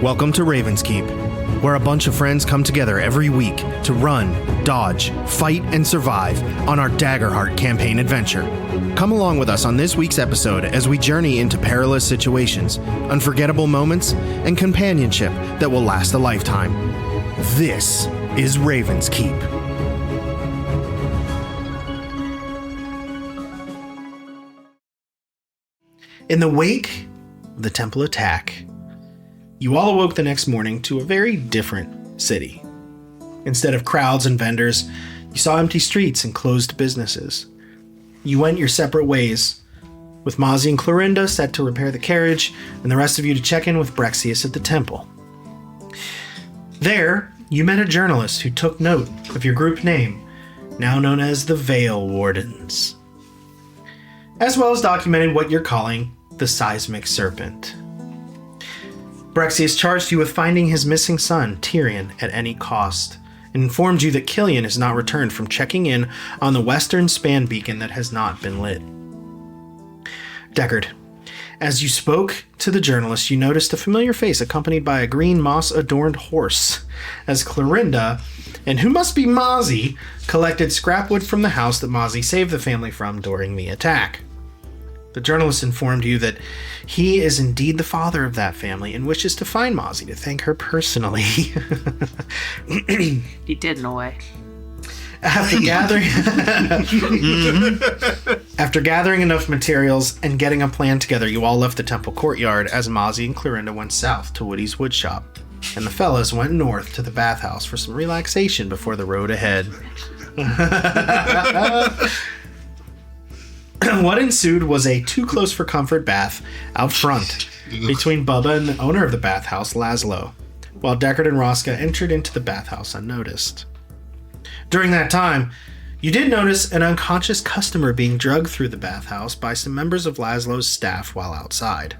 Welcome to Raven's Keep, where a bunch of friends come together every week to run, dodge, fight, and survive on our Daggerheart campaign adventure. Come along with us on this week's episode as we journey into perilous situations, unforgettable moments, and companionship that will last a lifetime. This is Raven's Keep. In the wake of the temple attack, you all awoke the next morning to a very different city. Instead of crowds and vendors, you saw empty streets and closed businesses. You went your separate ways, with Mozzie and Clorinda set to repair the carriage, and the rest of you to check in with Brexius at the temple. There, you met a journalist who took note of your group name, now known as the Veil Wardens, as well as documented what you're calling the Seismic Serpent. Brexius charged you with finding his missing son, Tyrion, at any cost, and informed you that Killian has not returned from checking in on the western span beacon that has not been lit. Deckard, as you spoke to the journalist, you noticed a familiar face accompanied by a green moss-adorned horse, as Clorinda, and who must be Mozzie, collected scrap wood from the house that Mozzie saved the family from during the attack. The journalist informed you that he is indeed the father of that family and wishes to find Mozzie to thank her personally. He did in a way. After gathering enough materials and getting a plan together, you all left the temple courtyard as Mozzie and Clorinda went south to Woody's woodshop, and the fellas went north to the bathhouse for some relaxation before the road ahead. What ensued was a too-close-for-comfort bath out front between Bubba and the owner of the bathhouse, Laszlo, while Deckard and Roska entered into the bathhouse unnoticed. During that time, you did notice an unconscious customer being drugged through the bathhouse by some members of Laszlo's staff while outside.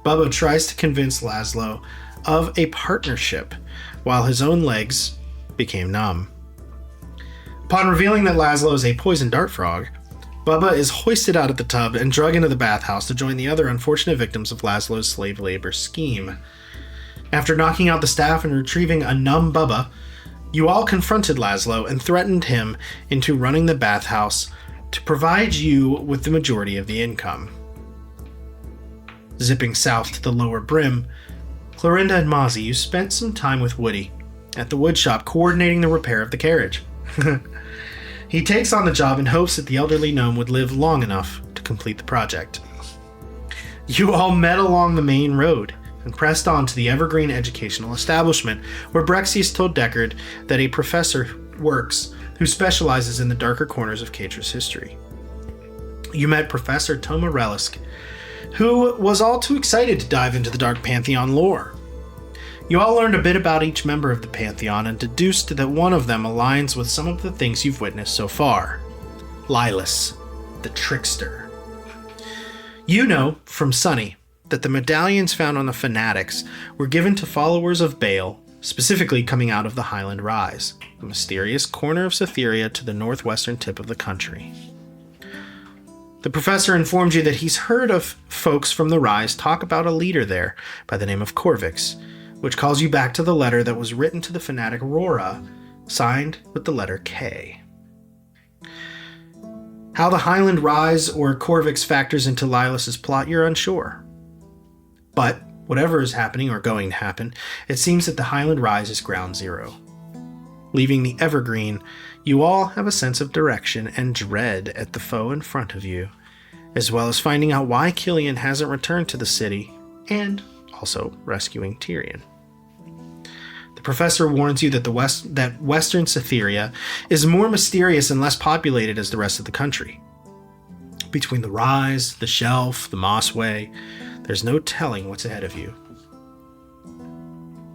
Bubba tries to convince Laszlo of a partnership, while his own legs became numb. Upon revealing that Laszlo is a poison dart frog, Bubba is hoisted out of the tub and dragged into the bathhouse to join the other unfortunate victims of Laszlo's slave labor scheme. After knocking out the staff and retrieving a numb Bubba, you all confronted Laszlo and threatened him into running the bathhouse to provide you with the majority of the income. Zipping south to the lower brim, Clorinda and Mozzie, you spent some time with Woody at the woodshop coordinating the repair of the carriage. He takes on the job in hopes that the elderly gnome would live long enough to complete the project. You all met along the main road and pressed on to the Evergreen Educational Establishment, where Brexius told Deckard that a professor works who specializes in the darker corners of Caetra's history. You met Professor Toma Relisk, who was all too excited to dive into the Dark Pantheon lore. You all learned a bit about each member of the Pantheon and deduced that one of them aligns with some of the things you've witnessed so far. Lilus, the trickster. You know from Sunny that the medallions found on the Fanatics were given to followers of Baal, specifically coming out of the Highland Rise, a mysterious corner of Cytheria to the northwestern tip of the country. The professor informed you that he's heard of folks from the Rise talk about a leader there by the name of Corvix, which calls you back to the letter that was written to the fanatic Rora, signed with the letter K. How the Highland Rise or Corvix factors into Lilus's plot, you're unsure. But whatever is happening or going to happen, it seems that the Highland Rise is ground zero. Leaving the Evergreen, you all have a sense of direction and dread at the foe in front of you, as well as finding out why Killian hasn't returned to the city, and also rescuing Tyrion. The professor warns you that western Cytheria is more mysterious and less populated as the rest of the country. Between the Rise, the Shelf, the Mossway, there's no telling what's ahead of you.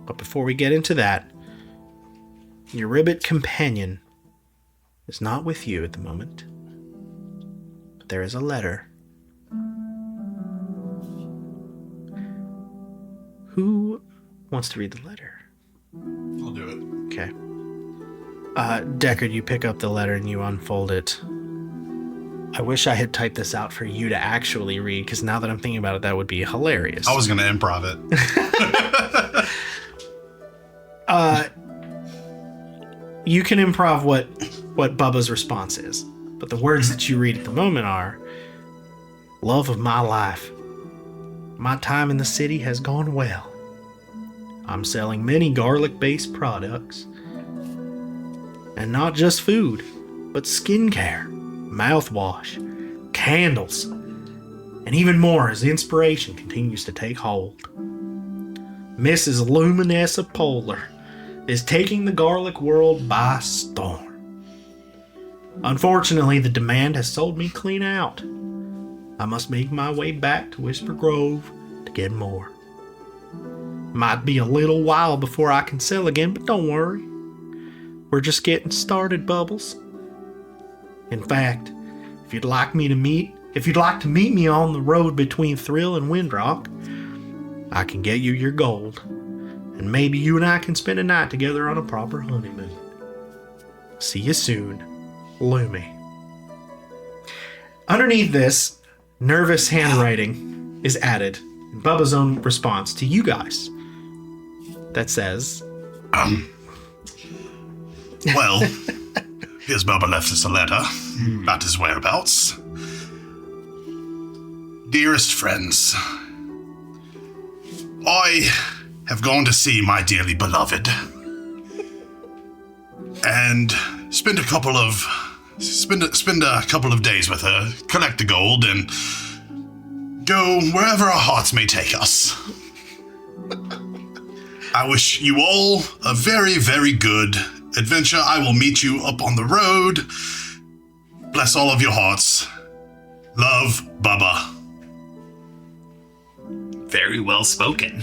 But before we get into that, your ribbit companion is not with you at the moment. But there is a letter. Who wants to read the letter? I'll do it. Okay. Deckard, you pick up the letter and you unfold it. I wish I had typed this out for you to actually read, because now that I'm thinking about it, that would be hilarious. I was going to improv it. You can improv what Bubba's response is, but the words that you read at the moment are, love of my life. My time in the city has gone well. I'm selling many garlic-based products. And not just food, but skincare, mouthwash, candles, and even more as inspiration continues to take hold. Mrs. Luminessa Polar is taking the garlic world by storm. Unfortunately, the demand has sold me clean out. I must make my way back to Whisper Grove to get more. Might be a little while before I can sell again, but don't worry. We're just getting started, Bubbles. In fact, if you'd like to meet me on the road between Thrill and Windrock, I can get you your gold, and maybe you and I can spend a night together on a proper honeymoon. See you soon, Lumi. Underneath this, nervous handwriting is added in Bubba's own response to you guys. That says, Well, here's Bubba left us a letter about his whereabouts. Dearest friends, I have gone to see my dearly beloved and spend a couple of days with her, collect the gold, and go wherever our hearts may take us. I wish you all a very, very good adventure. I will meet you up on the road. Bless all of your hearts. Love, Bubba. Very well spoken.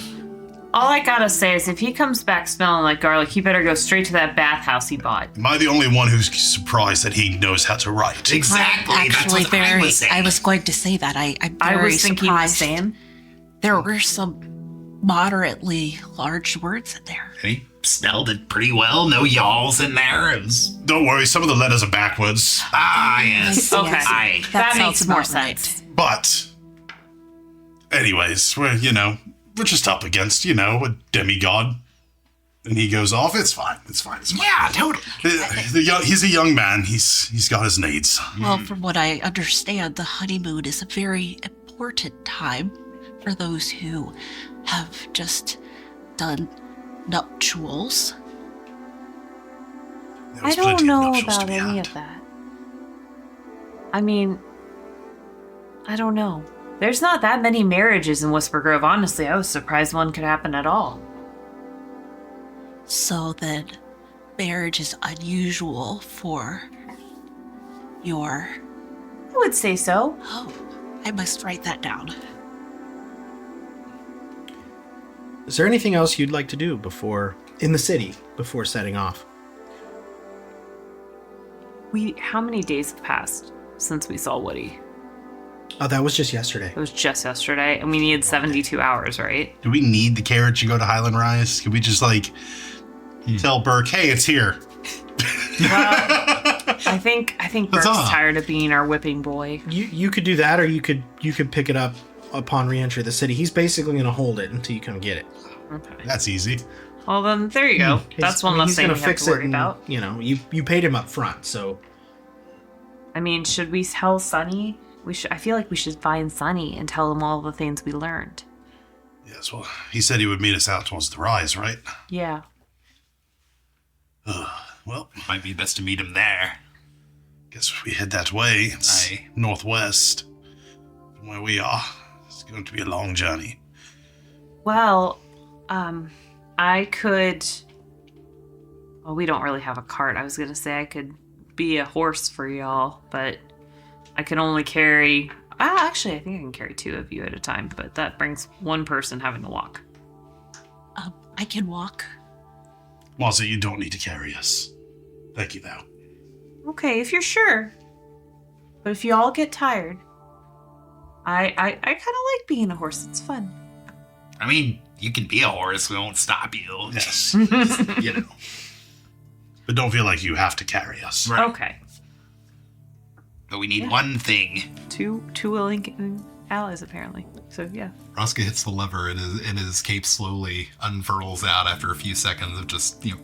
All I gotta say is if he comes back smelling like garlic, he better go straight to that bathhouse he bought. Am I the only one who's surprised that he knows how to write? Exactly. Actually, That's what I was saying. I was going to say that. I'm I very was thinking surprised. the same. There were some moderately large words in there. And he spelled it pretty well. No y'alls in there. It was... Don't worry, some of the letters are backwards. yes. Okay. Aye. That sounds makes more about right. sense. But, anyways, we're just up against, a demigod. And he goes off, it's fine. Yeah, totally. He's a young man. He's got his needs. Well, from what I understand, the honeymoon is a very important time for those who have just done nuptials. There I was don't plenty of know nuptials to about be any had. of that. I mean, I don't know. There's not that many marriages in Whisper Grove. Honestly, I was surprised one could happen at all. So then, marriage is unusual for your... I would say so. Oh, I must write that down. is there anything else you'd like to do in the city before setting off? How many days have passed since we saw Woody? Oh, that was just yesterday. It was just yesterday, and we needed 72 hours, right? Do we need the carriage to go to Highland Rise? Can we just, tell Burke, hey, it's here? I think Burke's Huzzah. tired of being our whipping boy. You could do that, or you could pick it up upon re-entry of the city. He's basically going to hold it until you come get it. Okay. That's easy. Well, then there you go. That's one less he's thing gonna we have fix to worry it and, about. You paid him up front, so I mean, should we tell Sunny? I feel like we should find Sunny and tell him all the things we learned. Yes, well, he said he would meet us out towards the rise, right? Yeah. Well, Might be best to meet him there. guess we head that way. It's Aye. northwest from where we are. It's going to be a long journey. Well, I could... Well, we don't really have a cart. I was going to say I could be a horse for y'all, but I can only carry... Actually, I think I can carry 2 of you at a time, but that brings one person having to walk. I can walk. Mozzie, you don't need to carry us. Thank you, though. Okay, if you're sure. But if you all get tired, I kind of like being a horse. It's fun. I mean, you can be a horse. We won't stop you. Yes. But don't feel like you have to carry us. Right. Okay. But we need one thing. Two willing allies, apparently. So, yeah. Roska hits the lever and his cape slowly unfurls out after a few seconds of just, You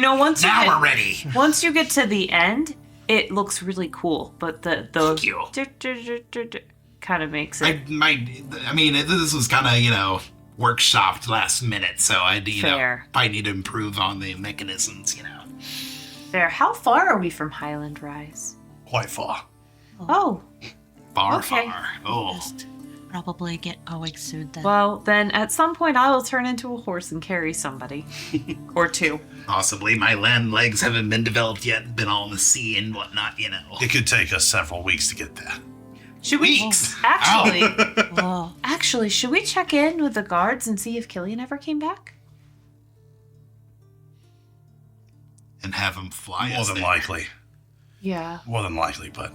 know, once now we're ready. Once you get to the end, it looks really cool, but the Thank you. kind of makes it I mean, this was kind of, workshopped last minute, so Fair. probably need to improve on the mechanisms, fair. How far are we from Highland Rise? Quite far. Oh, Far, Okay. far. Oh. Just probably get going soon then. well, then at some point I will turn into a horse and carry somebody. Or two. Possibly my land legs haven't been developed yet, been all in the sea and whatnot, It could take us several weeks to get there. Should we Weeks. Oh, actually, should we check in with the guards and see if Killian ever came back? And have him fly More us than there. likely. Yeah. More than likely, but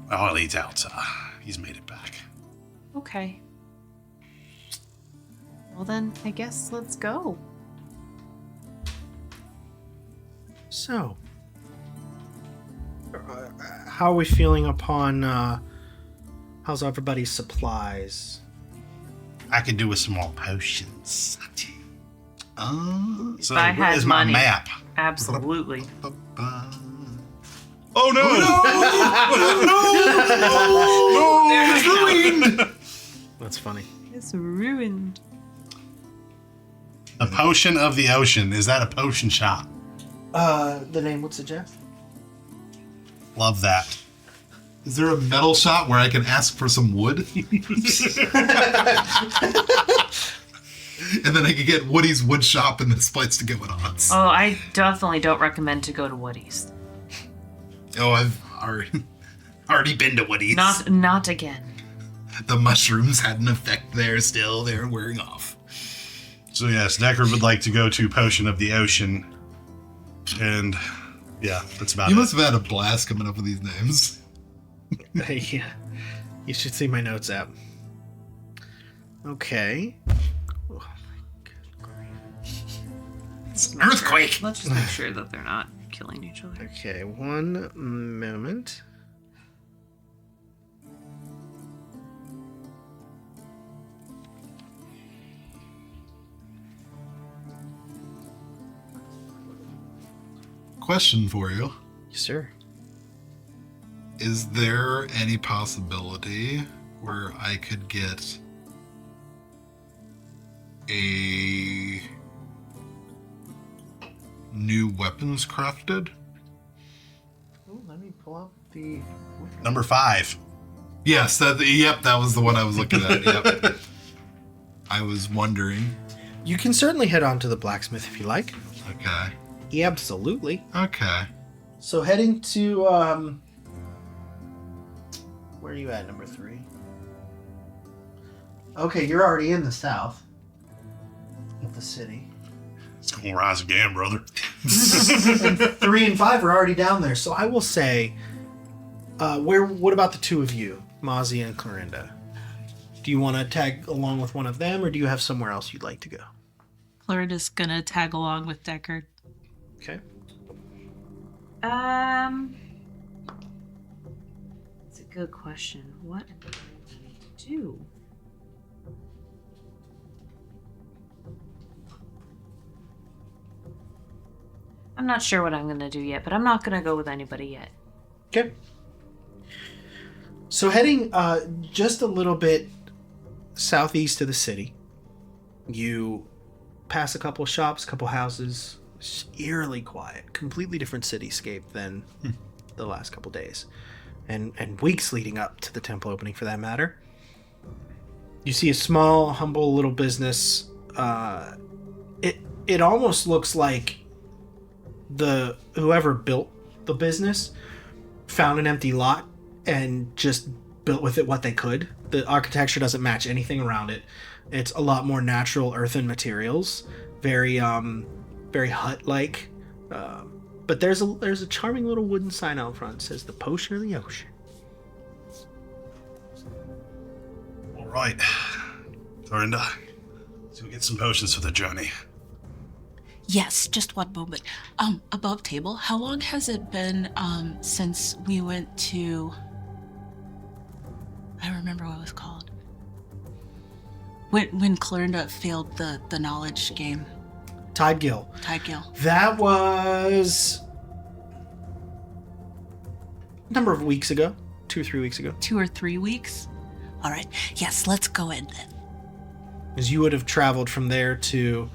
I highly doubt he's made it back. Okay. Well then, I guess let's go. So, how are we feeling upon, how's everybody's supplies? I could do with some more potions. So I had where's my money. map? Absolutely. Oh no! No! It's ruined! That's funny. It's ruined. A potion of the ocean. Is that a potion shop? The name would suggest? Love that. Is there a metal shop where I can ask for some wood? And then I could get Woody's wood shop in this place to get what on. Oh, I definitely don't recommend to go to Woody's. Oh, I've already been to Woody's. Not again. The mushrooms had an effect there still. They're wearing off. So yes, Deckard would like to go to Potion of the Ocean. And yeah, that's about You it. must have had a blast coming up with these names. Yeah. You should see my notes app. Okay. Oh, my good It's an earthquake. Let's just make sure that they're not killing each other. Okay, one moment. Question for you. Yes, sir. Is there any possibility where I could get a new weapons crafted? Oh, let me pull up the. Number 5. Yes, that was the one I was looking at. Yep. I was wondering. You can certainly head on to the blacksmith if you like. Okay. Yeah, absolutely. Okay. So heading to where are you at, number 3? Okay, you're already in the south of the city. It's gonna rise again, brother. And 3 and 5 are already down there. So I will say, what about the two of you, Mozzie and Clorinda? Do you want to tag along with one of them, or do you have somewhere else you'd like to go? Clorinda's gonna tag along with Deckard. Okay. It's a good question. What am I going to do? I'm not sure what I'm going to do yet, but I'm not going to go with anybody yet. Okay. So heading just a little bit southeast of the city, you pass a couple shops, couple houses. It's eerily quiet, completely different cityscape than the last couple days, and weeks leading up to the temple opening, for that matter. You see a small, humble little business. It almost looks like whoever built the business found an empty lot and just built with it what they could. The architecture doesn't match anything around it. It's a lot more natural earthen materials, very hut-like. But there's a charming little wooden sign out front that says the Potion of the Ocean. All right, Clorinda, let's go get some potions for the journey. Yes, just one moment. Above table, how long has it been since we went to... I don't remember what it was called. When Clorinda failed the knowledge game. Tidegill. Tidegill. That was a number of weeks ago. 2 or 3 weeks ago. 2 or 3 weeks? All right. Yes, let's go in then. As you would have traveled from there to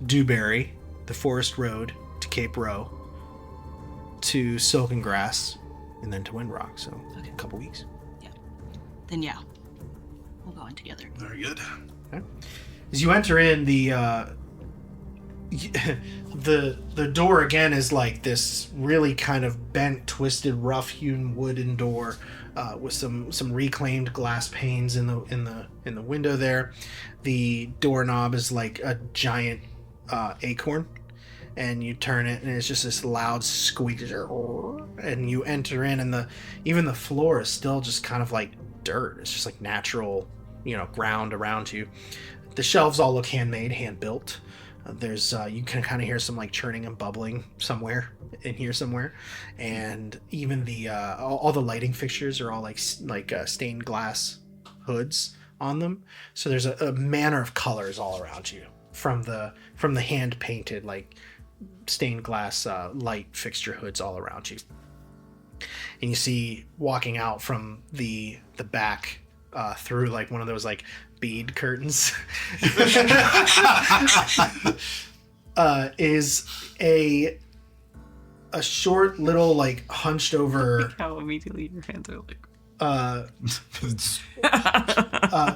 Dewberry, the Forest Road, to Cape Row, to Silken Grass, and then to Windrock. So Okay. a couple weeks. Then yeah, we'll go in together. Very good. Okay. As you enter in, the door again is like this really kind of bent, twisted, rough-hewn wooden door with some reclaimed glass panes in the window there. The doorknob is like a giant acorn, and you turn it, and it's just this loud squeak, and you enter in, and even the floor is still just kind of like dirt. It's just like natural, ground around you. The shelves all look handmade, hand built. There's you can kind of hear some like churning and bubbling somewhere in here somewhere, and even the all the lighting fixtures are all like stained glass hoods on them. So there's a manner of colors all around you from the hand painted like stained glass light fixture hoods all around you. And you see walking out from the back through like one of those like bead curtains is a short little like hunched over How immediately your hands are like.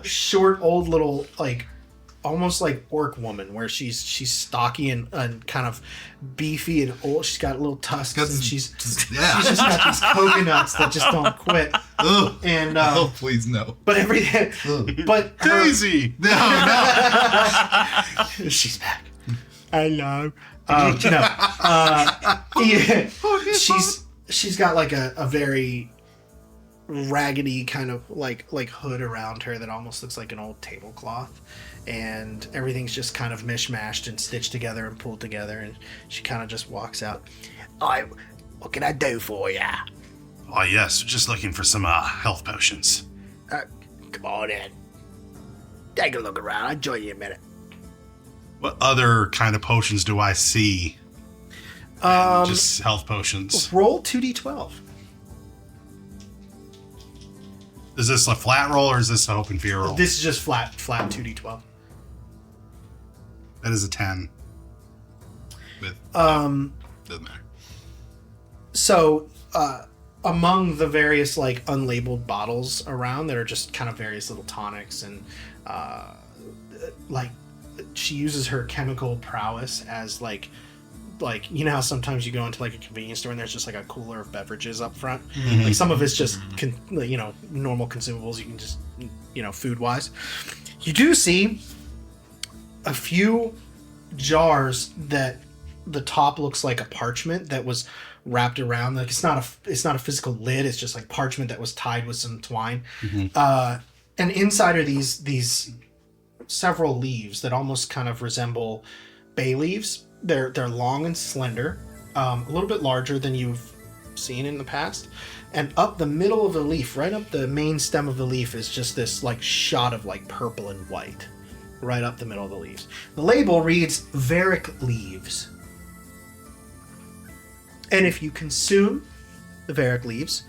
short old little like almost like orc woman, where she's stocky and kind of beefy and old. She's got little tusks, and she's just got these coconuts that just don't quit. Ugh. And Oh, please no. but everything, but Daisy! No. she's back. Hello. Yeah, she's got like a very raggedy kind of like hood around her that almost looks like an old tablecloth, and everything's just kind of mishmashed and stitched together and pulled together, and she kind of just walks out. What can I do for ya? Oh, yes, just looking for some health potions. Come on in. Take a look around. I'll join you in a minute. What other kind of potions do I see? Just health potions. Roll 2d12. Is this a flat roll or is this an open fear roll? This is just flat 2d12. That is a 10. Doesn't matter. So, among the various like unlabeled bottles around, that are just kind of various little tonics, and like she uses her chemical prowess as like how sometimes you go into like a convenience store and there's just like a cooler of beverages up front. Like some of it's just normal consumables you can just food wise. You do see a few jars that the top looks like a parchment that was wrapped around, like it's not a physical lid, it's just like parchment that was tied with some twine. And inside are these several leaves that almost kind of resemble bay leaves. They're long and slender, a little bit larger than you've seen in the past. And up the middle of the leaf, right up the main stem of the leaf, is just this like shot of like purple and white, right up the middle of the leaves. The label reads Varic leaves. And if you consume the Varic leaves,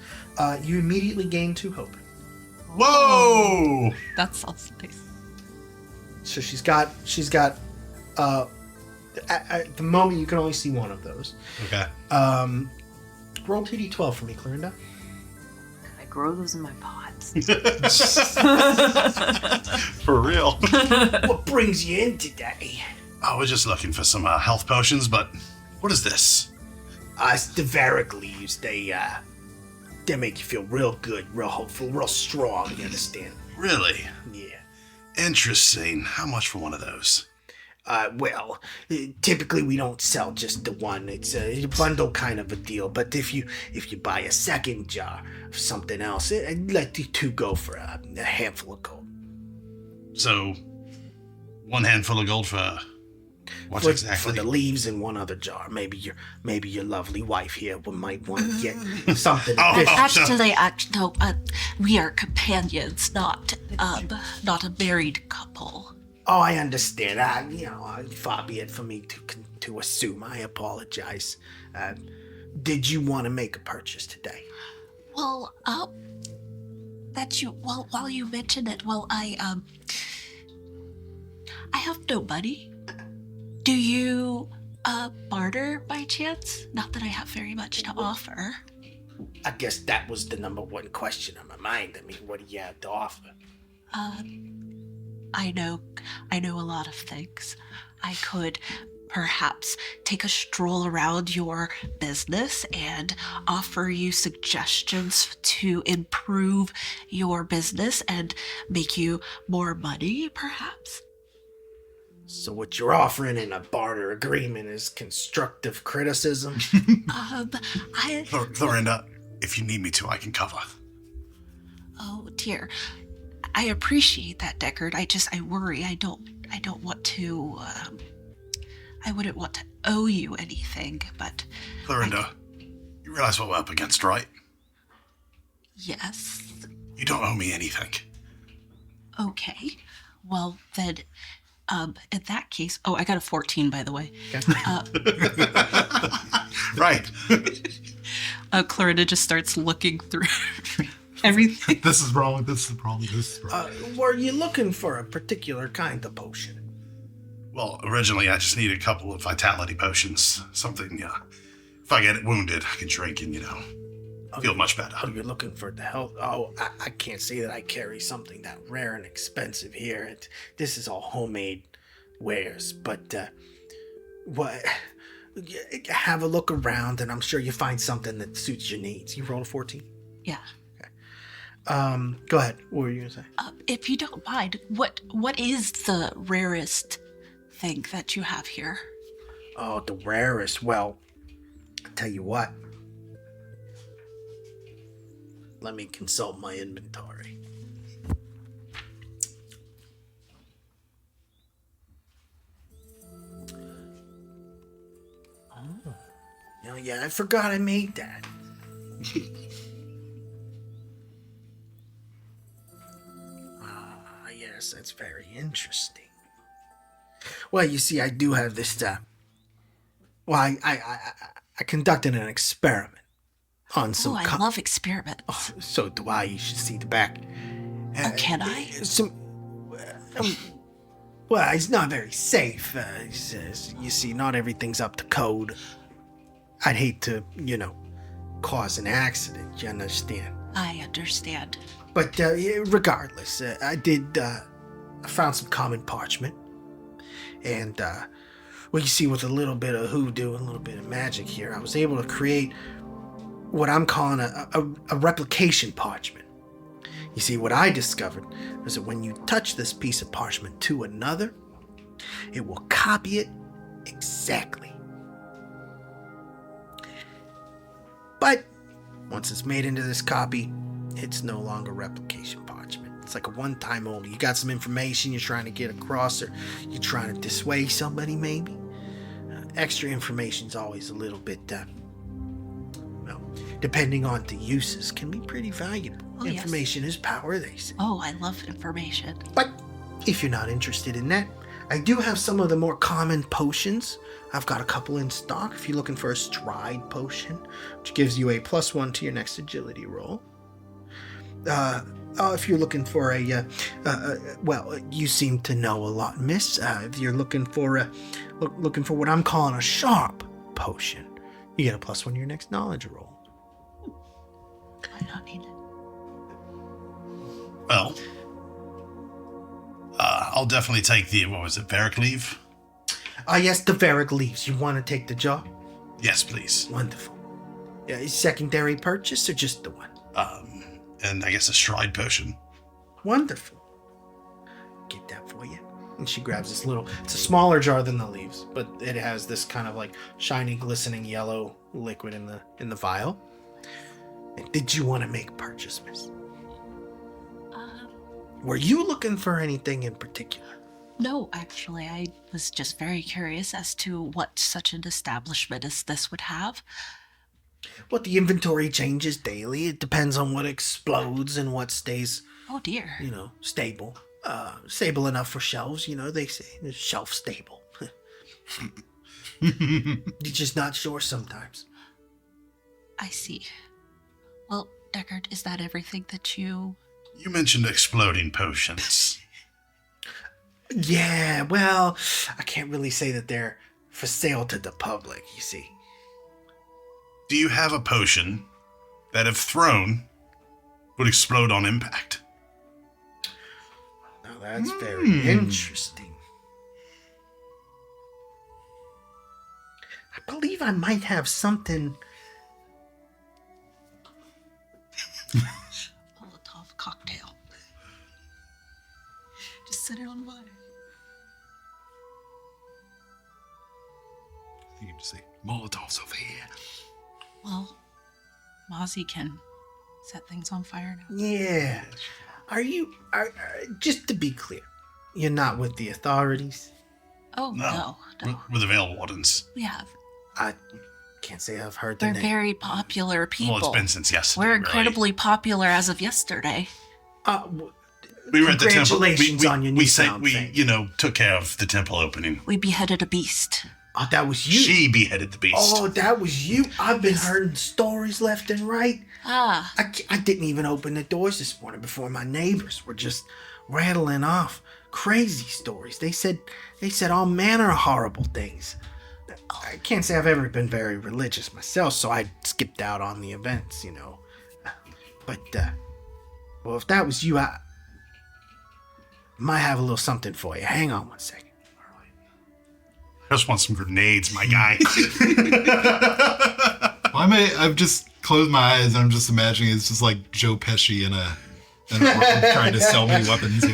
you immediately gain 2 hope. Whoa! That sounds nice. So she's got at the moment you can only see one of those. Okay. Roll 2d12 for me, Clorinda. Can I grow those in my pots? For real. What brings you in today? Oh, we're just looking for some health potions, but what is this? It's the Varic leaves. They make you feel real good, real hopeful, real strong, you understand? Really? Yeah. Interesting. How much for one of those? Well, typically we don't sell just the one. It's a bundle kind of a deal. But if you buy a second jar of something else, I'd let the 2 go for a handful of gold. So, 1 handful of gold for What for exactly? the leaves in one other jar. Maybe your lovely wife here might want to get something additional. No, we are companions, not a married couple. Oh, I understand. Far be it for me to assume. I apologize. Did you want to make a purchase today? Well, while you mention it, I have no money. Do you, barter by chance? Not that I have very much to offer. I guess that was the number one question on my mind. I mean, what do you have to offer? I know a lot of things. I could perhaps take a stroll around your business and offer you suggestions to improve your business and make you more money, perhaps. So what you're offering in a barter agreement is constructive criticism? Clorinda, if you need me to, I can cover. Oh dear. I appreciate that, Deckard. I worry. I don't want to, I wouldn't want to owe you anything, but... Clorinda, you realize what we're up against, right? Yes. You don't owe me anything. Okay. Well, then, in that case... Oh, I got a 14, by the way. Right. Clorinda just starts looking through everything. This is wrong. This is wrong. This is wrong. Were you looking for a particular kind of potion? Well, originally I just needed a couple of vitality potions. Something, if I get wounded, I can drink and, feel much better. Oh, you're looking for the health? Oh, I can't say that I carry something that rare and expensive here. This is all homemade wares, but, have a look around and I'm sure you find something that suits your needs. You rolled a 14? Yeah. Go ahead. What were you gonna say? If you don't mind, what is the rarest thing that you have here? Oh, the rarest. Well, I'll tell you what. Let me consult my inventory. Oh. Yeah, I forgot I made that. Yes, that's very interesting. Well, you see, I do have this, I conducted an experiment on some... I love experiments. Oh, so do I. You should see the back. Can I? Well, it's not very safe. You see, not everything's up to code. I'd hate to, cause an accident, you understand? I understand. But regardless, I found some common parchment. And, you see, with a little bit of hoodoo and a little bit of magic here, I was able to create what I'm calling a replication parchment. You see, what I discovered was that when you touch this piece of parchment to another, it will copy it exactly. But once it's made into this copy, it's no longer replication parchment. It's like a one-time only. You got some information you're trying to get across, or you're trying to dissuade somebody, maybe. Extra information's always a little bit, depending on the uses, can be pretty valuable. Oh, Information is power, they say. Oh, I love information. But if you're not interested in that, I do have some of the more common potions. I've got a couple in stock if you're looking for a stride potion, which gives you a +1 to your next agility roll. If you're looking for you seem to know a lot, miss. If you're looking for what I'm calling a sharp potion, you get a +1 to your next knowledge roll. I don't need it. Well, I'll definitely take the, Varric leaf? Yes, the Varric leaves. You want to take the jar? Yes, please. Wonderful. Secondary purchase or just the one? And I guess a stride potion. Wonderful. Get that for you. And she grabs this it's a smaller jar than the leaves, but it has this kind of like shiny, glistening yellow liquid in the vial. And did you want to make a purchase, miss? Were you looking for anything in particular? No, actually, I was just very curious as to what such an establishment as this would have. Well, the inventory changes daily. It depends on what explodes and what stays, Oh dear. stable. Stable enough for shelves, they say. It's shelf stable. You're just not sure sometimes. I see. Well, Deckard, is that everything that you... You mentioned exploding potions. Yeah, well, I can't really say that they're for sale to the public, you see. Do you have a potion that, if thrown, would explode on impact? Now that's very interesting. I believe I might have something. Molotov cocktail. Just set it on fire. You can just say, Molotov's over here. Well, Mozzie can set things on fire now. Yeah. Are just to be clear, you're not with the authorities? Oh, no. We're the Veil Wardens. We have. I can't say I've heard the We're name. very popular people. Well, it's been since yesterday. We're incredibly popular as of yesterday. We were at the temple. Congratulations on your newfound fame. We took care of the temple opening. We beheaded a beast. Oh, that was you. She beheaded the beast. Oh, that was you. I've been hearing stories left and right. Ah. I didn't even open the doors this morning before my neighbors were just rattling off crazy stories. They said all manner of horrible things. I can't say I've ever been very religious myself, so I skipped out on the events, But, well, if that was you, I might have a little something for you. Hang on one second. I just want some grenades, my guy. I've just closed my eyes and I'm just imagining it's just like Joe Pesci in an arm trying to sell me weapons.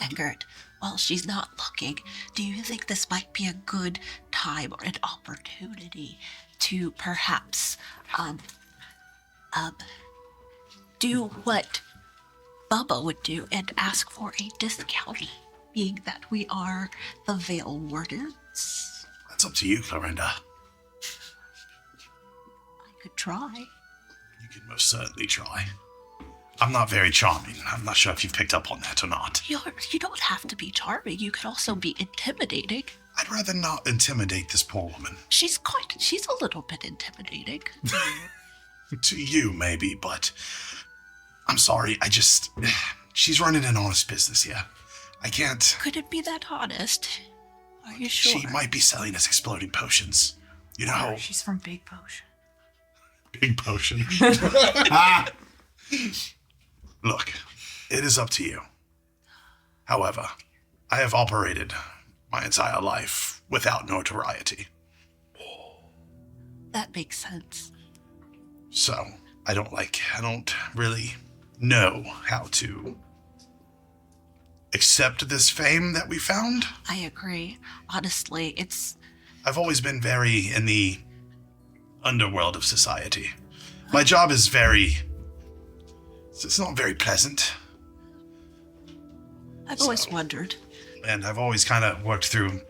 Deckard, while she's not looking, do you think this might be a good time or an opportunity to perhaps do what Bubba would do and ask for a discount, being that we are the Veil Wardens? That's up to you, Clorinda. I could try. You can most certainly try. I'm not very charming. I'm not sure if you've picked up on that or not. You don't have to be charming. You could also be intimidating. I'd rather not intimidate this poor woman. She's a little bit intimidating. To you, maybe, but I'm sorry. She's running an honest business here. I can't. Could it be that honest? Are you sure? She might be selling us exploding potions. She's from Big Potion. Big potion. Look, it is up to you. However, I have operated my entire life without notoriety. That makes sense. So, I don't really know how to accept this fame that we found. I agree. Honestly, I've always been very in the underworld of society. My job is it's not very pleasant. I've always wondered. And I've always kind of worked through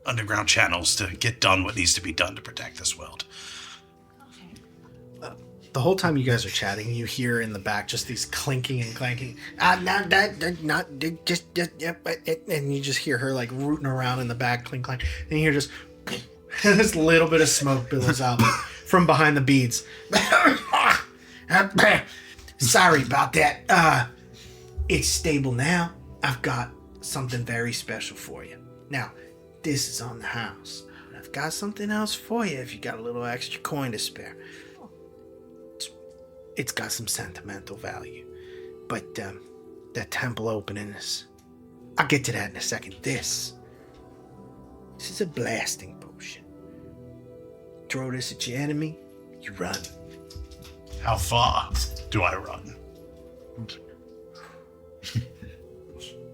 underground channels to get done what needs to be done to protect this world. The whole time you guys are chatting, you hear in the back just these clinking and clanking. And you just hear her like rooting around in the back, clink, clank. And you hear just this little bit of smoke billows out from behind the beads. Sorry about that. It's stable now. I've got something very special for you. Now, this is on the house. But I've got something else for you if you got a little extra coin to spare. It's got some sentimental value. But that temple opening is... I'll get to that in a second. This is a blasting potion. Throw this at your enemy, you run. How far do I run?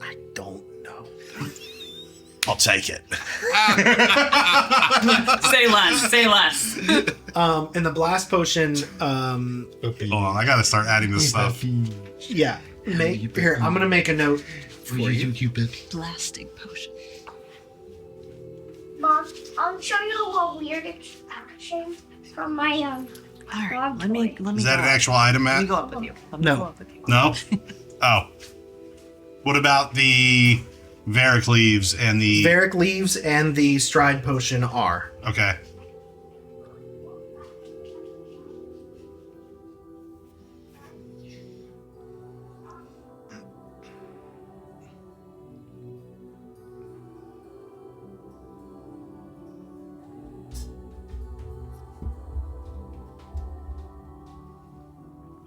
I don't know. I'll take it. Say less. And the blast potion, Okay. Hold on, I gotta start adding this stuff. yeah, Here, I'm gonna make a note for you. Cupid. Blasting potion. Mom, I'll show you a weird extraction from my All right, dog let me Is that go an up. actual item, Let Matt? me go up with you. Let me No. go up with you. No? Oh. What about the Varic leaves and the... Varic leaves and the stride potion are. Okay.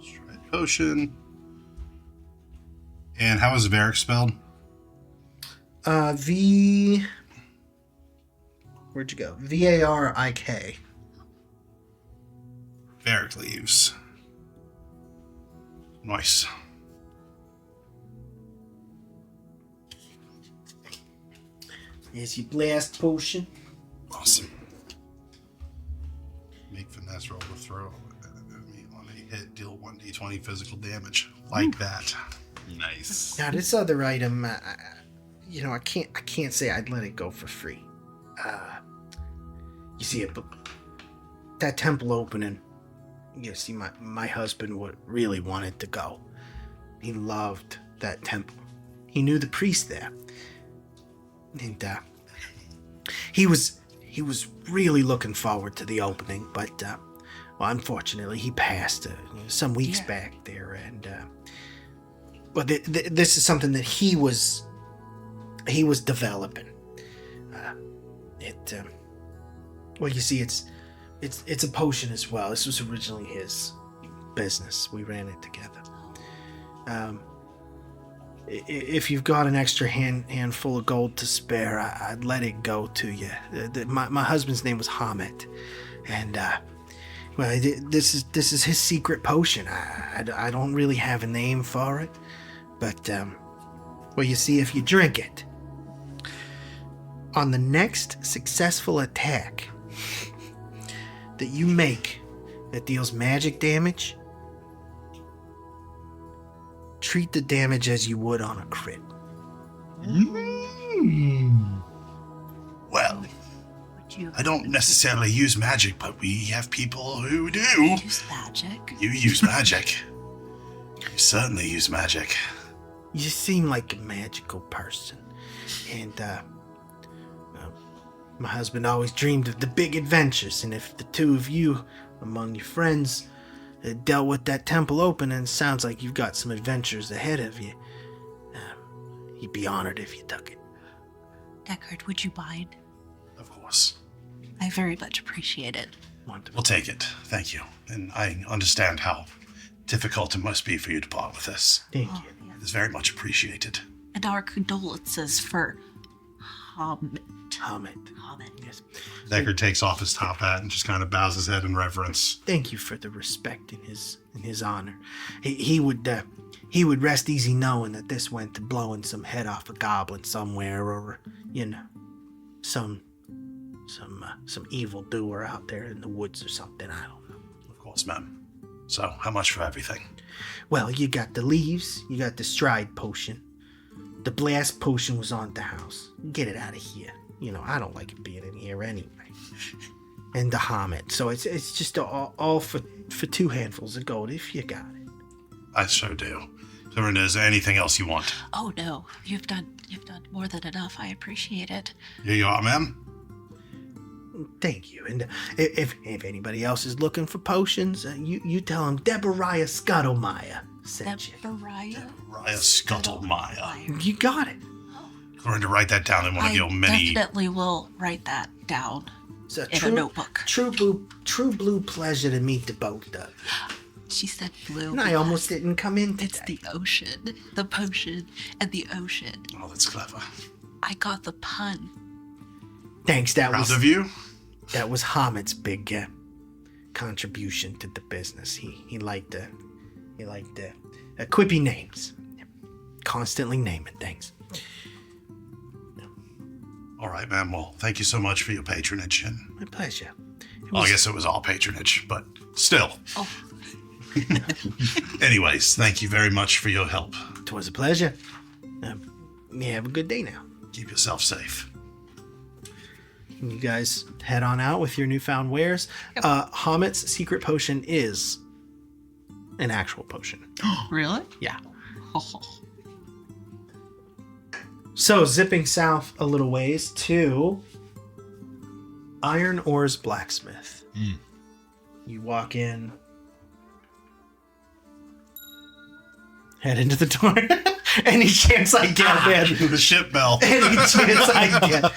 Stride potion. And how is Varic spelled? Where'd you go? Varik. Varic leaves. Nice. Here's your blast potion. Awesome. Make finesse roll to throw on a hit, deal 1d20 physical damage. Like that. Nice. Now this other item, I can't say I'd let it go for free. You see it, but that temple opening. You see, my husband would really wanted to go. He loved that temple. He knew the priest there, and he was really looking forward to the opening. But well, unfortunately, he passed some weeks back there, and well, this is something that he was developing. Well, you see, it's a potion as well. This was originally his business. We ran it together. If you've got an extra handful of gold to spare, I'd let it go to you. My husband's name was Hamid, and well, this is his secret potion. I don't really have a name for it, but well, you see, if you drink it, on the next successful attack that you make that deals magic damage, treat the damage as you would on a crit. Well, Would you I don't necessarily use magic, but we have people who do. use magic? You use magic. You certainly use magic. You seem like a magical person, and my husband always dreamed of the big adventures, and if the two of you among your friends dealt with that temple opening, sounds like you've got some adventures ahead of you. He'd be honored if you took it. Deckard, would you mind? Of course. I very much appreciate it. Wonderful. We'll take it. Thank you. And I understand how difficult it must be for you to part with this. Thank Oh, you. yes. It's very much appreciated. And our condolences for Hamid. Hamid. Hamid. Yes. Deckard takes off his top hat and just kind of bows his head in reverence. Thank you for the respect in his honor. He would rest easy knowing that this went to blowing some head off a goblin somewhere, or some evil doer out there in the woods or something. I don't know. Of course, ma'am. So, how much for everything? Well, you got the leaves, you got the stride potion. The blast potion was on the house. Get it out of here. I don't like it being in here anyway. And the Hamid. So it's just all for 2 handfuls of gold if you got it. I sure do. Dorinda, is there anything else you want? Oh no, you've done more than enough. I appreciate it. Here you are, ma'am. Thank you. And if anybody else is looking for potions, you tell them Deborah Scuttlemeyer sent you. Deborah. Raya Scuttlemeyer. You got it. Dorinda, write that down in one of I your many... definitely will write that down It's a in a notebook. True blue pleasure to meet the both of you. She said blue. And I almost didn't come in today. It's the ocean, the potion, and the ocean. Oh, that's clever. I got the pun. Thanks. Proud of you? That was Hamid's big contribution to the business. He liked quippy names, constantly naming things. All right, ma'am. Well, thank you so much for your patronage. And, My pleasure. well, I guess it was all patronage, but still. Oh, Anyways, thank you very much for your help. It was a pleasure. You have a good day now. Keep yourself safe. You guys head on out with your newfound wares. Hamet's secret potion is an actual potion. Really? Yeah. Oh. So, zipping south a little ways to Iron Ore's Blacksmith. You walk in, head into the door. Any chance I get, man. The ship bell. Any chance I get.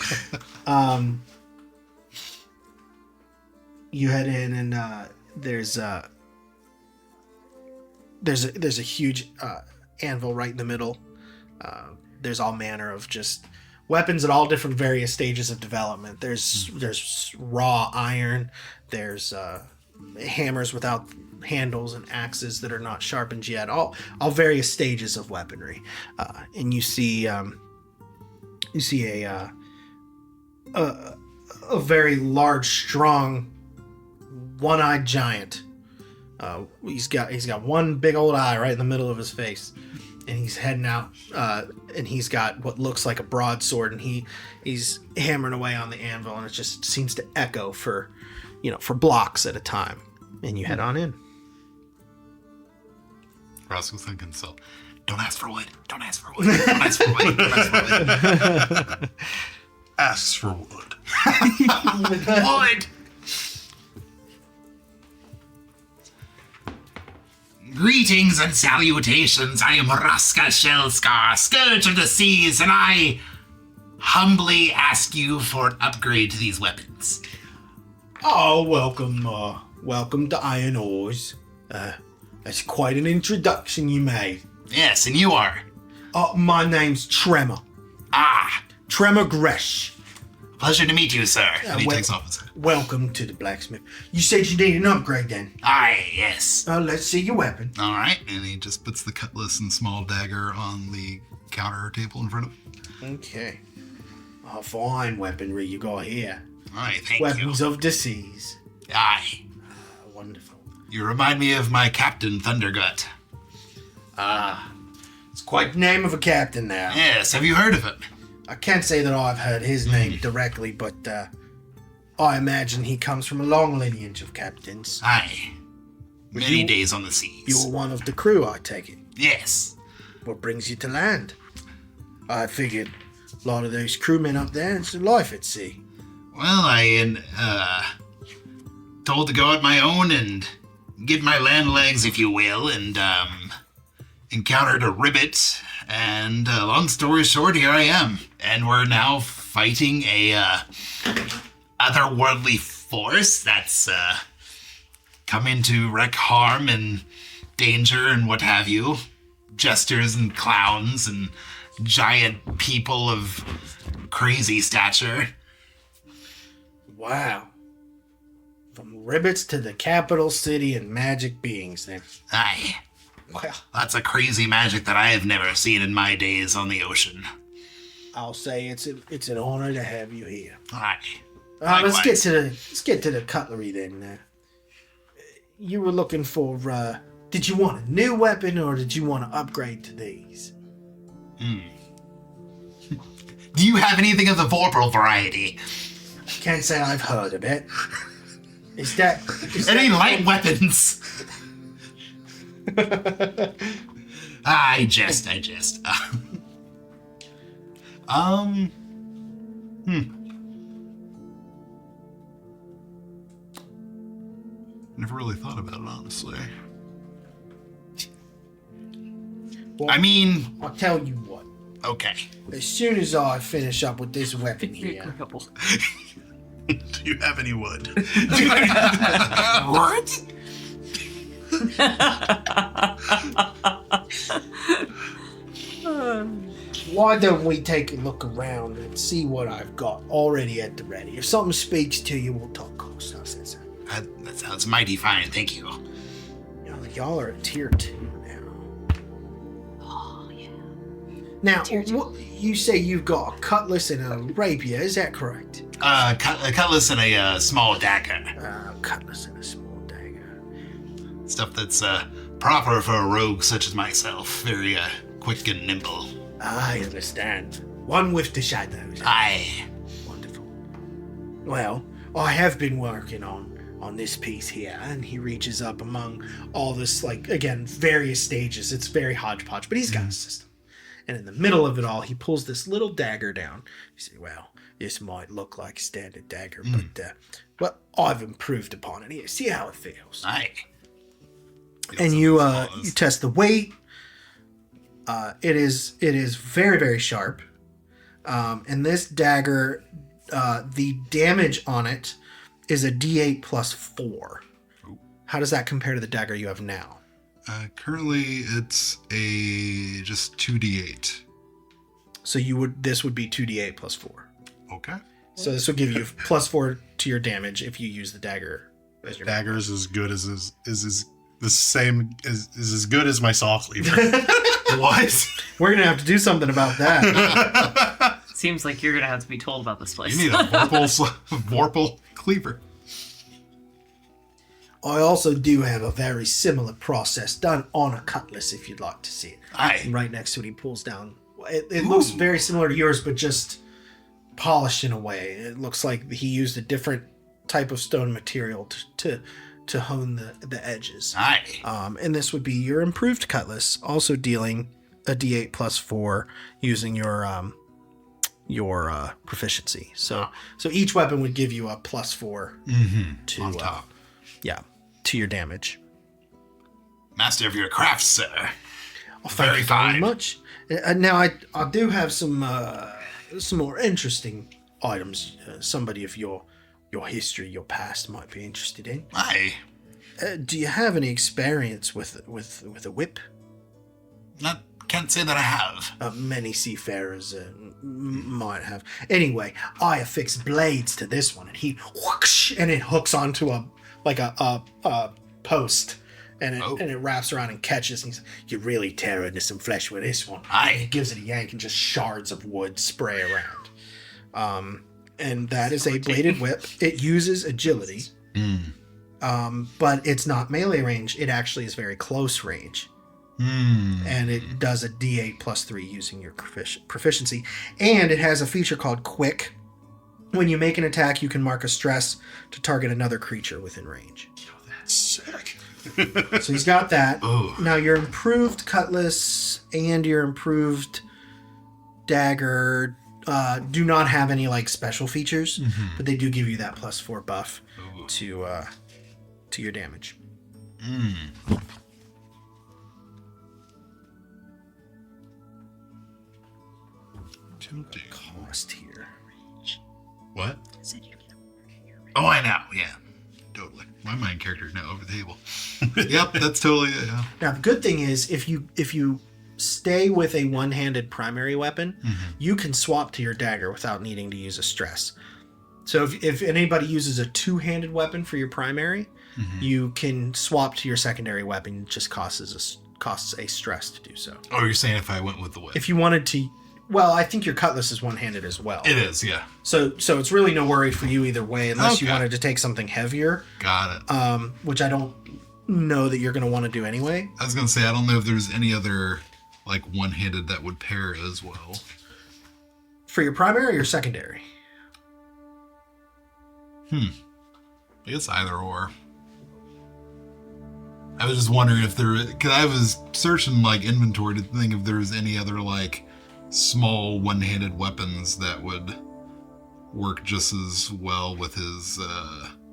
You head in, and there's a huge anvil right in the middle. There's all manner of just weapons at all different various stages of development. There's raw iron. There's hammers without handles and axes that are not sharpened yet. All various stages of weaponry. And you see a very large, strong, one-eyed giant. He's got one big old eye right in the middle of his face. And he's heading out, and he's got what looks like a broadsword, and he's hammering away on the anvil, and it just seems to echo for blocks at a time. And you head on in. Roscoe's thinking, so don't ask for wood. Don't ask for wood. Don't ask for wood. Don't ask for wood. Asks for wood. Wood! Greetings and salutations. I am Raska Shellscar, Scourge of the Seas, and I humbly ask you for an upgrade to these weapons. Oh, welcome to Iron Ores. That's quite an introduction you made. Yes, and you are? My name's Tremor. Tremor Gresh. Pleasure to meet you, sir. And he well- takes off his hat. Welcome to the blacksmith. You said you need an upgrade then. Aye, yes. Let's see your weapon. All right, and he just puts the cutlass and small dagger on the counter table in front of him. Okay. Fine weaponry you got here. Aye, thank Weapons you. of disease. Aye. Wonderful. You remind me of my Captain Thundergut. It's quite the name of a captain now. Yes, have you heard of him? I can't say that I've heard his name directly, but I imagine he comes from a long lineage of captains. Aye. Many You- days on the seas. You're one of the crew, I take it. Yes. What brings you to land? I figured a lot of those crewmen up there, it's a life at sea. Well, I am told to go out my own and get my land legs, if you will, and encountered a ribbit. And long story short, here I am. And we're now fighting a otherworldly force that's come in to wreak harm and danger and what have you. Jesters and clowns and giant people of crazy stature. Wow. From ribbits to the capital city and magic beings, then. Aye. Well, That's a crazy magic that I have never seen in my days on the ocean. I'll say it's an honor to have you here. Aye. Let's Likewise. get to the cutlery then. You were looking for. Did you want a new weapon or did you want to upgrade to these? Do you have anything of the Vorpal variety? Can't say I've heard of it. Is that Any light weapons? I jest. Never really thought about it, honestly. Well, I mean, I'll tell you what. okay. As soon as I finish up with this weapon here, Do you have any wood? What? why don't we take a look around and see what I've got already at the ready? If something speaks to you, we'll talk cost. How's that sound? That sounds mighty fine, thank you. Y'all are at tier 2 now. Oh, yeah. Now, Tier 2. what, you say you've got a cutlass and a rapier, is that correct? A cutlass and a small dagger. Cutlass and a small dagger. Stuff that's proper for a rogue such as myself. Very quick and nimble. I understand. One with the shadows. Aye. Wonderful. Well, I have been working on this piece here, and he reaches up among all this, like, again, various stages. It's very hodgepodge, but he's got a system. And in the middle of it all, he pulls this little dagger down. You say, well, this might look like a standard dagger, but well, I've improved upon it. Here, see how it feels. Aye. And you test the weight. It is very, very sharp. And this dagger, the damage on it is a D8 plus 4. Ooh. How does that compare to the dagger you have now? Currently, it's just 2d8. So this would be 2d8 plus 4. Okay. So this would give you plus 4 to your damage if you use the dagger as your Dagger is as good as is as good as my saw cleaver. What? We're gonna have to do something about that. Seems like you're gonna have to be told about this place. You need a Vorpal cleaver. I also do have a very similar process done on a cutlass if you'd like to see it. Aye. And right next to it, he pulls down. It looks very similar to yours, but just polished in a way. It looks like he used a different type of stone material to hone the edges. Aye. And this would be your improved cutlass, also dealing a D8 plus 4 using your proficiency. So each weapon would give you a plus 4 to On top. to your damage. Master of your crafts, sir. Well, thank Very you fine. very much. Now I do have some more interesting items. Somebody of your history, your past might be interested in. Aye. Do you have any experience with a whip? Can't say that I have. Many seafarers might have. Anyway, I affix blades to this one, and he whoosh, and it hooks onto a post, and it wraps around and catches. And he's like, "You really tear into some flesh with this one." Aye. And he gives it a yank, and just shards of wood spray around. And that is a bladed whip. It uses agility, but it's not melee range. It actually is very close range. And it does a D8 plus 3 using your proficiency. And it has a feature called Quick. When you make an attack, you can mark a stress to target another creature within range. That's sick. So he's got that. Ooh. Now your improved cutlass and your improved dagger do not have any like special features, but they do give you that plus 4 buff to your damage. Tempting. Cost here. What? Oh, I know. Yeah. Totally. My main character is now over the table. Yep, that's totally it. Yeah. Now the good thing is if you stay with a one-handed primary weapon, you can swap to your dagger without needing to use a stress. So if anybody uses a two-handed weapon for your primary, you can swap to your secondary weapon. It just costs a stress to do so. Oh, you're saying if I went with the whip? If you wanted to, well, I think your cutlass is one-handed as well. It is, yeah. So it's really no worry for you either way, unless you Okay. wanted to take something heavier, Got it. which I don't know that you're going to want to do anyway. I was gonna say I don't know if there's any other like one-handed that would pair as well. For your primary or your secondary? I guess either or. I was just wondering if because I was searching like inventory to think if there was any other like small one-handed weapons that would work just as well with his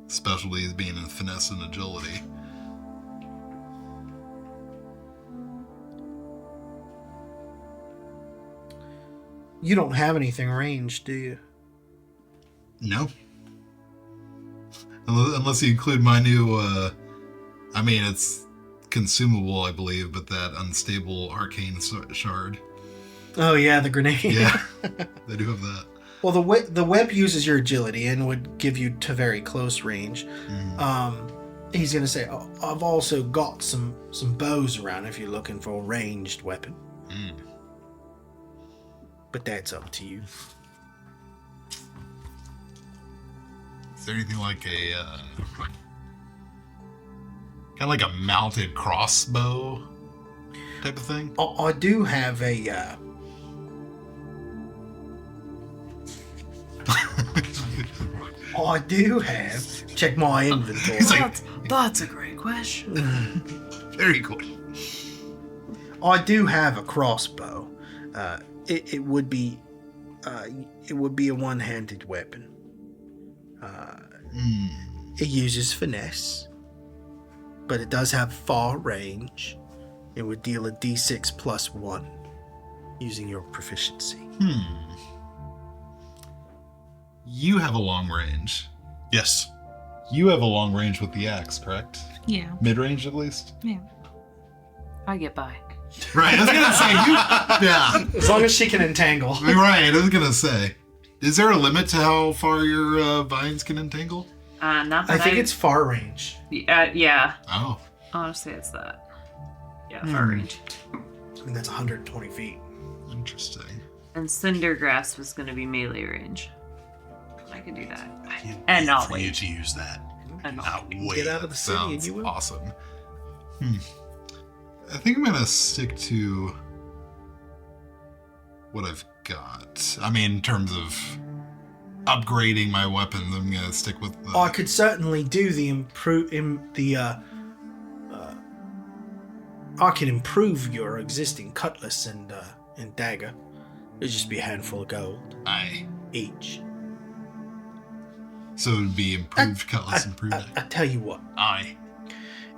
specialties being in finesse and agility. You don't have anything ranged, do you? No. Unless you include my new, I mean, it's consumable, I believe, but that unstable arcane shard. Oh yeah, the grenade. Yeah, they do have that. Well, the whip uses your agility and would give you to very close range. He's gonna say, oh, I've also got some bows around if you're looking for a ranged weapon. But that's up to you. Is there anything like a Kind of like a mounted crossbow type of thing. I do have a. I do have. Check my inventory. He's like, That's a great question. very cool. I do have a crossbow. It would be a one-handed weapon. It uses finesse, but it does have far range. It would deal a d6 plus 1 using your proficiency. You have a long range. Yes. You have a long range with the axe, correct? Yeah. Mid-range at least? Yeah. I get by. Right, I was gonna say, yeah. As long as she can entangle. Right, I was gonna say. Is there a limit to how far your vines can entangle? Not I that think it's far range. yeah. Oh. Honestly, it's that. Yeah, far range. I mean, that's 120 feet. Interesting. And Cindergrass was going to be melee range. I could do that. Can't And wait not for you wait. to use that. And not Not wait. wait. Get out of the city and Sounds you will. awesome. I think I'm gonna stick to what I've got. I mean, in terms of upgrading my weapons, I'm gonna stick with the... I could certainly do I could improve your existing cutlass and dagger. It'd just be a handful of gold Aye. each. So it would be improved cutlass, improved... I tell you what, Aye.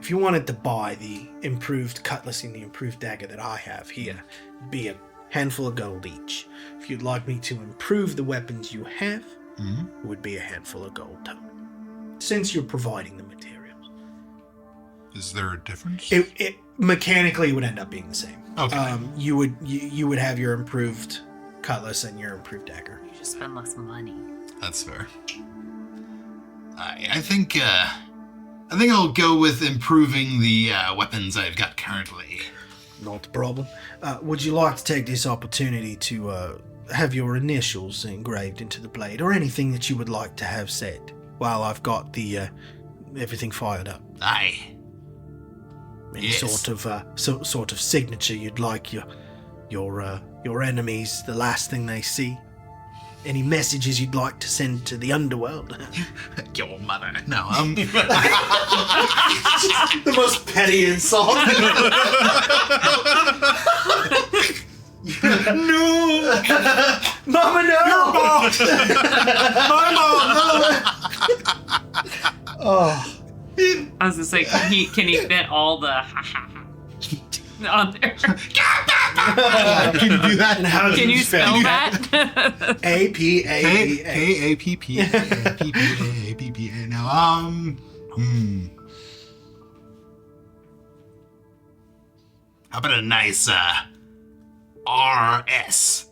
if you wanted to buy the improved cutlass and the improved dagger that I have here, it'd be a handful of gold each. If you'd like me to improve the weapons you have, Mhm. it would be a handful of gold total. Since you're providing the materials, Is there a difference? it mechanically would end up being the same. Okay. You would have your improved cutlass and your improved dagger. You just spend less money. That's fair. I think I'll go with improving the weapons I've got currently. Not a problem. Would you like to take this opportunity to have your initials engraved into the blade, or anything that you would like to have said while I've got the everything fired up? Aye. Any Yes. sort of signature you'd like your enemies, the last thing they see? Any messages you'd like to send to the underworld? Your mother. No, The most petty insult. no! Mama, no! My mom! Oh, I was gonna say, can he fit all the on there? Can you do that? and how do Can you spell that? that? A-P-A-P-A. K-A-P-P-A-P-P-A. Now, How about a nice RS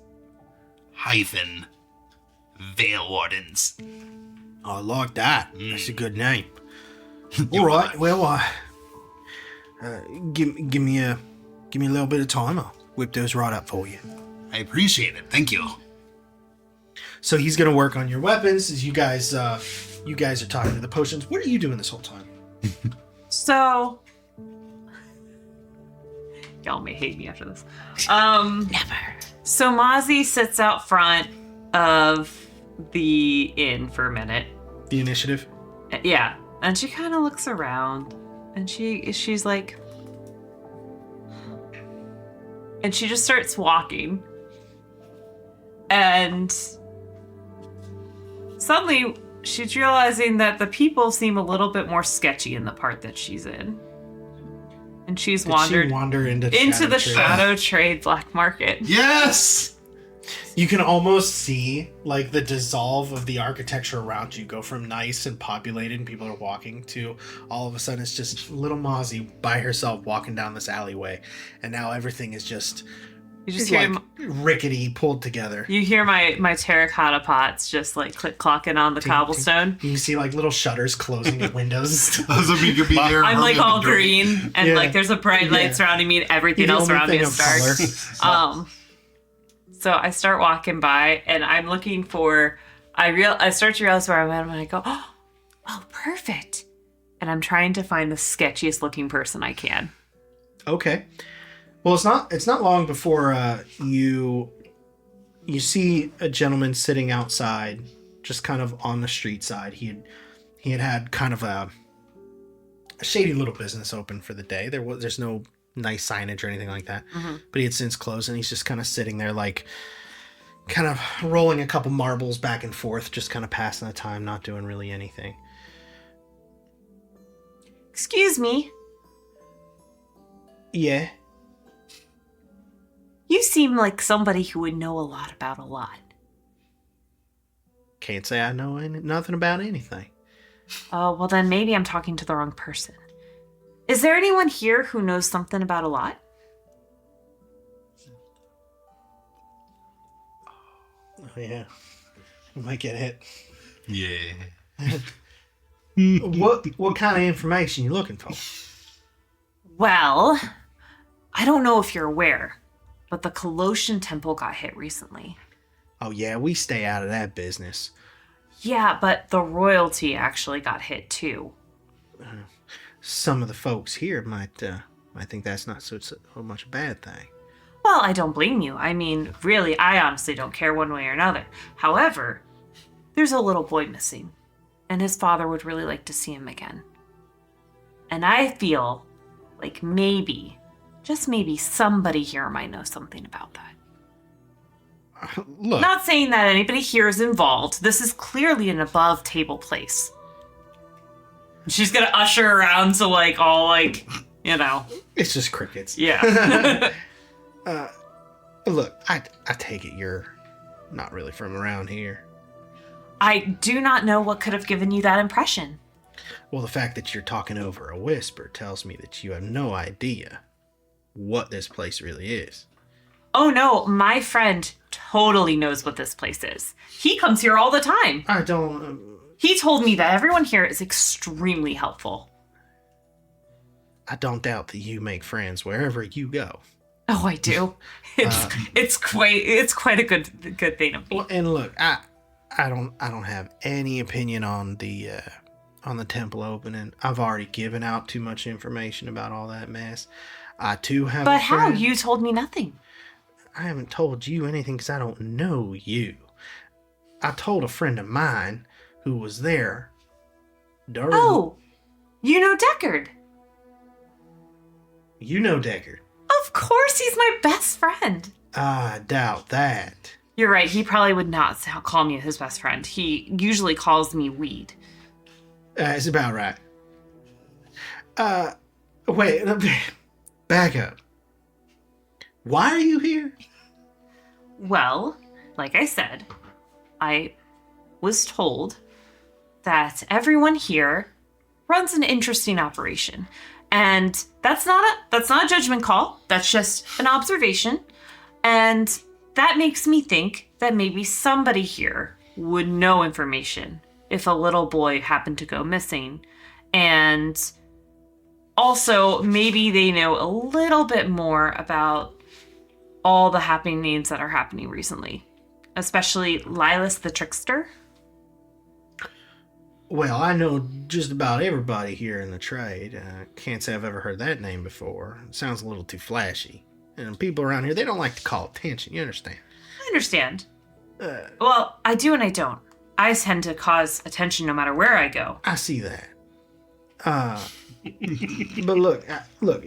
hyphen Veil Wardens? I like that. That's a good name. All right. Well, give me a little bit of time. I'll whip those right up for you. I appreciate it. Thank you. So he's gonna work on your weapons as you guys are talking to the potions. What are you doing this whole time? So, y'all may hate me after this. Never. So Mozzie sits out front of the inn for a minute. The initiative. Yeah, and she kind of looks around, and she's like, and she just starts walking, and suddenly she's realizing that the people seem a little bit more sketchy in the part that she's in, and she's Did wandered she wander into the Trade? shadow trade black market. yes! You can almost see like the dissolve of the architecture around you go from nice and populated and people are walking to all of a sudden it's just little Mozzie by herself walking down this alleyway, and now everything is just You just hear like rickety pulled together. you hear my terracotta pots just like click clocking on the Tink, tink. cobblestone. You can see like little shutters closing at windows and stuff. I was hoping you could be there. I'm like hurry up all and dirty. green, and Yeah. like there's a bright light Yeah. surrounding me, and everything You're the else only around me thing is of dark. color. So I start walking by, and I'm looking for. I start to realize where I'm at, and I go, oh, perfect. and I'm trying to find the sketchiest looking person I can. Okay. Well, it's not long before you see a gentleman sitting outside, just kind of on the street side. He had kind of a shady little business open for the day. There's no nice signage or anything like that, but he had since closed, and he's just kind of sitting there, like, kind of rolling a couple marbles back and forth, just kind of passing the time, not doing really anything. Excuse me. Yeah. You seem like somebody who would know a lot about a lot. Can't say I know nothing about anything. Oh, well then maybe I'm talking to the wrong person. Is there anyone here who knows something about a lot? Oh, yeah. We might get hit. Yeah. What kind of information you looking for? Well, I don't know if you're aware, but the Colossian Temple got hit recently. Oh, yeah, we stay out of that business. Yeah, but the royalty actually got hit too. Some of the folks here might think that's not so much a bad thing. Well, I don't blame you. I mean, really, I honestly don't care one way or another. However, there's a little boy missing, and his father would really like to see him again. And I feel like maybe, just maybe, somebody here might know something about that. Look, Not saying that anybody here is involved. This is clearly an above table place. She's gonna usher around to like all like, you know. it's just crickets. Yeah. Look, I take it you're not really from around here. I do not know what could have given you that impression. Well, the fact that you're talking over a whisper tells me that you have no idea what this place really is. Oh no, my friend totally knows what this place is. He comes here all the time. I don't... He told me that everyone here is extremely helpful. I don't doubt that you make friends wherever you go. Oh, I do. It's quite a good thing of me. Well, and look, I don't have any opinion on the temple opening. I've already given out too much information about all that mess. I too have. But a how? friend. You told me nothing. I haven't told you anything because I don't know you. I told a friend of mine who was there during... Oh, you know Deckard. You know Deckard. Of course, he's my best friend. I doubt that. You're right. He probably would not call me his best friend. He usually calls me Weed. It's about right. Wait, back up. Why are you here? Well, like I said, I was told that everyone here runs an interesting operation. And that's not a judgment call. That's just an observation. And that makes me think that maybe somebody here would know information if a little boy happened to go missing. And also, maybe they know a little bit more about all the happenings that are happening recently. Especially Lilas the Trickster. Well, I know just about everybody here in the trade. Can't say I've ever heard that name before. It sounds a little too flashy. And people around here, they don't like to call attention. You understand? I understand. Well, I do and I don't. I tend to cause attention no matter where I go. I see that. But look,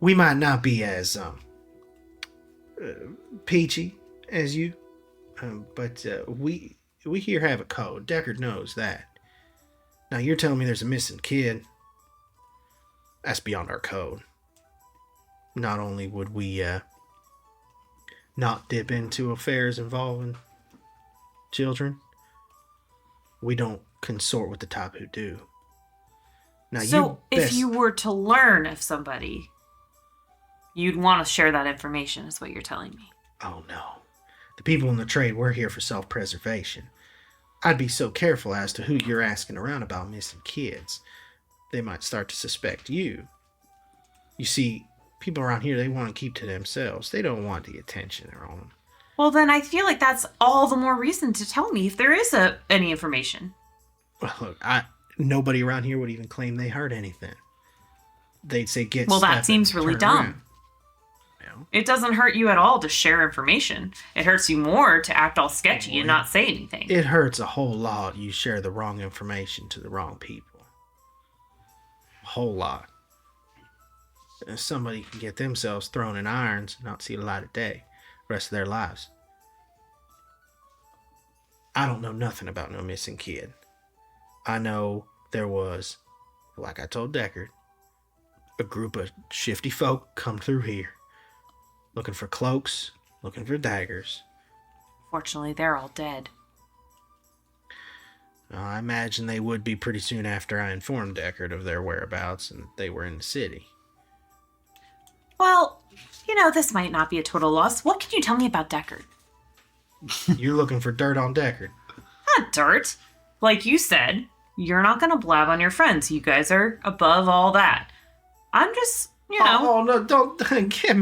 we might not be as peachy as you, but we here have a code. Deckard knows that. Now you're telling me there's a missing kid. That's beyond our code. Not only would we not dip into affairs involving children, we don't consort with the type who do. Now, So if you were to learn of somebody, you'd want to share that information, is what you're telling me. Oh no. The people in the trade, we're here for self-preservation. I'd be so careful as to who you're asking around about missing kids. They might start to suspect you. You see, people around here, they want to keep to themselves. They don't want the attention they're on. Well, then I feel like that's all the more reason to tell me if there is any information. Well, look, nobody around here would even claim they heard anything. They'd say, get Well, that Stefan, seems really turn dumb. around. You know? It doesn't hurt you at all to share information. It hurts you more to act all sketchy and not say anything. It hurts a whole lot you share the wrong information to the wrong people. A whole lot. And somebody can get themselves thrown in irons and not see the light of day the rest of their lives. I don't know nothing about no missing kid. I know there was, like I told Deckard, a group of shifty folk come through here looking for cloaks, looking for daggers. Fortunately, they're all dead. I imagine they would be pretty soon after I informed Deckard of their whereabouts and they were in the city. Well, this might not be a total loss. What can you tell me about Deckard? You're looking for dirt on Deckard. Not dirt. Like you said, you're not going to blab on your friends. You guys are above all that. I'm just, Oh no! Don't get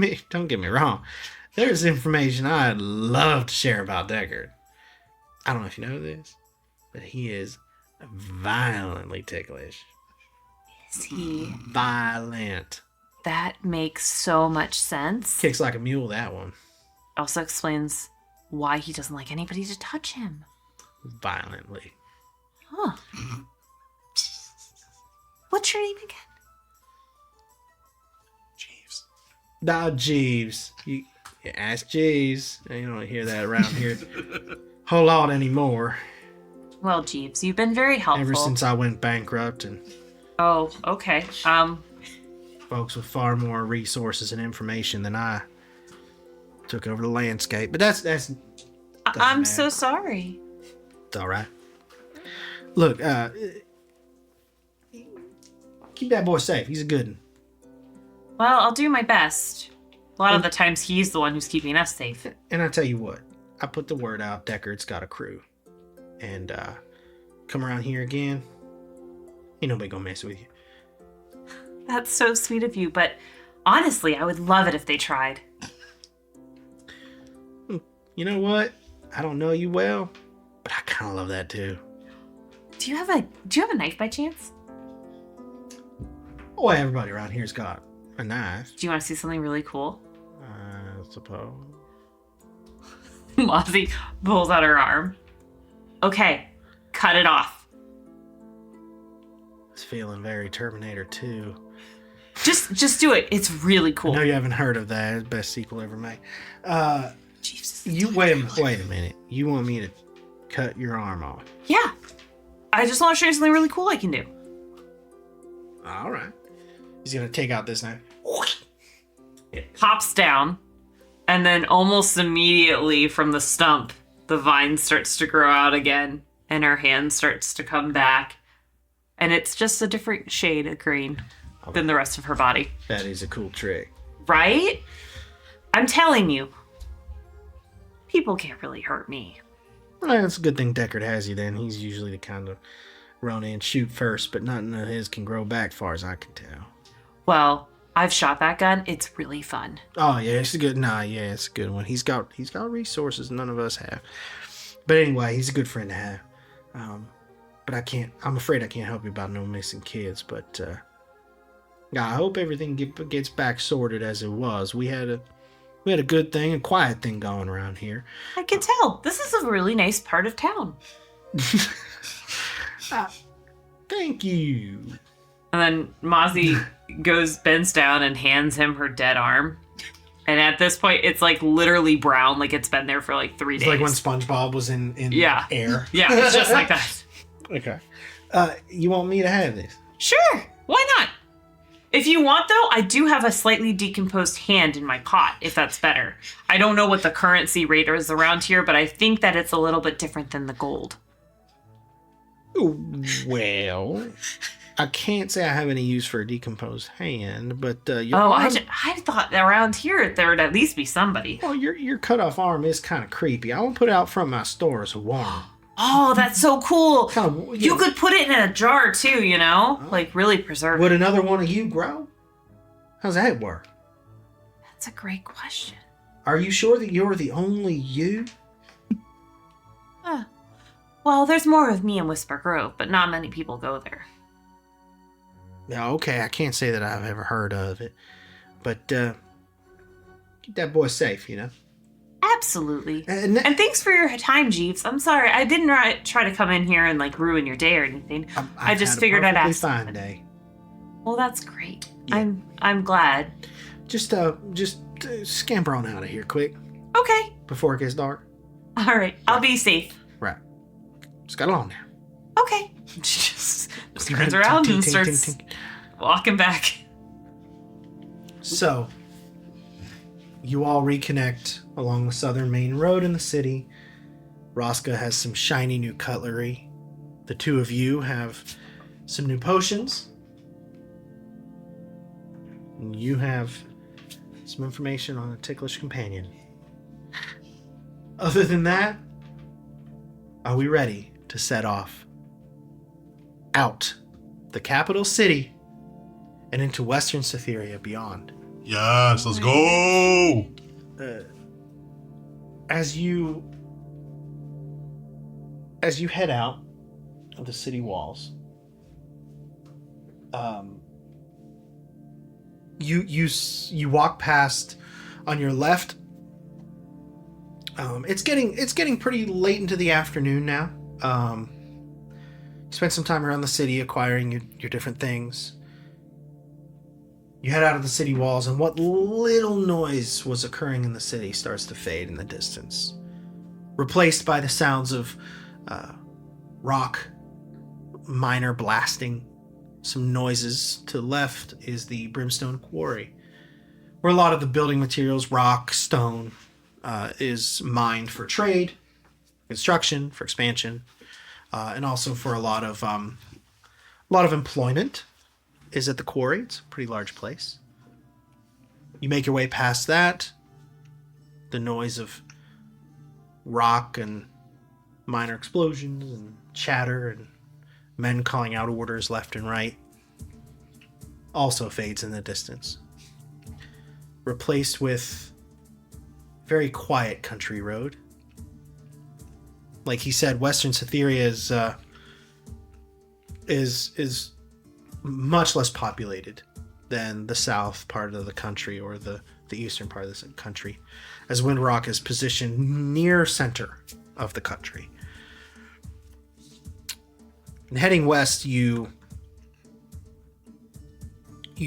me wrong. There's information I'd love to share about Deckard. I don't know if you know this, but he is violently ticklish. Is he? Violent. That makes so much sense. Kicks like a mule, that one. Also explains why he doesn't like anybody to touch him. Violently. Huh. What's your name again? Jeeves. Nah, Jeeves. You ask Jeeves. You don't hear that around here whole lot anymore. Well, Jeeves, you've been very helpful. Ever since I went bankrupt and Oh, okay. folks with far more resources and information than I took over the landscape. But that's I'm so sorry. it's all right. Look, keep that boy safe. He's a good one. Well, I'll do my best. A lot of the times he's the one who's keeping us safe. And I tell you what, I put the word out. Deckard's got a crew, and come around here again, ain't nobody gonna mess with you. That's so sweet of you, but honestly, I would love it if they tried. You know what? I don't know you well, but I kind of love that too. Do you have a knife by chance? Oh, everybody around here's got a knife, Do you want to see something really cool? I suppose. Mozzie pulls out her arm. Okay, cut it off. It's feeling very Terminator 2. Just do it. It's really I cool. know you haven't heard of that. It's the best sequel ever made. Jesus. You wait a minute. You want me to cut your arm off? Yeah. I just want to show you something really cool I can do. All right. He's gonna take out this knife. It pops down, and then almost immediately from the stump, the vine starts to grow out again, and her hand starts to come back. And it's just a different shade of green than the rest of her body. That is a cool trick. Right? I'm telling you, people can't really hurt me. Well, it's a good thing Deckard has you then. He's usually the kind of run in, shoot first, but nothing of his can grow back far as I can tell. Well, I've shot that gun. It's really fun. Oh yeah, it's a good it's a good one. He's got resources none of us have. But anyway, he's a good friend to have. But I'm afraid I can't help you about no missing kids, but yeah, I hope everything gets back sorted as it was. We had a good thing, a quiet thing going around here. I can tell. This is a really nice part of town. Thank you. And then Mozzie bends down and hands him her dead arm. And at this point, it's like literally brown, like it's been there for like 3 days. It's like when SpongeBob was in Yeah. air. Yeah, it's just like that. Okay. You want me to have this? Sure, why not? If you want, though, I do have a slightly decomposed hand in my pot, if that's better. I don't know what the currency rate is around here, but I think that it's a little bit different than the gold. Well, I can't say I have any use for a decomposed hand, but your Oh, arm, I thought that around here there would at least be somebody. well, your cut off arm is kind of creepy. I want to put it out front of my store as a warning. Oh, that's so cool. Kind of, You could put it in a jar, too, you know? Like, really preserve Would it. another one of you grow? How's that work? That's a great question. Are you sure that you're the only you? Well, there's more of me in Whisper Grove, but not many people go there. Yeah, okay, I can't say that I've ever heard of it. But, keep that boy safe, you know? Absolutely. And thanks for your time, Jeeves. I'm sorry. I didn't try to come in here and, like, ruin your day or anything. I just figured I'd ask. Fine day. Well, that's great. Yeah. I'm glad. Just scamper on out of here quick Okay. before it gets dark. All right. I'll be safe. Right. Just got along now. Okay. She just turns around and starts walking back. So, you all reconnect along the southern main road in the city. Roska has some shiny new cutlery. The two of you have some new potions. And you have some information on a ticklish companion. Other than that, are we ready to set off out the capital city and into western Cytheria beyond? Yes, let's go! As you head out of the city walls, you walk past on your left. It's getting pretty late into the afternoon now. You spent some time around the city acquiring your different things. You head out of the city walls, and what little noise was occurring in the city starts to fade in the distance, replaced by the sounds of rock miner blasting. Some noises to the left is the Brimstone Quarry, where a lot of the building materials, rock, stone, is mined for trade, construction, for expansion, and also for a lot of employment is at the quarry. It's a pretty large place. You make your way past that. The noise of rock and minor explosions and chatter and men calling out orders left and right also fades in the distance. Replaced with very quiet country road. Like he said, Western Cytheria is much less populated than the south part of the country or the eastern part of the country, as Windrock is positioned near center of the country. And heading west, you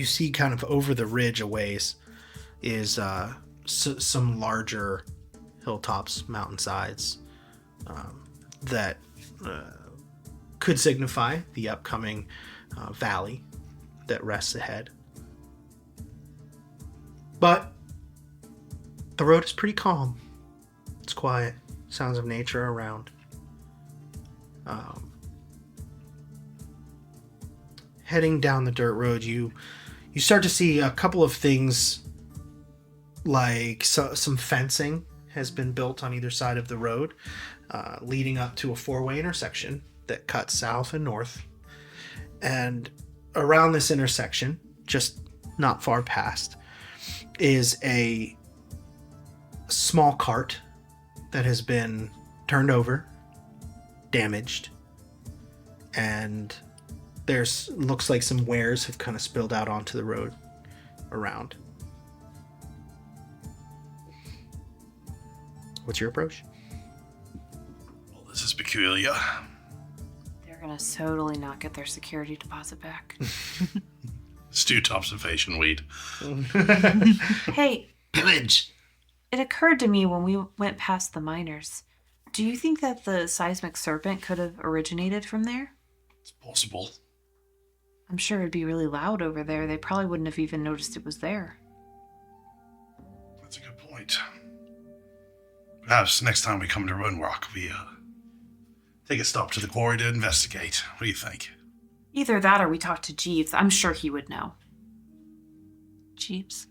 see kind of over the ridge a ways is some larger hilltops, mountainsides that could signify the upcoming valley that rests ahead. But the road is pretty calm. It's quiet. Sounds of nature around. Heading down the dirt road, you start to see a couple of things, like some fencing has been built on either side of the road, leading up to a four-way intersection that cuts south and north. And around this intersection, just not far past, is a small cart that has been turned over, damaged, and looks like some wares have kind of spilled out onto the road around. What's your approach? Well, this is peculiar. They're gonna totally not get their security deposit back. Astute observation, Weed. Hey, Pillage. it occurred to me when we went past the miners. Do you think that the seismic serpent could have originated from there? It's possible. I'm sure it'd be really loud over there. They probably wouldn't have even noticed it was there. That's a good point. Perhaps next time we come to Rock, we take a stop to the quarry to investigate. What do you think? Either that or we talk to Jeeves. I'm sure he would know. Jeeves.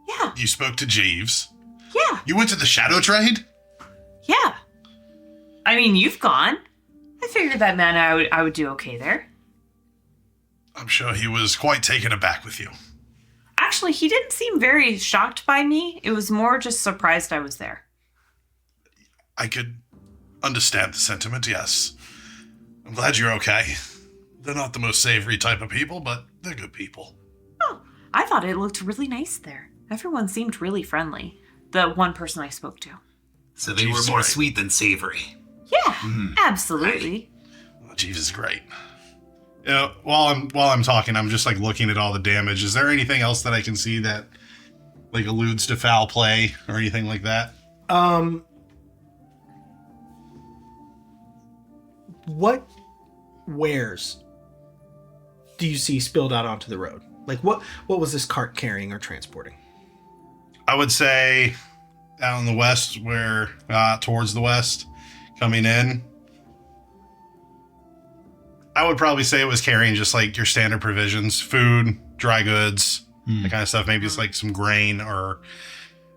Yeah, You spoke to Jeeves. yeah, You went to the Shadow Trade? yeah. I mean, you've gone. I figured that meant I would do okay there. I'm sure he was quite taken aback with you. Actually, he didn't seem very shocked by me. It was more just surprised I was there. I could understand the sentiment, yes. I'm glad you're okay. They're not the most savory type of people, but they're good people. Oh, I thought it looked really nice there. Everyone seemed really friendly. The one person I spoke to. So they were Jesus more Christ. sweet than savory. Yeah, absolutely. Oh, Jesus, great. You know, while I'm talking, I'm just like looking at all the damage. Is there anything else that I can see that like alludes to foul play or anything like that? What wares do you see spilled out onto the road? Like what was this cart carrying or transporting? I would say out in the west, where towards the west, coming in. I would probably say it was carrying just like your standard provisions, food, dry goods, that kind of stuff. Maybe it's like some grain or,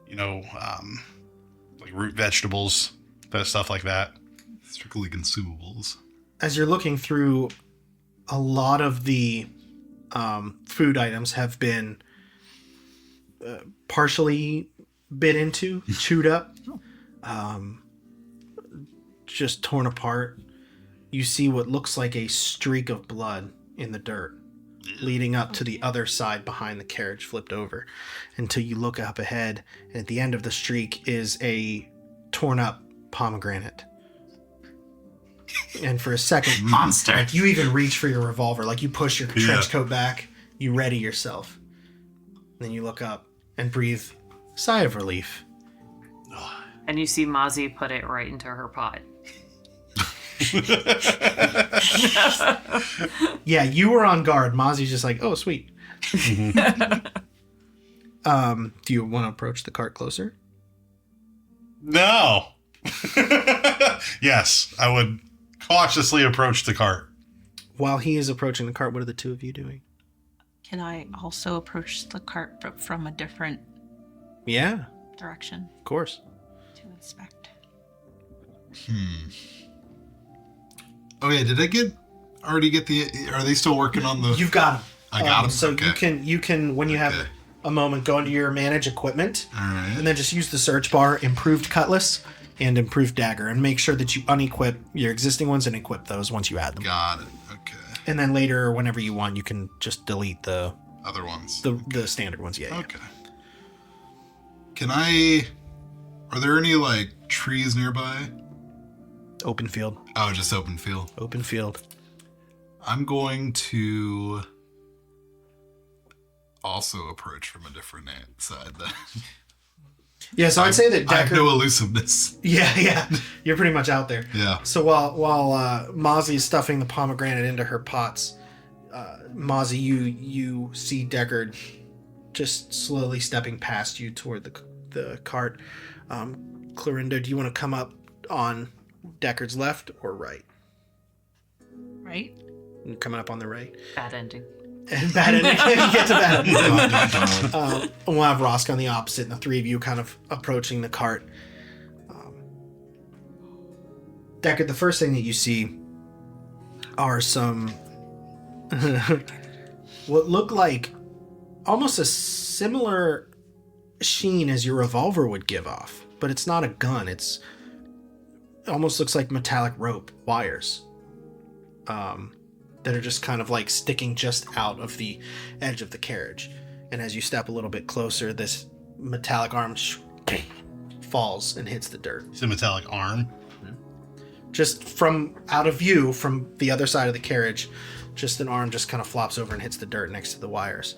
like root vegetables, that stuff like that. Strictly consumables. As you're looking through, a lot of the food items have been partially bit into, chewed up, just torn apart. You see what looks like a streak of blood in the dirt leading up to the other side behind the carriage flipped over until you look up ahead, and at the end of the streak is a torn up pomegranate. And for a second, Monster. like you even reach for your revolver, like you push your trench coat back, you ready yourself. Then you look up and breathe a sigh of relief. And you see Mozzie put it right into her pot. Yeah, you were on guard. Mozzie's just like, oh, sweet. Do you want to approach the cart closer? No. Yes, I would cautiously approach the cart. While he is approaching the cart, what are the two of you doing? Can I also approach the cart but from a different Yeah, direction of course. to inspect? Oh yeah, did I already get the? Are they still working on the? You've got him. I got him. So Okay. you can when you have Okay. a moment, go into your manage equipment, All right. and then just use the search bar, improved cutlass and improved dagger, and make sure that you unequip your existing ones and equip those once you add them. Got it. Okay. And then later, whenever you want, you can just delete the Other ones. the standard ones. Yeah. Okay. Can I? Are there any like trees nearby? Open field. Oh, just open field. Open field. I'm going to also approach from a different side. Then. Yeah. So I'd say that I have Decker. no elusiveness. Yeah. You're pretty much out there. Yeah. So while Mozzie is stuffing the pomegranate into her pots, Mozzie, you see Deckard just slowly stepping past you toward the cart. Clorinda, do you want to come up on Deckard's left or right? Right? You're coming up on the right. Bad ending. And bad ending. You get to bad ending. We'll have Rosk on the opposite, and the three of you kind of approaching the cart. Deckard, the first thing that you see are some what look like almost a similar sheen as your revolver would give off, but it's not a gun. It almost looks like metallic rope wires that are just kind of like sticking just out of the edge of the carriage. And as you step a little bit closer, this metallic arm falls and hits the dirt. It's a metallic arm. Just from out of view from the other side of the carriage, just an arm just kind of flops over and hits the dirt next to the wires.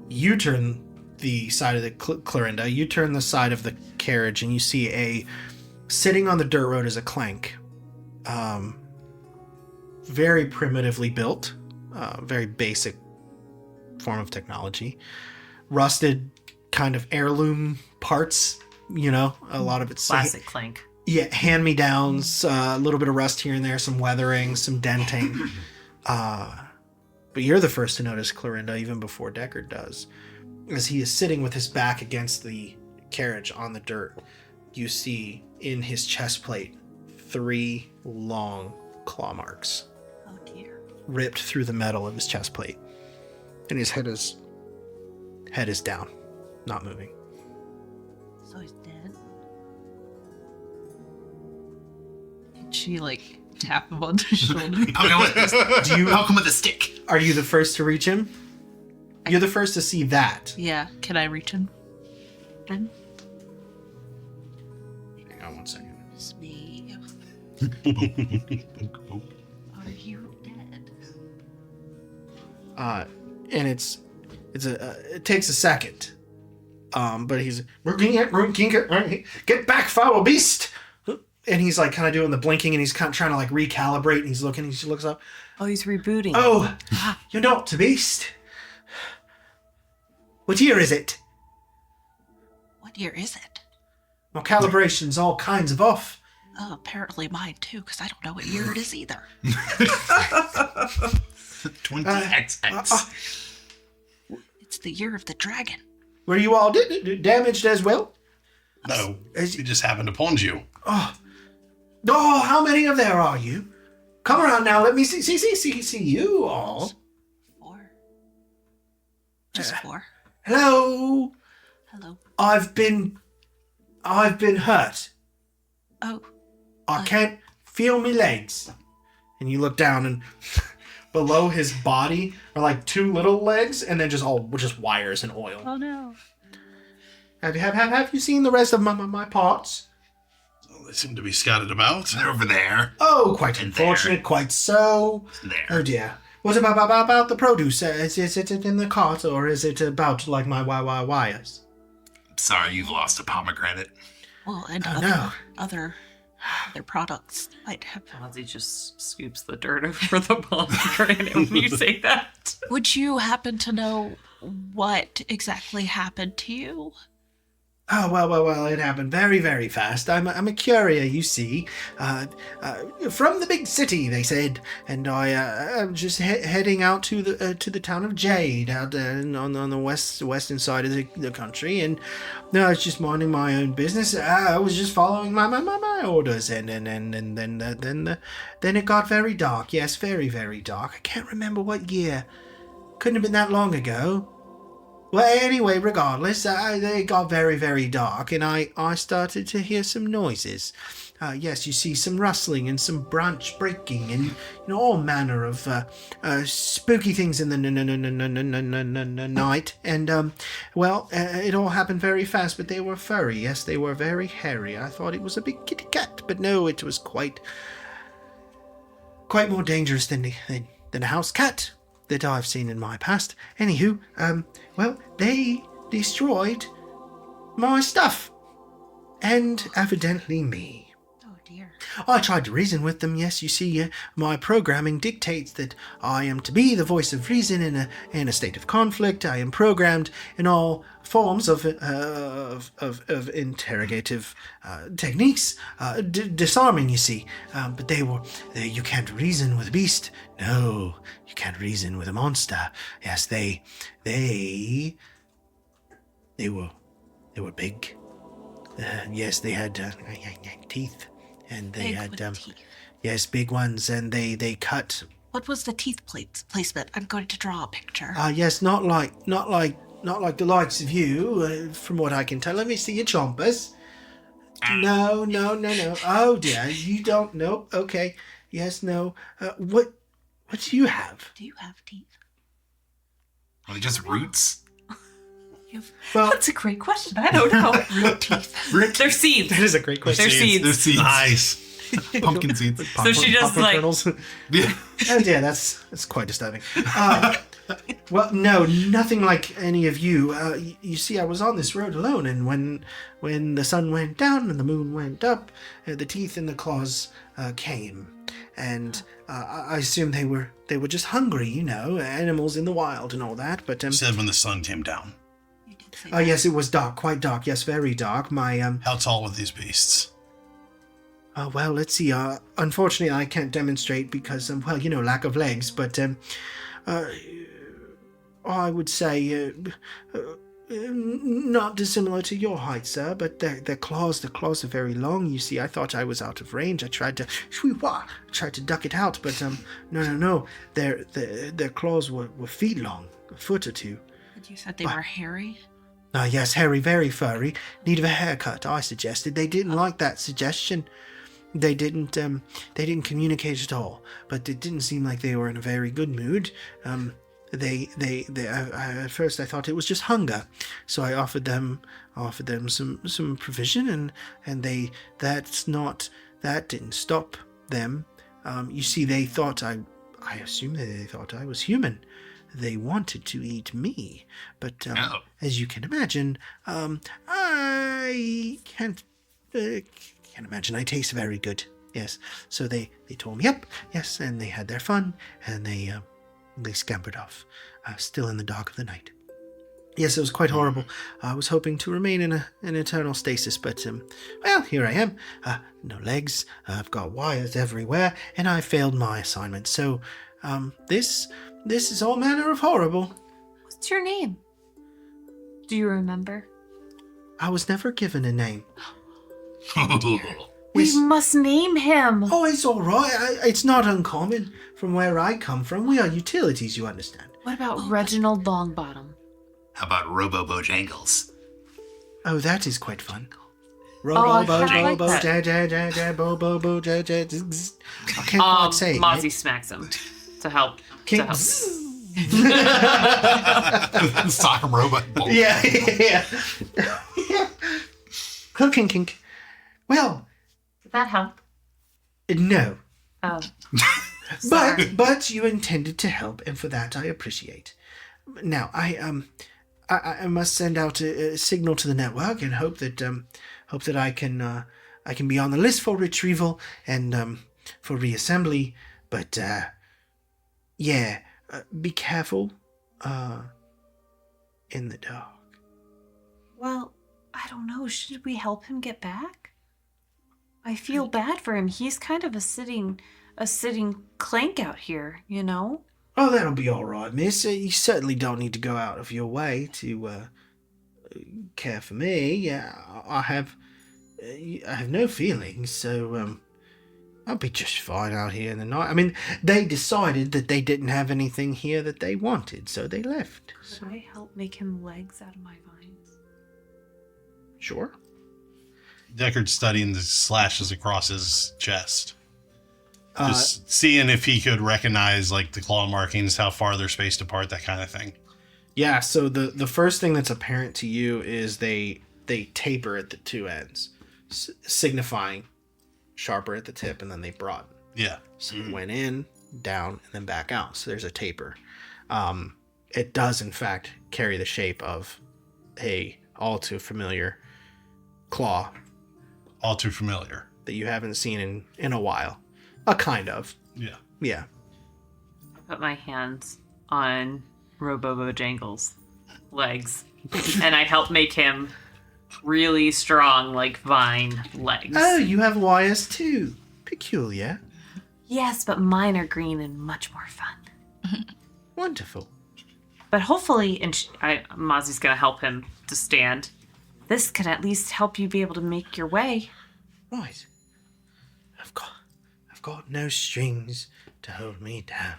You turn the side of the Clorinda, you turn the side of the carriage, and you see sitting on the dirt road is a clank. Very primitively built, very basic form of technology. Rusted kind of heirloom parts, a lot of it's Classic Clank. yeah, hand-me-downs, a little bit of rust here and there, some weathering, some denting. But you're the first to notice Clorinda, even before Deckard does. As he is sitting with his back against the carriage on the dirt, you see in his chest plate 3 long claw marks Oh dear. ripped through the metal of his chest plate. And his head is down, not moving. So he's dead? She like tap him on the shoulder. Poke him with a stick. Are you the first to reach him? You're the first to see that. Yeah, can I reach him? Then Hang on one second. it's me. Are you dead? And it takes a second. But he's get back, foul beast. And he's like kind of doing the blinking, and he's kind of trying to like recalibrate, and he's looking, he looks up. Oh, he's rebooting. Oh, you're not the beast. What year is it? What year is it? My calibration's all kinds of off. Oh, apparently mine too, because I don't know what year it is either. 20XX. It's the year of the dragon. Were you all damaged as well? No, he just happened to punch you. Oh, how many of there are you? Come around now. Let me see you all. 4. Just 4. Hello. Hello. I've been hurt. Oh, I can't feel my legs. And you look down, and below his body are like 2 little legs, and then just wires and oil. oh no. Have you seen the rest of my parts? Well, they seem to be scattered about. They're over there. Oh, quite And unfortunate. there. Quite so. There. Oh dear. What about the produce? Is it in the cart, or is it about like my wires? Sorry, you've lost a pomegranate. Well, and Oh, no. other products might have. Ozzy just scoops the dirt over the pomegranate when you say that. Would you happen to know what exactly happened to you? Oh, well, it happened very, very fast. I'm a courier, you see, from the big city, they said, and I'm just heading out to the town of Jade, out on the western side of the country, and no, I was just minding my own business. I was just following my orders, and then it got very dark. Yes, very, very dark. I can't remember what year. Couldn't have been that long ago. Well, anyway, regardless, it got very, very dark, and I started to hear some noises. Yes, you see some rustling and some branch breaking, and all manner of spooky things in the night. And it all happened very fast, but they were furry. Yes, they were very hairy. I thought it was a big kitty cat, but no, it was quite more dangerous than a house cat that I've seen in my past. Anywho, they destroyed my stuff. And evidently me. Oh dear. I tried to reason with them. Yes, you see, my programming dictates that I am to be the voice of reason in a state of conflict. I am programmed in all forms of interrogative techniques, disarming. You see, but you can't reason with a beast. No, you can't reason with a monster. Yes, they were big. Yes, they had teeth, and they Big had with teeth. yes, big ones, and they cut. What was the teeth placement? I'm going to draw a picture. Yes, not like the likes of you, from what I can tell. Let me see your chompers. No. Oh dear, you don't know. Okay, yes, no. What do you have? Do you have teeth? Are they just roots? Well, That's a great question. I don't know. Root teeth. They're seeds. that is a great question. They're seeds. They're seeds. Nice. Pumpkin seeds. So she just Popcorn like kernels. Yeah. Oh yeah, that's quite disturbing. Well, no, nothing like any of you. You see, I was on this road alone, and when the sun went down and the moon went up, the teeth and the claws came, and I assume they were just hungry, animals in the wild and all that. But You said when the sun came down. You did say oh that. yes, it was dark, quite dark. Yes, very dark. My How tall were these beasts? well, let's see. Unfortunately, I can't demonstrate because lack of legs. But I would say not dissimilar to your height, sir. But the claws are very long. You see, I thought I was out of range. I tried to duck it out, but no. Their claws were feet long, a foot or two. And you said they were hairy? Yes, hairy, very furry. Need of a haircut, I suggested. They didn't like that suggestion. they didn't communicate at all. But it didn't seem like they were in a very good mood. At first I thought it was just hunger, so I offered them some provision, and that didn't stop them. You see, they thought I assume that they thought I was human. They wanted to eat me, but as you can imagine, I can't imagine I taste very good. Yes, so they tore me up. Yes, and they had their fun, and they scampered off, still in the dark of the night. Yes, it was quite horrible. I was hoping to remain in an eternal stasis, but, well, here I am. No legs, I've got wires everywhere, and I failed my assignment. So, this is all manner of horrible. What's your name? Do you remember? I was never given a name. We must name him. Oh, it's all right. It's not uncommon. From where I come from, we are utilities, you understand. What about Reginald Longbottom? How about Robo Bojangles? Oh, that is quite fun. I Robo, like bo, that. bo, bo, I can't quite say it. Mozzie smacks him to help. King- Sock 'em robot. Yeah. Cooking kink. Well, Did that help? no. Oh. Sorry. But you intended to help, and for that I appreciate. Now I must send out a signal to the network and hope that I can be on the list for retrieval and for reassembly. But be careful in the dark. Well, I don't know. Should we help him get back? I feel bad for him. He's kind of a sitting clank out here, you know? Oh, that'll be all right, miss. You certainly don't need to go out of your way to care for me. Yeah, I have no feelings, so I'll be just fine out here in the night. I mean, they decided that they didn't have anything here that they wanted, so they left. Should I help make him legs out of my vines? Sure. Deckard's studying the slashes across his chest. Just seeing if he could recognize, like, the claw markings, how far they're spaced apart, that kind of thing. Yeah, so the first thing that's apparent to you is they taper at the two ends, signifying sharper at the tip, and then they broaden. Yeah. So it went in, down, and then back out. So there's a taper. It does, in fact, carry the shape of a all too familiar claw All too familiar. that you haven't seen in a while. A kind of. Yeah. Yeah. I put my hands on Robo Bojangles' legs, and I help make him really strong, like vine legs. Oh, you have wires too. Peculiar. Yes, but mine are green and much more fun. Wonderful. But hopefully, Mozzie's gonna help him to stand. This can at least help you be able to make your way. Right. I've got no strings to hold me down.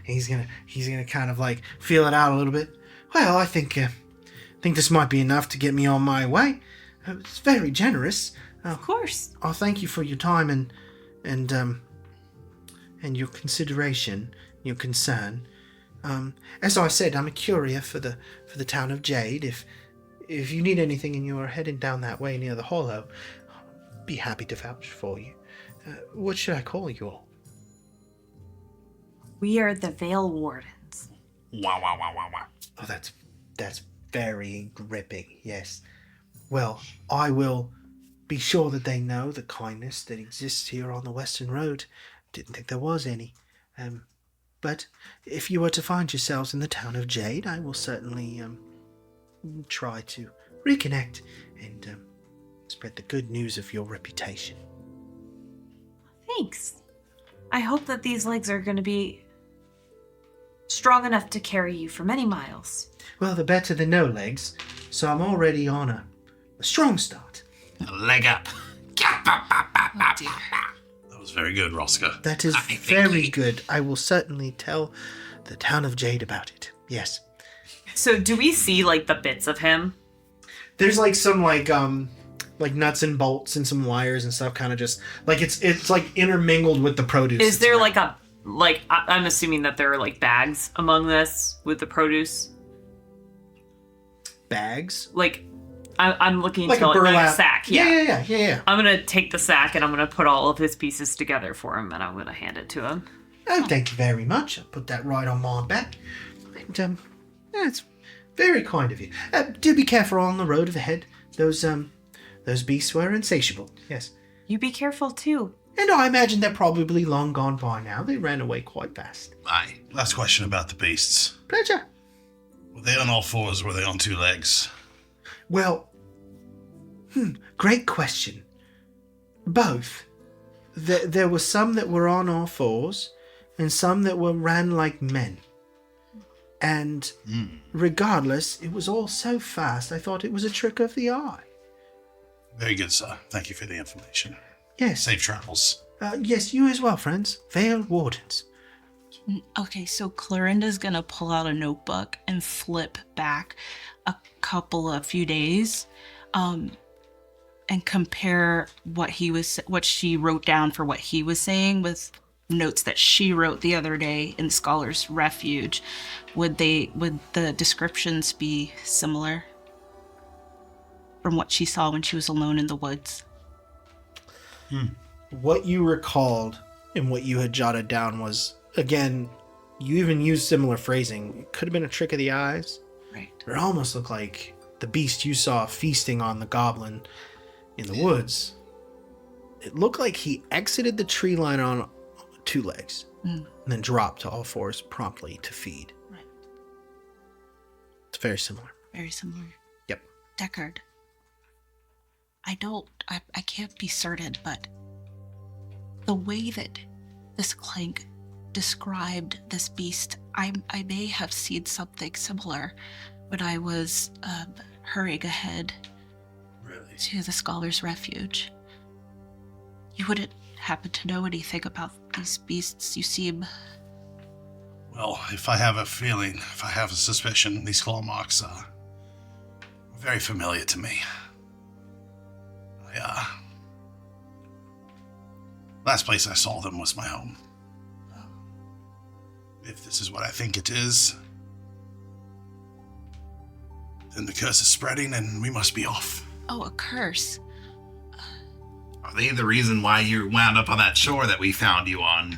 He's gonna kind of like feel it out a little bit. Well, I think this might be enough to get me on my way. It's very generous. Of course. I'll thank you for your time and your consideration, your concern. As I said, I'm a courier for the town of Jade. If you need anything and you are heading down that way near the hollow, I'll be happy to vouch for you. What should I call you all? We are the Veil Wardens. Wow. Oh, that's very gripping. Yes. Well, I will be sure that they know the kindness that exists here on the Western Road. Didn't think there was any. But if you were to find yourselves in the town of Jade, I will certainly try to reconnect and spread the good news of your reputation. Thanks. I hope that these legs are going to be strong enough to carry you for many miles. Well, the better than no legs, so I'm already on a strong start. Leg up. Oh, dear. That was very good, Rosca. That is think very he- good. I will certainly tell the town of Jade about it. Yes. So do we see like the bits of him? There's like some like nuts and bolts and some wires and stuff, kind of just like it's like intermingled with the produce. Is that's there around. I'm assuming that there are like bags among this with the produce? bags? Like, I'm looking Like to a like a burlap sack. Yeah. I'm gonna take the sack and I'm gonna put all of his pieces together for him, and I'm gonna hand it to him. Oh, thank you very much. I'll put that right on my back. And, that's very kind of you. Do be careful on the road ahead. Those beasts were insatiable. Yes. You be careful too. And I imagine they're probably long gone by now. They ran away quite fast. Aye. Last question about the beasts. Pleasure. Were they on all fours? Were they on two legs? Well, great question. Both. There were some that were on all fours, and some that ran like men. And regardless, it was all so fast, I thought it was a trick of the eye. Very good, sir. Thank you for the information. Yes. Safe travels. Yes, you as well, friends. Veil Wardens. Okay, so Clorinda's gonna pull out a notebook and flip back a few days, and compare what she wrote down for what he was saying with notes that she wrote the other day in Scholar's Refuge. Would the descriptions be similar from what she saw when she was alone in the woods? What you recalled and what you had jotted down was, again, you even used similar phrasing. It could have been a trick of the eyes. Right. It almost looked like the beast you saw feasting on the goblin in the woods. It looked like he exited the tree line on two legs and then dropped to all fours promptly to feed. Right. It's very similar. Very similar. Yep. Deckard, I can't be certain, but the way that this clank described this beast, I may have seen something similar when I was hurrying ahead to the Scholar's Refuge. You wouldn't happen to know anything about these beasts? You seem... Well, if I have a feeling, if I have a suspicion, these claw marks are very familiar to me. Last place I saw them was my home. If this is what I think it is, then the curse is spreading and we must be off. Oh, a curse. Are they the reason why you wound up on that shore that we found you on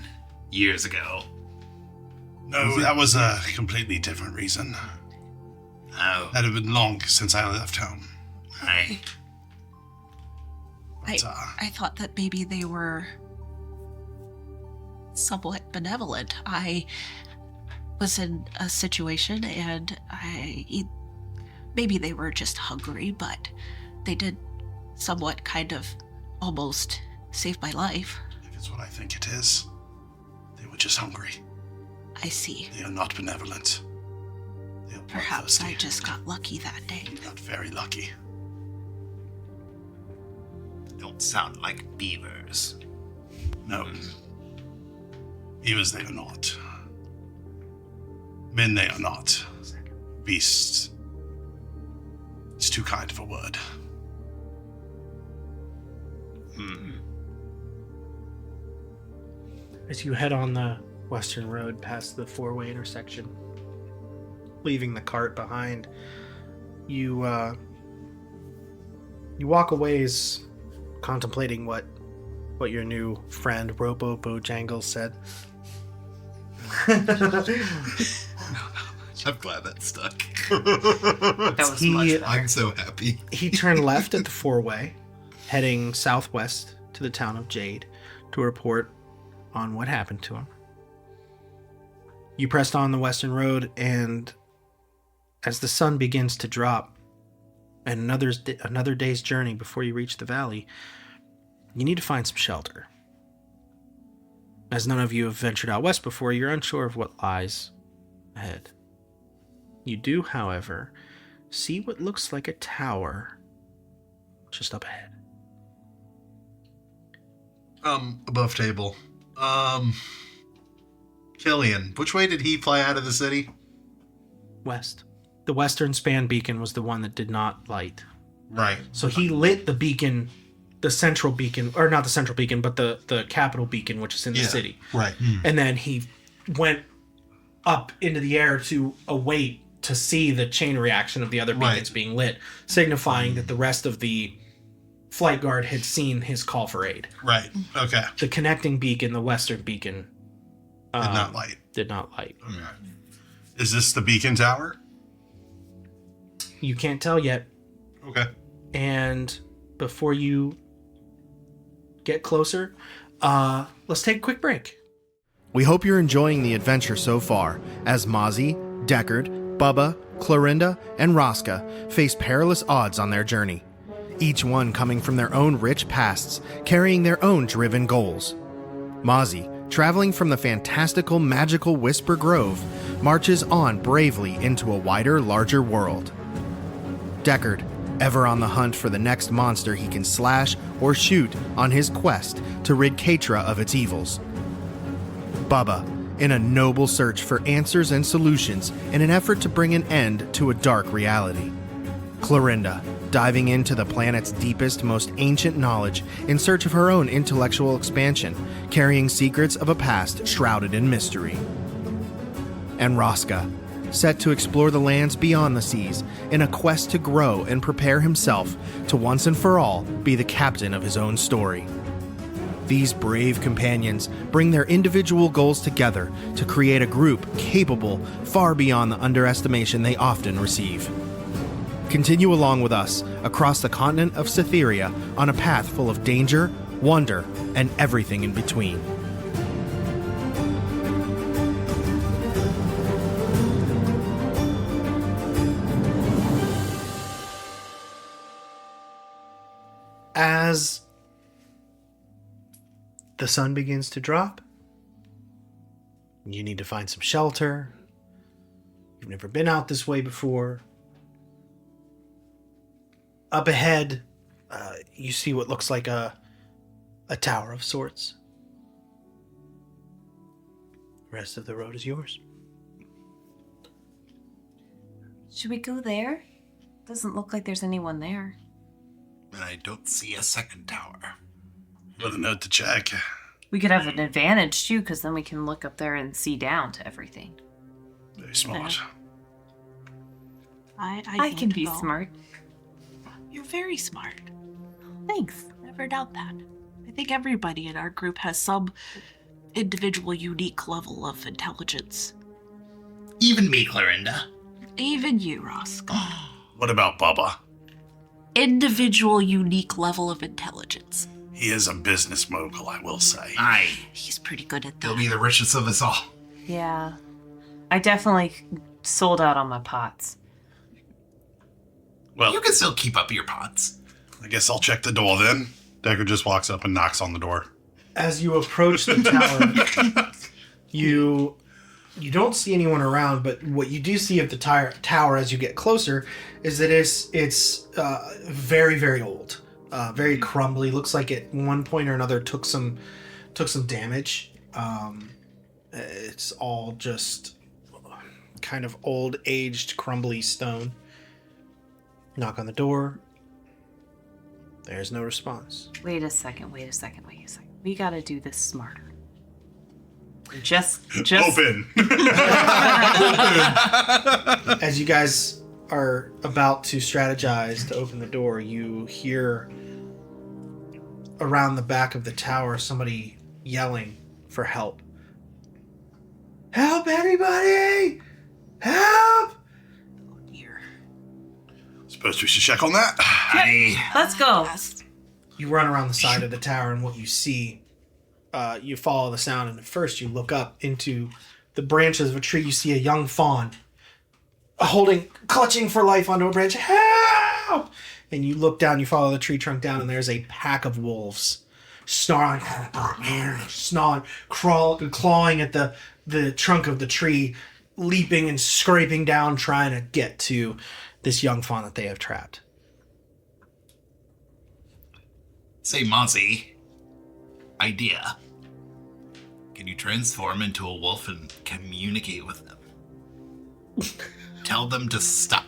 years ago? No, that was a completely different reason. Oh, That had been long since I left home. I... But, I thought that maybe they were somewhat benevolent. I was in a situation and maybe they were just hungry, but they did somewhat kind of almost save my life. if it's what I think it is, they were just hungry. I see. They are not benevolent. They are Perhaps bloodthirsty. I just got lucky that day. You got very lucky. don't sound like beavers. No. Beavers they are not. Men they are not. Beasts. It's too kind of a word. As you head on the western road past the four-way intersection, leaving the cart behind, you walk a ways contemplating what your new friend Robo Bojangles said. I'm glad that stuck. That was much better. I'm so happy. He turned left at the four-way, heading southwest to the town of Jade to report on what happened to him. You pressed on the western road, and as the sun begins to drop, and another day's journey before you reach the valley, you need to find some shelter. As none of you have ventured out west before, you're unsure of what lies ahead. You do, however, see what looks like a tower just up ahead. Above table. Killian, which way did he fly out of the city? West. The western span beacon was the one that did not light. Right. So he lit the beacon, the central beacon, or not the central beacon, but the capital beacon, which is in the city. Right. And then he went up into the air to await to see the chain reaction of the other beacons being lit, signifying that the rest of the flight guard had seen his call for aid. Right. Okay. The connecting beacon, the western beacon, Did not light. did not light. Okay. Is this the beacon tower? You can't tell yet. Okay. And before you get closer, let's take a quick break. We hope you're enjoying the adventure so far, as Mozzie, Deckard, Bubba, Clorinda, and Rosca face perilous odds on their journey, each one coming from their own rich pasts, carrying their own driven goals. Mozzie, traveling from the fantastical magical Whisper Grove, marches on bravely into a wider, larger world. Deckard, ever on the hunt for the next monster he can slash or shoot on his quest to rid Katra of its evils. Bubba, in a noble search for answers and solutions in an effort to bring an end to a dark reality. Clorinda, diving into the planet's deepest, most ancient knowledge in search of her own intellectual expansion, carrying secrets of a past shrouded in mystery. And Rosca, set to explore the lands beyond the seas in a quest to grow and prepare himself to once and for all be the captain of his own story. These brave companions bring their individual goals together to create a group capable far beyond the underestimation they often receive. Continue along with us across the continent of Cytheria on a path full of danger, wonder, and everything in between. As the sun begins to drop, you need to find some shelter. You've never been out this way before. Up ahead, you see what looks like a tower of sorts. The rest of the road is yours. Should we go there? Doesn't look like there's anyone there. But I don't see a second tower. With a note to check. We could have an advantage too, because then we can look up there and see down to everything. Very smart. I can be go. smart. You're very smart. Thanks. Never doubt that. I think everybody in our group has some individual unique level of intelligence. Even me, Clorinda. Even you, Roscoe. What about Bubba? Individual unique level of intelligence. He is a business mogul, I will say. Aye. He's pretty good at He'll that. be the richest of us all. Yeah. I definitely sold out on my pots. Well, You can still keep up your pots. I guess I'll check the door then. Deckard just walks up and knocks on the door. As you approach the tower, you don't see anyone around, but what you do see of the tower as you get closer is that it's very, very old, very crumbly. Looks like at one point or another took some damage. It's all just kind of old, aged, crumbly stone. Knock on the door. There's no response. Wait a second. We gotta do this smarter. Just Open! As you guys are about to strategize to open the door, you hear around the back of the tower somebody yelling for help. Help, anybody! Help! Oh dear. Suppose we should check on that. Let's go. Yes. You run around the side of the tower, and what you see, you follow the sound, and at first you look up into the branches of a tree. You see a young fawn clutching for life onto a branch. Help! And you look down, you follow the tree trunk down, and there's a pack of wolves snarling, clawing at the trunk of the tree, leaping and scraping down, trying to get to this young fawn that they have trapped. Say, Mozzie. Idea. Can you transform into a wolf and communicate with them? Tell them to stop.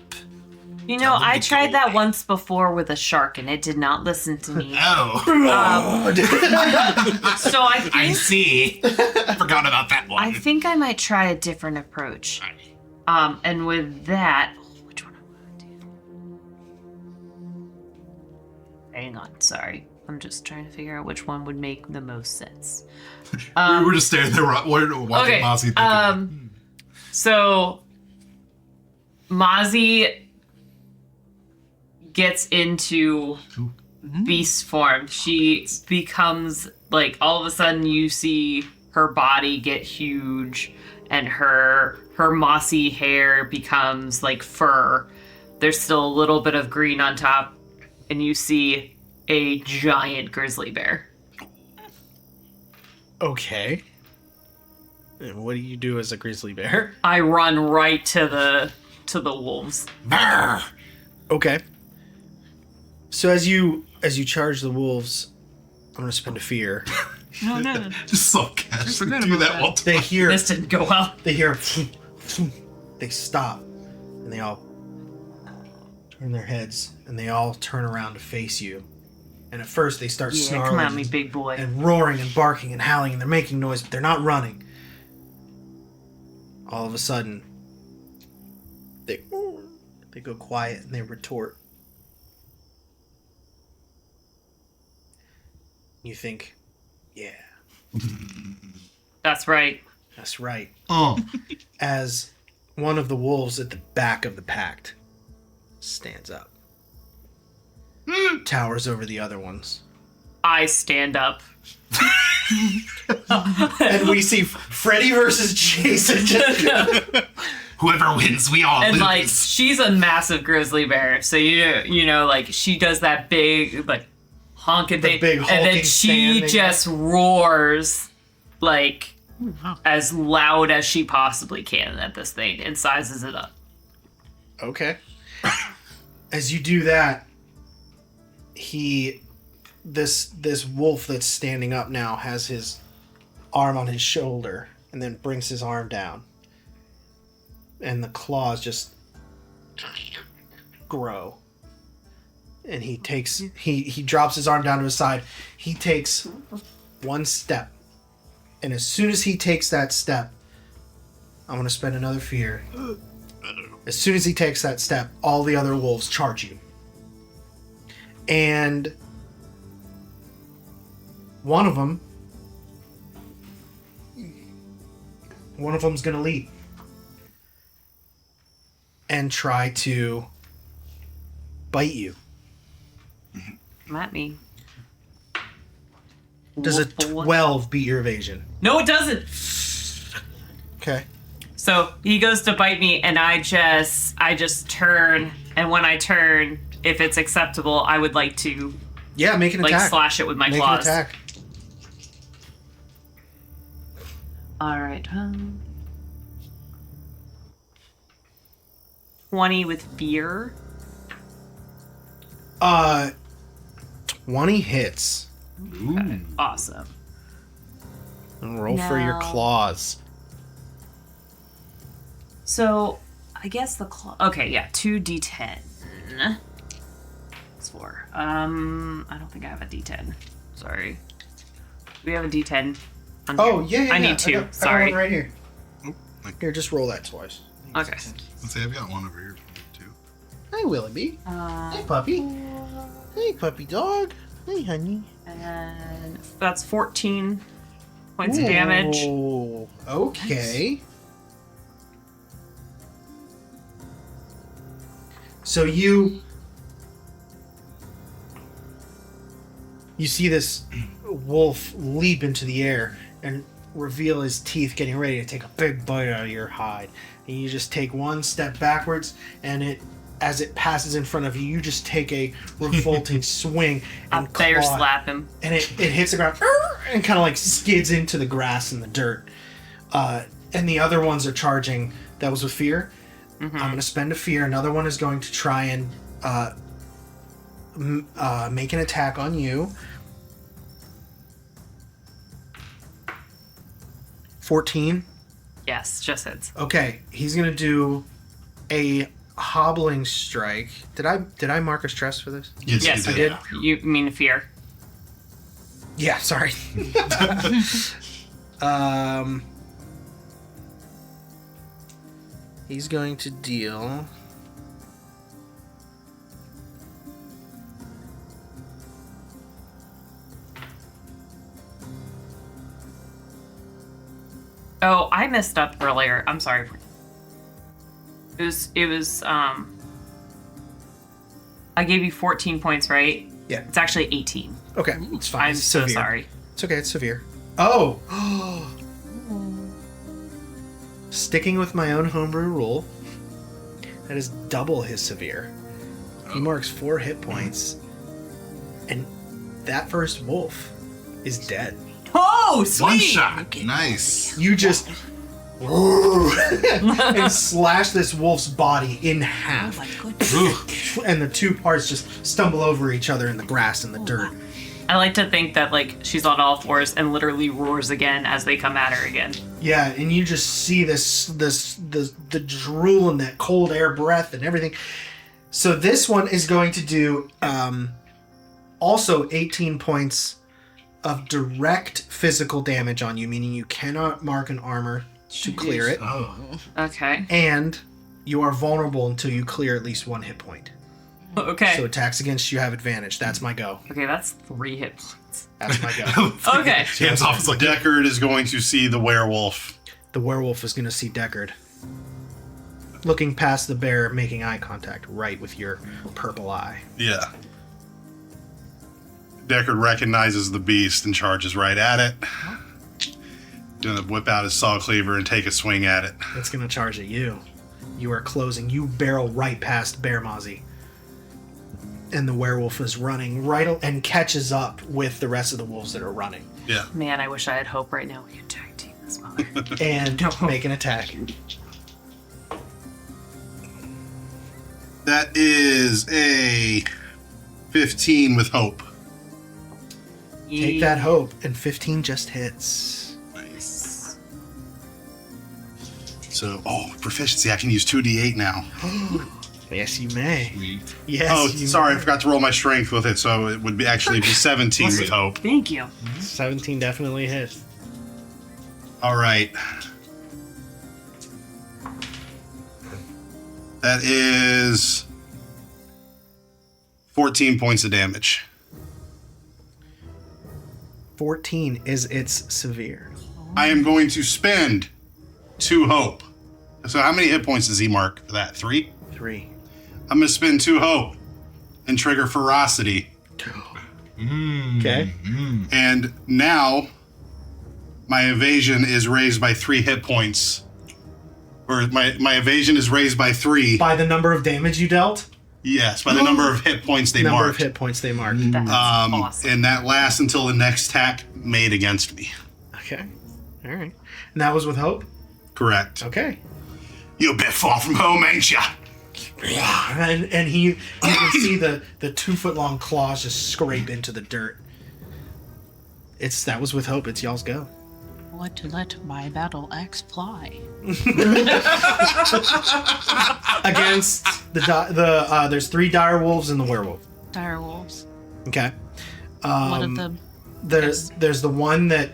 You know, I tried that once before with a shark, and it did not listen to me. Oh, So I think I see. Forgot about that one. I think I might try a different approach. And with that, which one am I gonna do? Hang on, sorry. I'm just trying to figure out which one would make the most sense. We were just standing there watching Okay. Mossy thinking, So Mozzie gets into beast form. She becomes like, all of a sudden you see her body get huge and her mossy hair becomes like fur. There's still a little bit of green on top, and you see a giant grizzly bear. Okay. And what do you do as a grizzly bear? I run right to the wolves. Brr. Okay. So as you charge the wolves, I'm gonna spend a fear. No, no. just so casually forgot do about that that. while They hear This didn't go well. they hear they stop and they all turn their heads and they all turn around to face you. And at first they start Yeah, snarling come at me, big boy. and roaring and barking and howling and they're making noise, but they're not running. All of a sudden they go quiet and they retort. You think, yeah, That's right. that's right. Oh, As one of the wolves at the back of the pact stands up, towers over the other ones, I stand up. and we see Freddy versus Jason. Whoever wins, we all And lose. like, she's a massive grizzly bear, so you know, like, she does that big like honking The thing, big and hulking then she standing. just roars like as loud as she possibly can at this thing and sizes it up. Okay. As you do that, this wolf that's standing up now has his arm on his shoulder and then brings his arm down. And the claws just grow. And he drops his arm down to his side. He takes one step. And as soon as he takes that step, I'm going to spend another fear. As soon as he takes that step, all the other wolves charge you. And one of them's going to leap and try to bite you. Come at me. Does a Wolf boy. 12 beat your evasion? No, it doesn't. Okay. So he goes to bite me, and I just turn, and when I turn, if it's acceptable, I would like to Yeah, make an like attack. slash it with my Make claws. an attack. All right. 20 with fear. 20 hits. Awesome. And roll for your Now- claws. So I guess the claw. Okay, yeah, 2d10. It's 4. I don't think I have a d10. Sorry. Do we have a d10? on Oh, here? yeah. I need 2. I got Sorry. one right here. oh, like, Here, just roll that twice. Okay. let's say I've got one over here too. Hi, Willoughby. Hey, puppy. Hey, puppy dog. Hey, honey. And that's 14 points of damage. Ooh, okay. So you see this wolf leap into the air and reveal his teeth, getting ready to take a big bite out of your hide. And you just take one step backwards, and as it passes in front of you, you just take a revolting swing and Up there, claw, slap him. and it hits the ground and kind of like skids into the grass and the dirt. And the other ones are charging. That was with fear. I'm going to spend a fear. Another one is going to try and make an attack on you. 14. Yes, just hits. Okay, he's going to do a hobbling strike. Did I mark a stress for this? Yes, I did. You mean fear? Yeah, sorry. He's going to deal. Oh, I messed up earlier. I'm sorry. It was I gave you 14 points, right? Yeah. It's actually 18. Okay, it's fine. I'm It's so severe. sorry. It's okay, it's severe. Oh! Sticking with my own homebrew rule, that is double his severe. He marks 4 hit points, and that first wolf is dead. Oh, sweet! One shot. Nice. You just and slash this wolf's body in Oh half, my goodness. and the two parts just stumble over each other in the grass and the dirt. I like to think that like she's on all fours and literally roars again as they come at her again. Yeah, and you just see the drool and that cold air breath and everything. So this one is going to do also 18 points of direct physical damage on you, meaning you cannot mark an armor to clear it, Okay. and you are vulnerable until you clear at least 1 hit point. Okay. So attacks against you have advantage. That's my go. Okay, that's 3 hit points. That's my go. Okay. Hands off. It's like Deckard is going to see the werewolf. The werewolf is going to see Deckard. Looking past the bear, making eye contact right with your purple eye. Yeah. Deckard recognizes the beast and charges right at it. Gonna whip out his saw cleaver and take a swing at it. It's going to charge at you. You are closing. You barrel right past Bear Mozzie. And the werewolf is running right and catches up with the rest of the wolves that are running. Yeah. Man, I wish I had hope right now. We could tag team this mother. And make an attack. That is a 15 with hope. Take that hope, and 15 just hits. Nice. So, proficiency. I can use 2d8 now. Yes, you may. Sweet. Yes. Oh, you sorry, I may. forgot to roll my strength with it, so it would be actually be 17 with hope. Thank you. 17 definitely hits. All right. That is 14 points of damage. 14 is its severe. I am going to spend 2 hope. So how many hit points does he mark for that? 3? 3. I'm going to spend 2 hope and trigger ferocity. Okay. And now my evasion is raised by 3 hit points. Or my evasion is raised by 3. By the number of damage you dealt? Yes, by the number of hit points they Number marked. of hit points they marked. That's awesome. And that lasts until the next attack made against me. Okay. All right. And that was with hope? Correct. Okay. You're a bit far from home, ain't ya? And you can see the 2-foot long claws just scrape into the dirt. That was with hope. It's y'all's go. Want to let my battle axe fly? Against there's 3 dire wolves and the werewolf. Dire wolves. Okay. One of them. There's the one that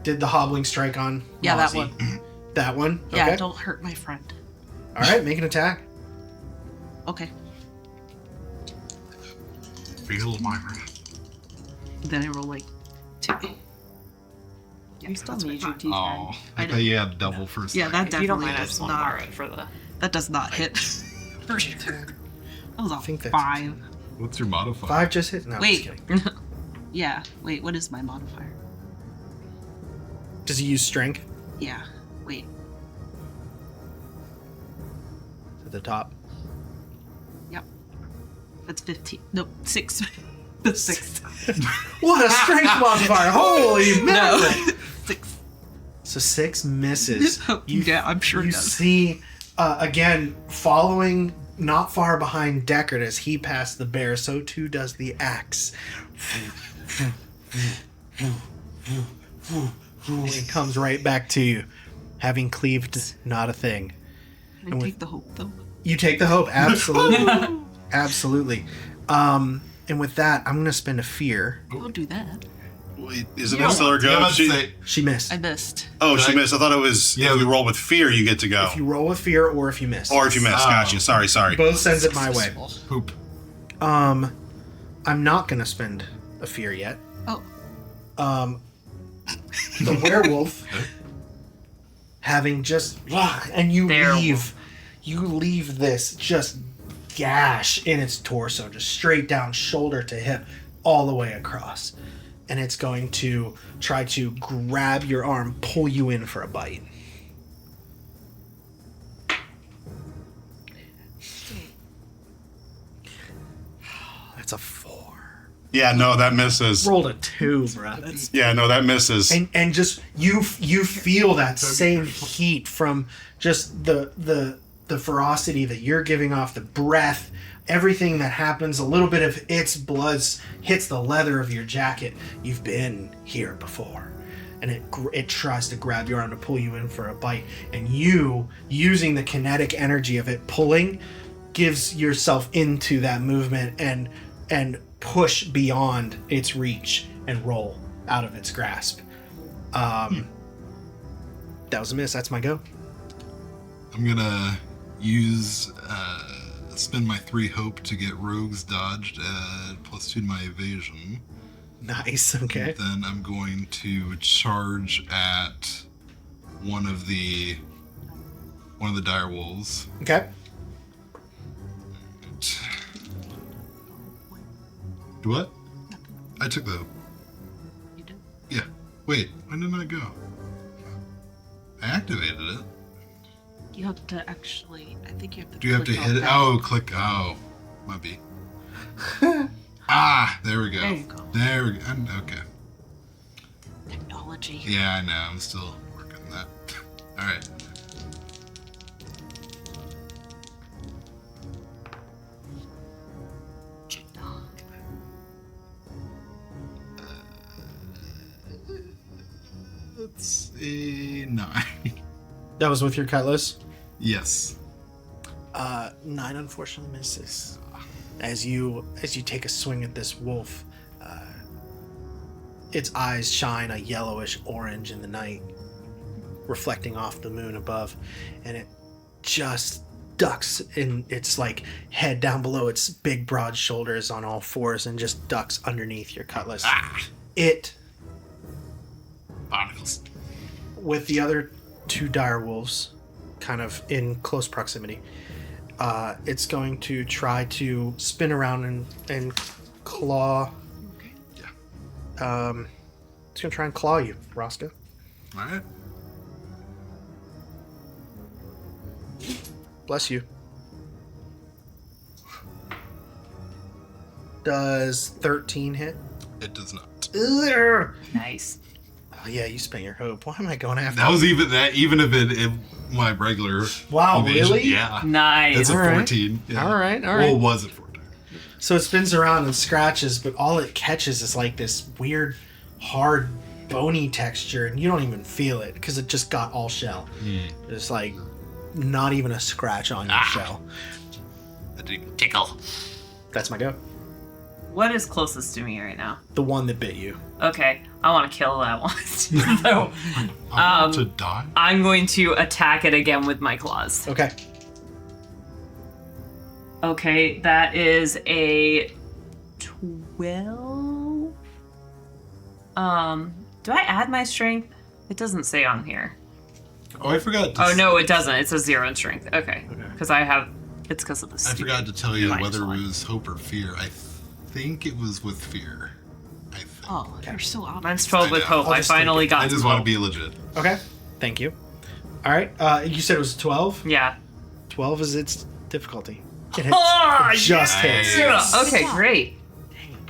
did the hobbling strike on. Yeah, that Mozzie. one. That one. Yeah, Okay. don't hurt my friend. All right. Make an attack. Okay. Feel my wrath. Then I roll like 2. You still need your D10. Oh, I thought you had double for a Yeah, second. that If you don't definitely mind, I does just want to borrow not. it for the. That does not hit. For sure. That was a think that's 5. What's your modifier? 5 just hit. No, I'm just Wait. kidding. Yeah. Wait, what is my modifier? Does he use strength Yeah. Wait. at the top? Yep. That's 15. Nope, 6. That's 6. What a strength modifier! Holy No. mackerel! 6. So 6 misses. Yeah, I'm sure You it does. see, again, following not far behind Deckard as he passed the bear, so too does the axe. It comes right back to you, having cleaved not a thing. Can I take the hope though? You take the hope, absolutely. Absolutely. And with that, I'm going to spend a fear. Don't do that. Wait, isn't that still her go? She missed. I missed. Oh, she missed. I thought it was if you roll with fear, you get to go. If you roll with fear or if you miss. Or if you miss. Gotcha. Sorry. Both sends it my way. Poop. I'm not going to spend a fear yet. Oh. The werewolf, having just... And you leave this just gash in its torso, just straight down, shoulder to hip, all the way across. And it's going to try to grab your arm, pull you in for a bite. That's a 4. Yeah, no, that misses. Rolled a 2, bro. Yeah, no, that misses. And just you feel that same heat from just the ferocity that you're giving off, the breath, everything that happens. A little bit of its blood hits the leather of your jacket. You've been here before, and it tries to grab your arm to pull you in for a bite. And you, using the kinetic energy of it pulling, gives yourself into that movement and push beyond its reach and roll out of its grasp. That was a miss. That's my go. I'm gonna spend my 3 hope to get rogues dodged at +2 to my evasion. Nice. Okay. Then I'm going to charge at one of the dire wolves. Okay. What? I took the... You did? Yeah. Wait, when did I go? I activated it. You have to actually. I think you have to. Do you have to click hit on it? that. Oh, click. Oh, might be. There we go. There you go. There we go. Okay. Technology. Yeah, I know. I'm still working on that. All right. That's a 9. That was with your cutlass. Yes. 9 unfortunately misses. As you take a swing at this wolf, its eyes shine a yellowish orange in the night, reflecting off the moon above, and it just ducks in its like head down below its big broad shoulders on all fours and just ducks underneath your cutlass. It, Barnacles. with the other 2 dire wolves kind of in close proximity, it's going to try to spin around and claw. It's going to try and claw you, Roscoe. All right. Bless you. Does 13 hit? It does not. Ugh. Nice. Oh yeah, you spent your hope. Why am I going after That was even if it my regular. Wow, evasion. really? Yeah. Nice. It's a All right. 14. Yeah. All right. Well, was it 14? So it spins around and scratches, but all it catches is like this weird, hard, bony texture, and you don't even feel it because it just got all shell. It's like not even a scratch on your shell. A tickle. That's my go. What is closest to me right now? The one that bit you. Okay, I want to kill that one. So I want to die. I'm going to attack it again with my claws. Okay. Okay, that is a 12. Do I add my strength? It doesn't say on here. Oh, I forgot. To Oh no, it doesn't. It says 0 in strength. Okay, because I have. It's because of the. I forgot to tell you minus whether one. it was hope or fear. I think it was with fear. I think. Oh, you're so honest. Mine's 12 with I know. hope. I'll I just take finally it. got. I just some want to hope. be legit. Okay. Thank you. All right. You said it was 12. Yeah. 12 is its difficulty. It hits. Ah, It just hits. yes. Yeah, okay, great.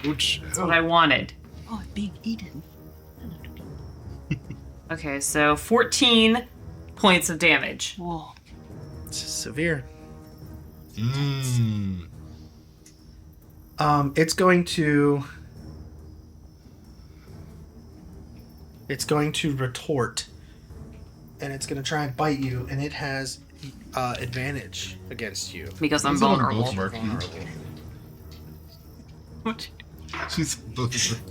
Ouch. That's what I wanted. Oh, it's being eaten. Okay, so 14 points of damage. Whoa. It's severe. Mmm. It's going to retort, and it's going to try and bite you, and it has advantage against you. Because I'm These little vulnerable. ghosts work. She's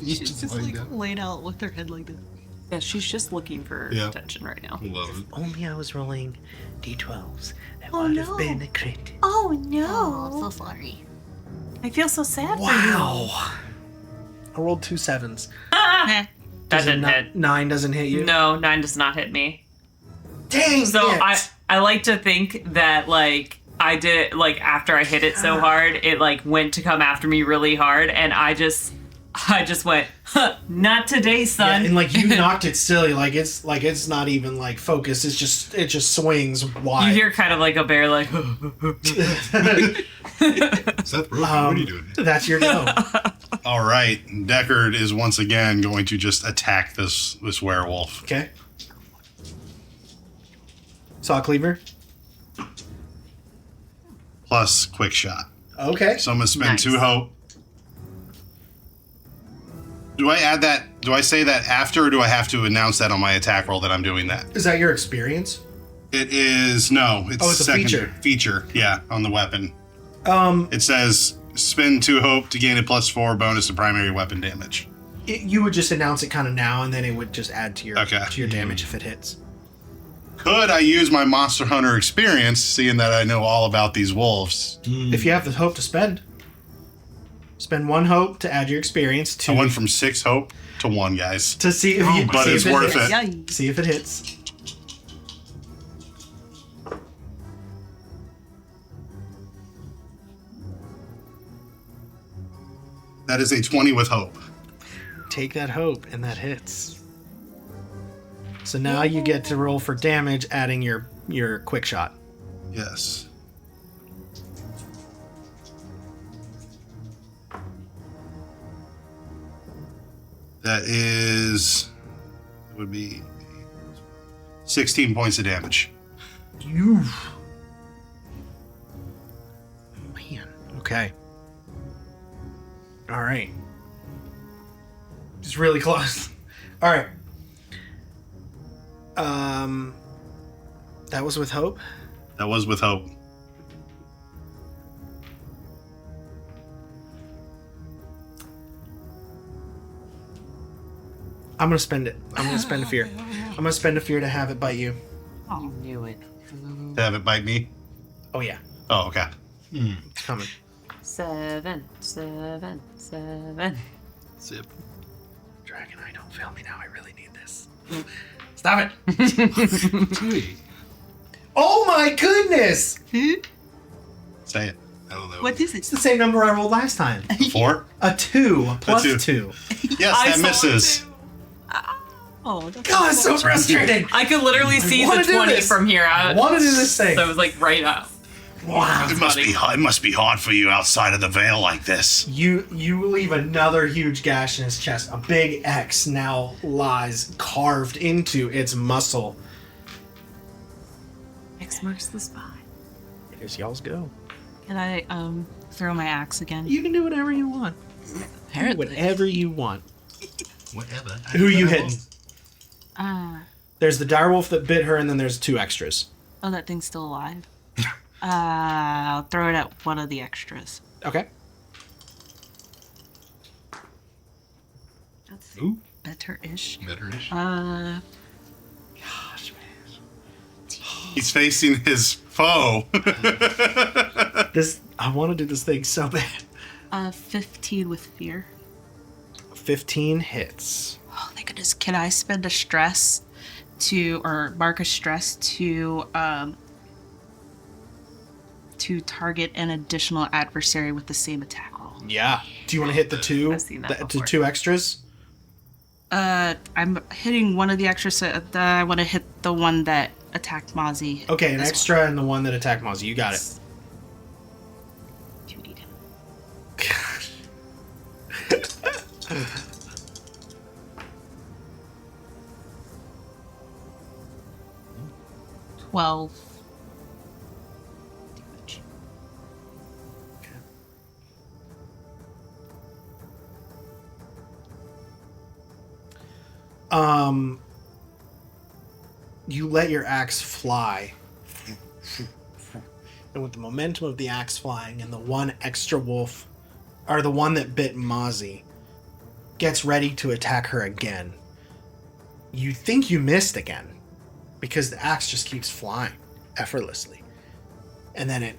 She's just like laid out with her head like this. Yeah, she's just looking for Yeah. attention right now. Love it. Only I was rolling d12s. That Oh, would no. have been a crit. Oh no. Oh, so sorry. I feel so sad Wow. I rolled 2 7s. for you. That Does it didn't not- hit. 9 doesn't hit you? No, 9 does not hit me. Dang So it. I like to think that like I did like after I hit it so hard, it like went to come after me really hard, and I just went, huh, not today, Yeah, son. and like you knocked it silly, like it's not even like focused. It just swings You wide. hear kind of like a bear like Seth Rogen, what are you doing? That's your go. All right, Deckard is once again going to just attack this werewolf. Okay. Saw cleaver. Plus quick shot. Okay. So I'm gonna spend Nice. 2 hope. Do I add that? Do I say that after, or do I have to announce that on my attack roll that I'm doing that? Is that your experience? It is no. It's Oh, it's a second feature. Feature, yeah, on the weapon. Um, It says spend 2 hope to gain a +4 bonus to primary weapon damage. you would just announce it kind of now, and then it would just add to your Okay. damage if it hits. Could I use my Monster Hunter experience, seeing that I know all about these wolves? If you have the hope to spend 1 hope to add your experience to I went from 6 hope to 1, guys. to see if you But see it's if worth hits. it. Yay. See if it hits. That is a 20 with hope. Take that hope, and that hits. So now you get to roll for damage, adding your quick shot. Yes. That would be 16 points of damage. You. Man. Okay. All right. Just really close. All right. That was with hope. That was with hope. I'm gonna spend it. I'm gonna spend a fear. I'm gonna spend a fear to have it bite you. you knew it. To have it bite me. Oh yeah, Oh, okay. it's coming. 7, 7, 7. Zip. Dragon, I don't fail me now. I really need this. Stop it. Hey, Oh my goodness! Say it. I don't know. What is It's it? the same number I rolled last time. 4? A 2 plus two. 2. Yes, I that saw it misses. too. Oh, that's God, it's so frustrating. I could literally see wanna the do 20 this. from here I out. want to do this thing. So it was like right out. Wow. It must be hard for you outside of the veil like this. You leave another huge gash in his chest. A big X now lies carved into its muscle. X marks the spot. Here's y'all's go. Can I throw my axe again? You can do whatever you want. Apparently. Whatever you want. Whatever. Who you hitting? Ah. There's the direwolf that bit her, and then there's 2 extras. Oh, that thing's still alive. I'll throw it at one of the extras. Okay. That's Ooh. better-ish. Better-ish. Gosh, He's facing his foe. man. This I want to do this thing so bad. 15 with fear. 15 hits. Oh, thank goodness. Can I spend a stress or mark a stress to target an additional adversary with the same attack roll? Yeah. Do you want to hit the 2? I've seen that the before. 2 extras? I'm hitting one of the extras. So I want to hit the one that attacked Mozzie. Okay, an as extra and the one that attacked Mozzie. You got it. well. 2d10. Twelve. Damage. You let your axe fly And with the momentum of the axe flying and the one extra wolf, or the one that bit Mozzie, gets ready to attack her again. You think you missed again, because the axe just keeps flying effortlessly. And then it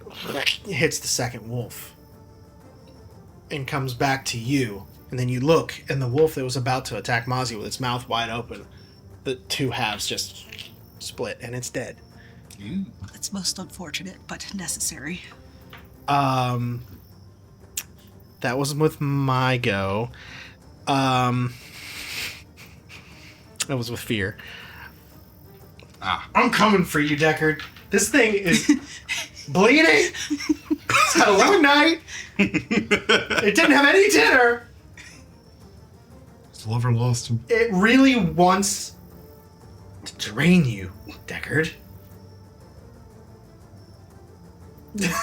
hits the second wolf and comes back to you. And then you look, and the wolf that was about to attack Mozzie with its mouth wide open, the two halves just split, and it's dead. It's most unfortunate, but necessary. That was with my go. That was with fear. I'm coming for you, Deckard. This thing is bleeding. It's had a long night. It didn't have any dinner. His lover lost him. It really wants to drain you, Deckard.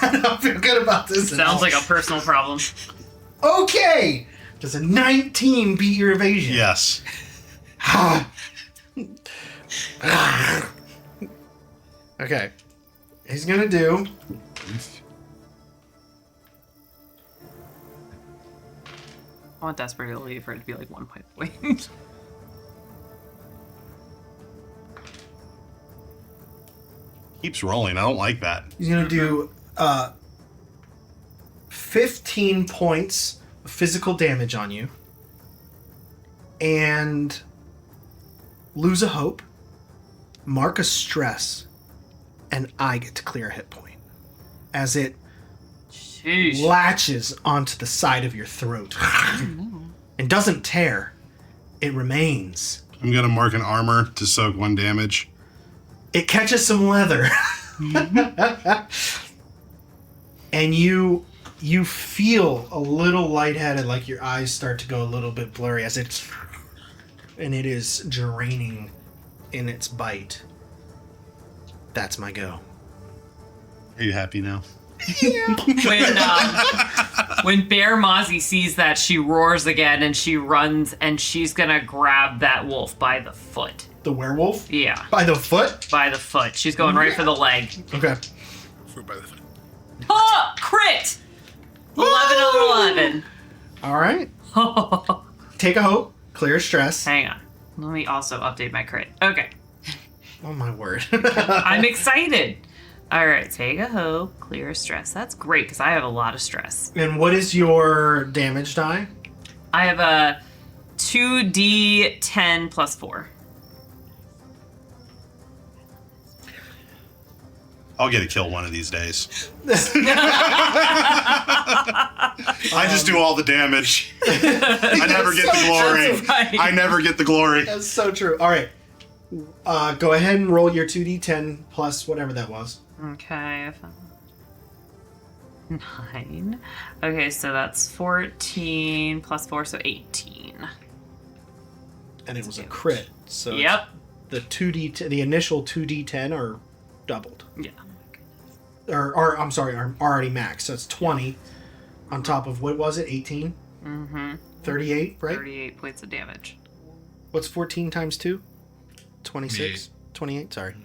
I don't feel good about this. at Sounds all. like a personal problem. Okay. Does a 19 beat your evasion? Yes. Okay. He's gonna do. I want desperately for it to be like 1 point point. Keeps rolling. I don't like that. He's gonna do 15 points of physical damage on you, and lose a hope, mark a stress, and I get to clear a hit point as it Sheesh. latches onto the side of your throat and doesn't tear. It remains. I'm gonna mark an armor to soak 1 damage. It catches some leather. And you feel a little lightheaded, like your eyes start to go a little bit blurry as it is draining in its bite. That's my go. Are you happy now? When Bear Mozzie sees that, she roars again and she runs and she's gonna grab that wolf by the foot. The werewolf? Yeah, By the foot? by the foot. She's going right for the leg. Okay. Fruit by the foot. Oh, crit! 11 over 11. All right. Take a hope. Clear stress. Hang on. Let me also update my crit. Okay. Oh my word. I'm excited. All right, take a hope, clear stress. That's great because I have a lot of stress. And what is your damage die? I have a 2d10 plus 4. I'll get a kill one of these days. I just do all the damage. I never get the glory. That's right. I never get the glory. That's so true. All right. Go ahead and roll your 2d10 plus whatever that was. Okay. 9. Okay, so that's 14 plus 4, so 18. And it was a crit. So Yep. the 2d10, the initial 2d10 are doubled. Yeah. Or I'm sorry, are already maxed. So it's 20 on top of, what was it, 18? Mm-hmm. 38, right? 38 points of damage. What's 14 times 2? 26? 28, sorry.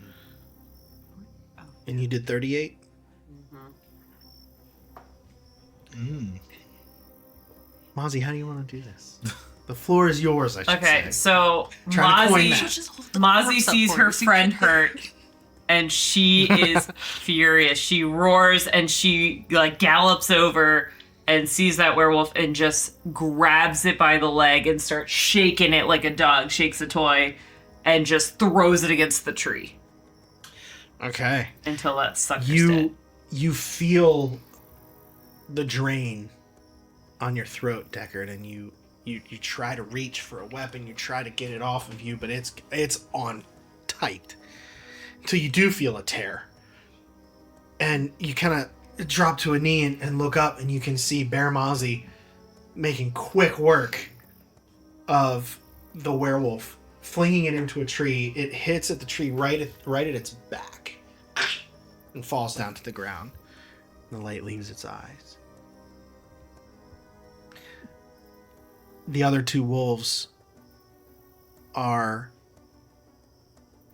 And you did 38? Mozzie, how do you want to do this? The floor is yours, I should Okay, say. so Trying to coin Mozzie, that. Just hold the Mozzie arms up sees for her us. friend hurt, and she is furious. She roars and she like gallops over and sees that werewolf and just grabs it by the leg and starts shaking it like a dog shakes a toy, and just throws it against the tree Okay. until that sucker's dead. You feel the drain on your throat, Deckard, and you try to reach for a weapon, you try to get it off of you, but it's on tight. Until you do feel a tear. And you kind of drop to a knee and look up, and you can see Bear Mozzie making quick work of the werewolf, flinging it into a tree. It hits at the tree right at its back and falls down to the ground. The light leaves its eyes. The other two wolves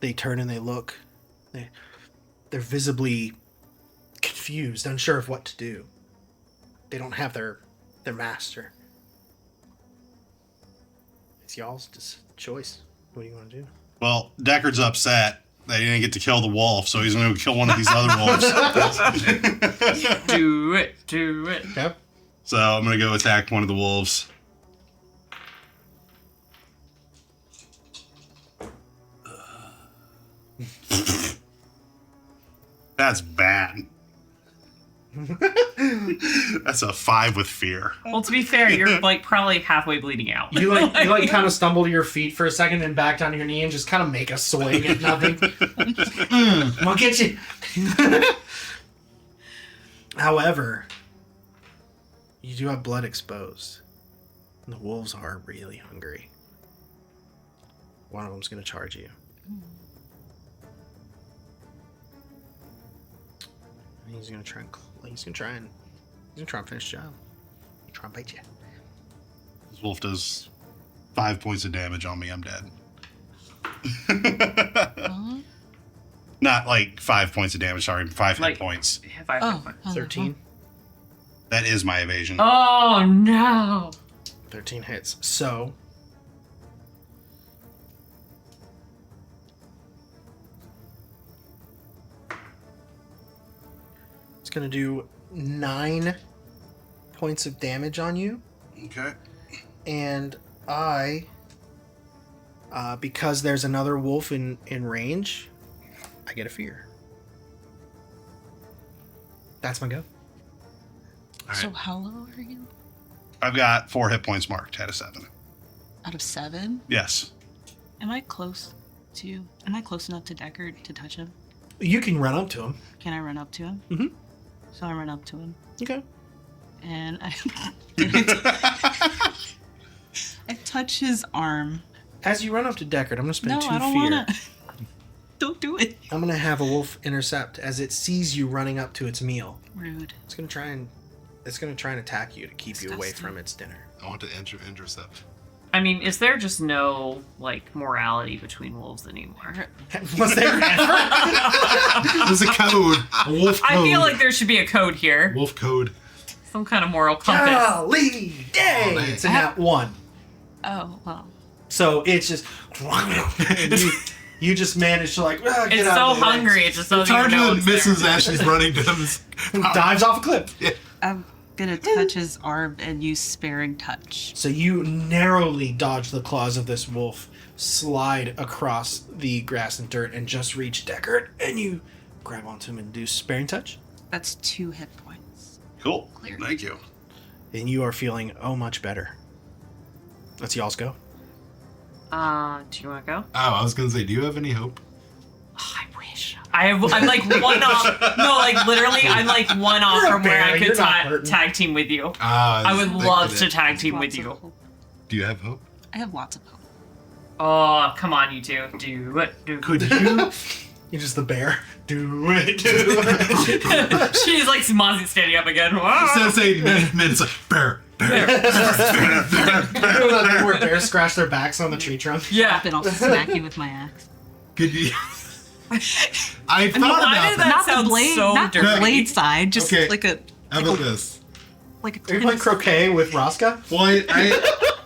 they turn and they look. They're visibly confused, unsure of what to do. They don't have their master. It's y'all's choice. What do you want to do? Well, Deckard's upset that he didn't get to kill the wolf, so he's going to kill one of these other wolves. Do it. Yep. So I'm going to go attack one of the wolves. That's bad. That's a 5 with fear. Well, to be fair, you're like probably halfway bleeding out. You kind of stumble to your feet for a second and back down to your knee and just kind of make a swing at nothing. I'll get you. However, you do have blood exposed. And the wolves are really hungry. One of them's going to charge you. And he's going to try and finish the job. He's trying to bite you. This wolf does 5 points of damage on me. I'm dead. Not like 5 points of damage, sorry. 5 hit points. Yeah, 5 hit points. 13. That is my evasion. Oh, no. 13 hits. So, it's going to do 9 points of damage on you. Okay. And because there's another wolf in range, I get a fear. That's my go. All So right. how low are you? I've got 4 hit points marked out of 7. Out of 7? Yes. Am I close enough to Deckard to touch him? You can run up to him. Can I run up to him? Mhm. So I run up to him. Okay. And I touch his arm. As you run up to Deckard, I'm going to spend No, 2 I don't fear. wanna. Don't do it. I'm going to have a wolf intercept as it sees you running up to its meal. Rude. It's going to try and attack you to keep you away Disgusting. from its dinner. I want to intercept. I mean, is there just no, like, morality between wolves anymore? Was there ever? There's a code. A wolf code. I feel like there should be a code here. Wolf code. Some kind of moral compass. Golly day! man. It's a nat 1. Oh, well. So it's just... you just manage to like, get It's out so of the way. hungry, it just doesn't even know Sergeant it's misses there. as she's running to him. Dives off a cliff. I'm gonna touch his arm and use sparing touch. So you narrowly dodge the claws of this wolf, slide across the grass and dirt, and just reach Deckard, and you grab onto him and do sparing touch. That's 2 hit points. Cool. Clear. Thank you. And you are feeling much better. Let's y'all's go. Do you want to go? Oh, I was gonna say, do you have any hope? Oh, I wish. I'm like one off. No, like literally, I'm like one off You're a from where bear, I you're could not hurting. tag team with you. I I would was love thinking to it. tag team with Lots of you. hope. Do you have hope? I have lots of hope. Oh, come on, you two. Do it. Do Could you? You're just the bear. Do it. Do it. She's like Mozzie standing up again. Instead of saying minutes, like bear. Where bears scratch their backs on the tree trunk. Yeah. Then I'll smack you with my axe. Could you? I thought Why about did that. that Not sound the blade, so not dirty? the blade side, just Okay. like a How about this? like a Are you playing tennis- croquet with Rosca? Well,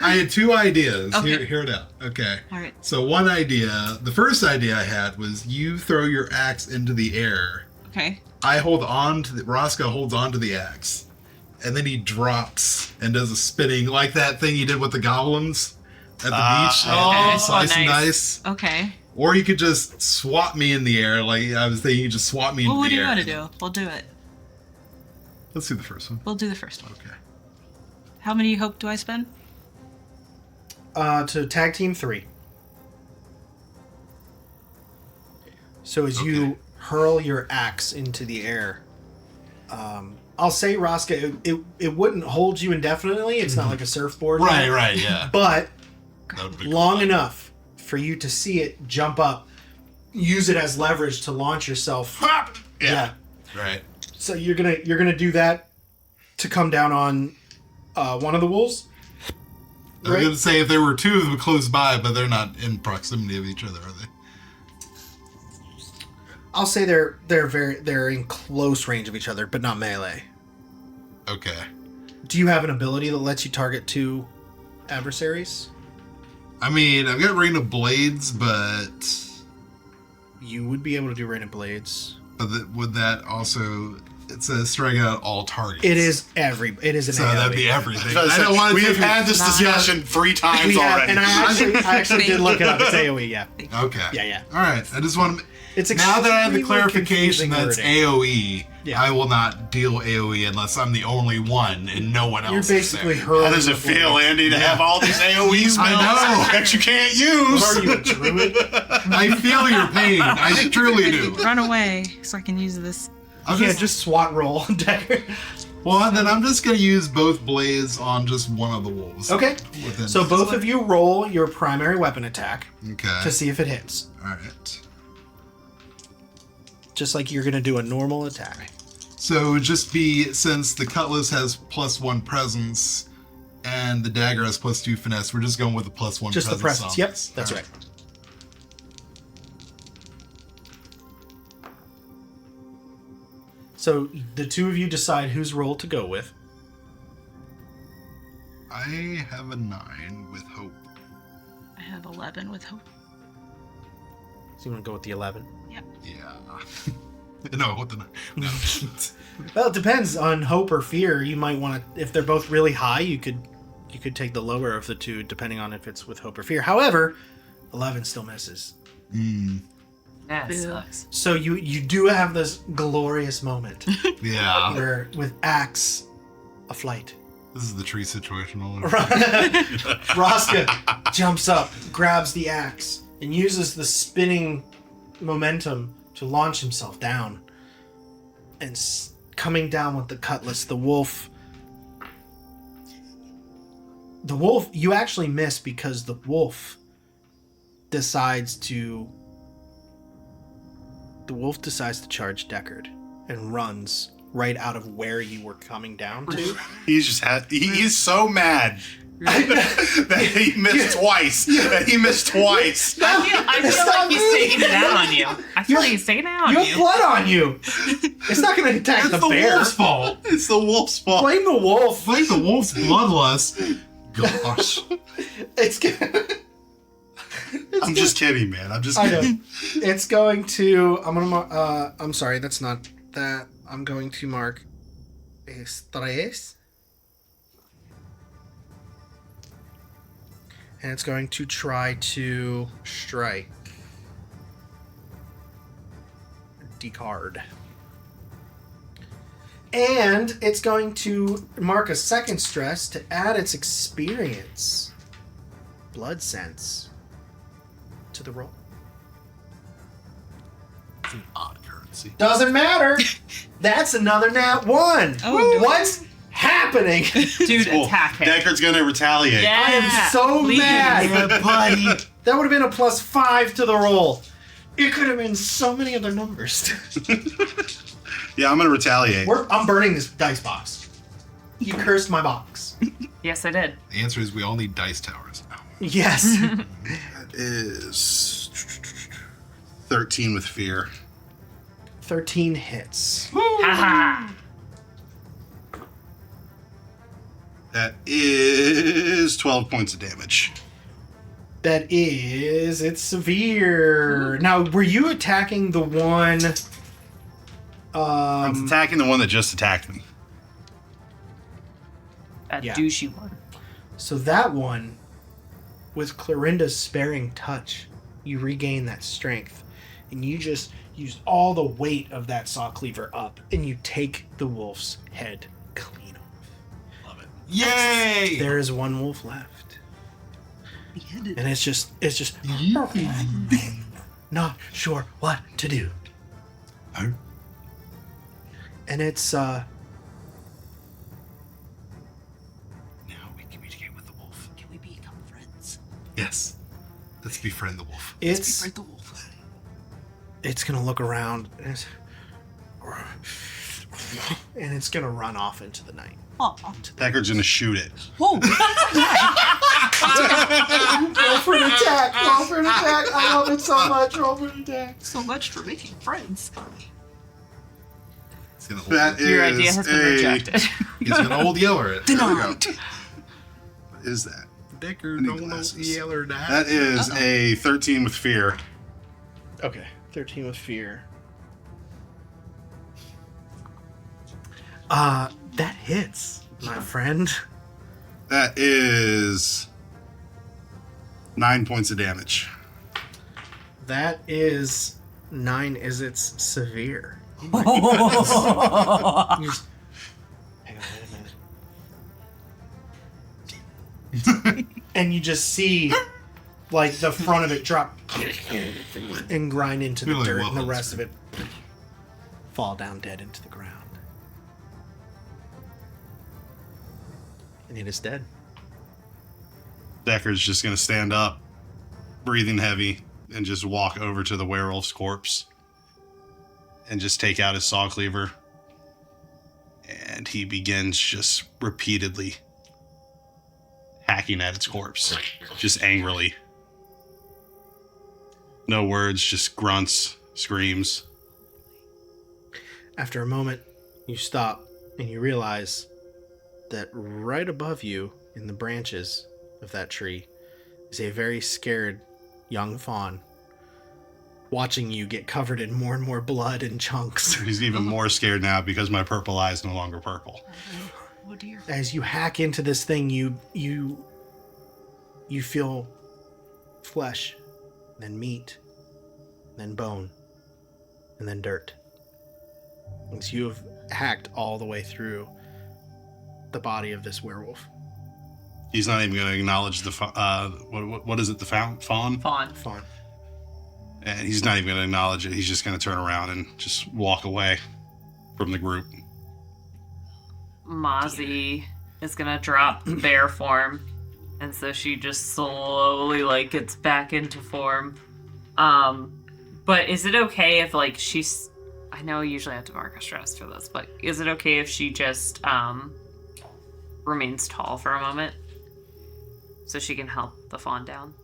I had 2 ideas. Okay. Hear it out. Okay. All right. So one idea, the first idea I had was you throw your axe into the air. Okay. I hold on to Roscoe holds on to the axe, and then he drops and does a spinning like that thing he did with the goblins at the beach. oh, Slice and nice. dice. Okay. Or you could just swap me in the air, like I was thinking. You just swap me Well, into what the do you air. want to do? We'll do it. Let's do the first one. We'll do the first one. Okay. How many hope do I spend? To tag team 3. So as you hurl your axe into the air, I'll say, Rosca, it wouldn't hold you indefinitely. It's not like a surfboard. Right, yeah. But That would be long enough for you to see it jump up, use it as leverage to launch yourself. Yeah. right. So you're gonna do that to come down on one of the wolves. I was gonna say if there were 2 of them close by, but they're not in proximity of each other, are they? I'll say they're in close range of each other, but not melee. Okay. Do you have an ability that lets you target 2 adversaries? I mean, I've got Rain of Blades, but You would be able to do Rain of Blades. would that also? It says strike out all targets. It is an So AoE. that'd be everything. I don't want we have had this Not- discussion 3 times We have, already. and I actually did look it up. It's AoE, yeah. Okay. Yeah. All right. I just want to. It's Now that I have the extremely clarification confusing that's wording. AoE, Yeah. I will not deal AoE unless I'm the only one and no one else. You're is basically there. hurling. How does it the feel, blades. Andy, to have all these AoE spells I know. that you can't use? Are you a druid? I feel your pain. I truly do. Run away so I can use this. I'll Yeah, just, just SWAT roll, Decker. well, then I'm just gonna use both blades on just one of the wolves. Okay. Within So both of you roll your primary weapon attack Okay. to see if it hits. All right. Just like you're going to do a normal attack. So it would just be, since the cutlass has +1 presence and the dagger has +2 finesse, we're just going with the +1 Just the presence. presence. Yep, that's All right. So the two of you decide whose roll to go with. I have a 9 with hope. I have 11 with hope. So you want to go with the 11? Yeah. No, what the 9? No. Well, it depends on hope or fear. You might want to, if they're both really high, you could take the lower of the two, depending on if it's with hope or fear. However, 11 still misses. That Boo. sucks. So you do have this glorious moment Yeah. where with axe aflight, This is the tree situation all over. Roska jumps up, grabs the axe, and uses the spinning momentum to launch himself down. And coming down with the cutlass, the wolf, you actually miss because the wolf decides to charge Deckard and runs right out of where you were coming down to. He's so mad that he missed twice. That he missed twice. I feel like he's taking it out on you. I feel like he's taking it out You on have you. blood on you. It's not going to attack It's the bear. wolf's fault. It's the wolf's fault. Blame the wolf. Blame the wolf's bloodlust. Gosh. It's gonna. I'm just kidding, man. I'm just I kidding. know. It's going to. I'm sorry. That's not that. I'm going to mark. Estrés. And it's going to try to strike. Decard. And it's going to mark a second stress to add its experience. Blood sense. To the roll. It's an odd currency. Doesn't matter. That's another nat 1. Oh, What's happening? Dude, Oh, attack him. Deckard's gonna retaliate. Yeah. I am so please. mad. buddy. That would have been a +5 to the roll. It could have been so many other numbers. Yeah, I'm gonna retaliate. I'm burning this dice box. You cursed my box. Yes, I did. The answer is we all need dice towers. Yes. That is 13 with fear. 13 hits. Haha. That is 12 points of damage. It's severe. Now, were you attacking the one? I'm attacking the one that just attacked me. That Yeah. douchey one. So that one, with Clorinda's sparing touch, you regain that strength, and you just use all the weight of that saw cleaver up, and you take the wolf's head clean off. Love it. Yay! There is one wolf left, and it's just not sure what to do. Oh. And it's Now we communicate with the wolf. Can we become friends? Yes. Let's befriend the wolf. it's Befriend the wolf. it's gonna look around and it's gonna run off into the night. Aw. Deckard's gonna shoot it. Whoa. for an attack! Roll for an attack! I love it so much! Roll for an attack! So much for making friends. He's gonna That is Your idea has been rejected. He's gonna hold Yeller it. Denied. What is that? Decker, need don't know glasses. Yeller die. That is a 13 with fear. Okay, 13 with fear. That hits, my friend. That is 9 points of damage. That is 9 as it's severe. You just- hang on, wait a minute. And you just see, like, the front of it drop and grind into the You're like, dirt, "Whoa, and the that's rest of it fall down dead into the ground. And it is dead. Decker's just going to stand up, breathing heavy, and just walk over to the werewolf's corpse and just take out his saw cleaver. And he begins just repeatedly hacking at its corpse, just angrily. No words, just grunts, screams. After a moment, you stop and you realize that right above you in the branches of that tree is a very scared young fawn watching you get covered in more and more blood and chunks. He's even more scared now because my purple eye is no longer purple. Oh dear. As you hack into this thing, you feel flesh, then meat, then bone, and then dirt. As you have hacked all the way through the body of this werewolf. He's not even going to acknowledge the what is it? The fawn? Fawn. Fawn. And he's not even going to acknowledge it. He's just going to turn around and just walk away from the group. Mozzie is gonna drop bear form, and so she just slowly like gets back into form. But is it okay if like she's? I know I usually have to mark a stress for this, but is it okay if she just remains tall for a moment so she can help the fawn down?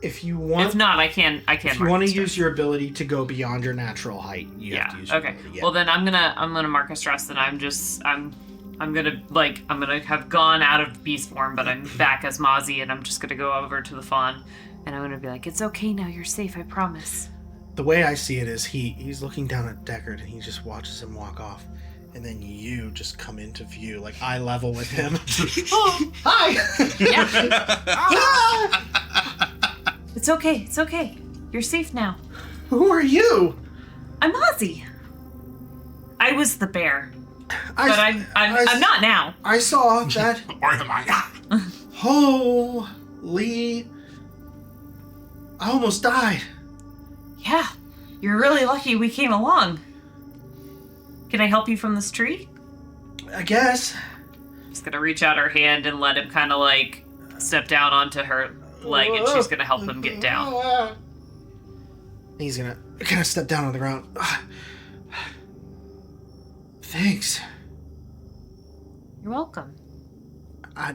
If you want, If not, I can. if you want to use your ability to go beyond your natural height, you have to use your Okay. ability. Yeah. Well, then I'm gonna mark a stress, and I'm gonna have gone out of beast form, but I'm back as Mozzie, and I'm just gonna go over to the fawn, and I'm gonna be like, "It's okay now. You're safe. I promise." The way I see it is he's looking down at Deckard and he just watches him walk off. And then you just come into view, like eye level with him. Oh, hi! It's okay. It's okay. You're safe now. Who are you? I'm Mozzie. I was the bear, I, but I'm not now. I saw that. Or am I? Holy. I almost died. Yeah, you're really lucky we came along. Can I help you from this tree? I guess. Just gonna reach out her hand and let him kind of like step down onto her leg, and she's gonna help him get down. He's gonna step down on the ground. Thanks. You're welcome. I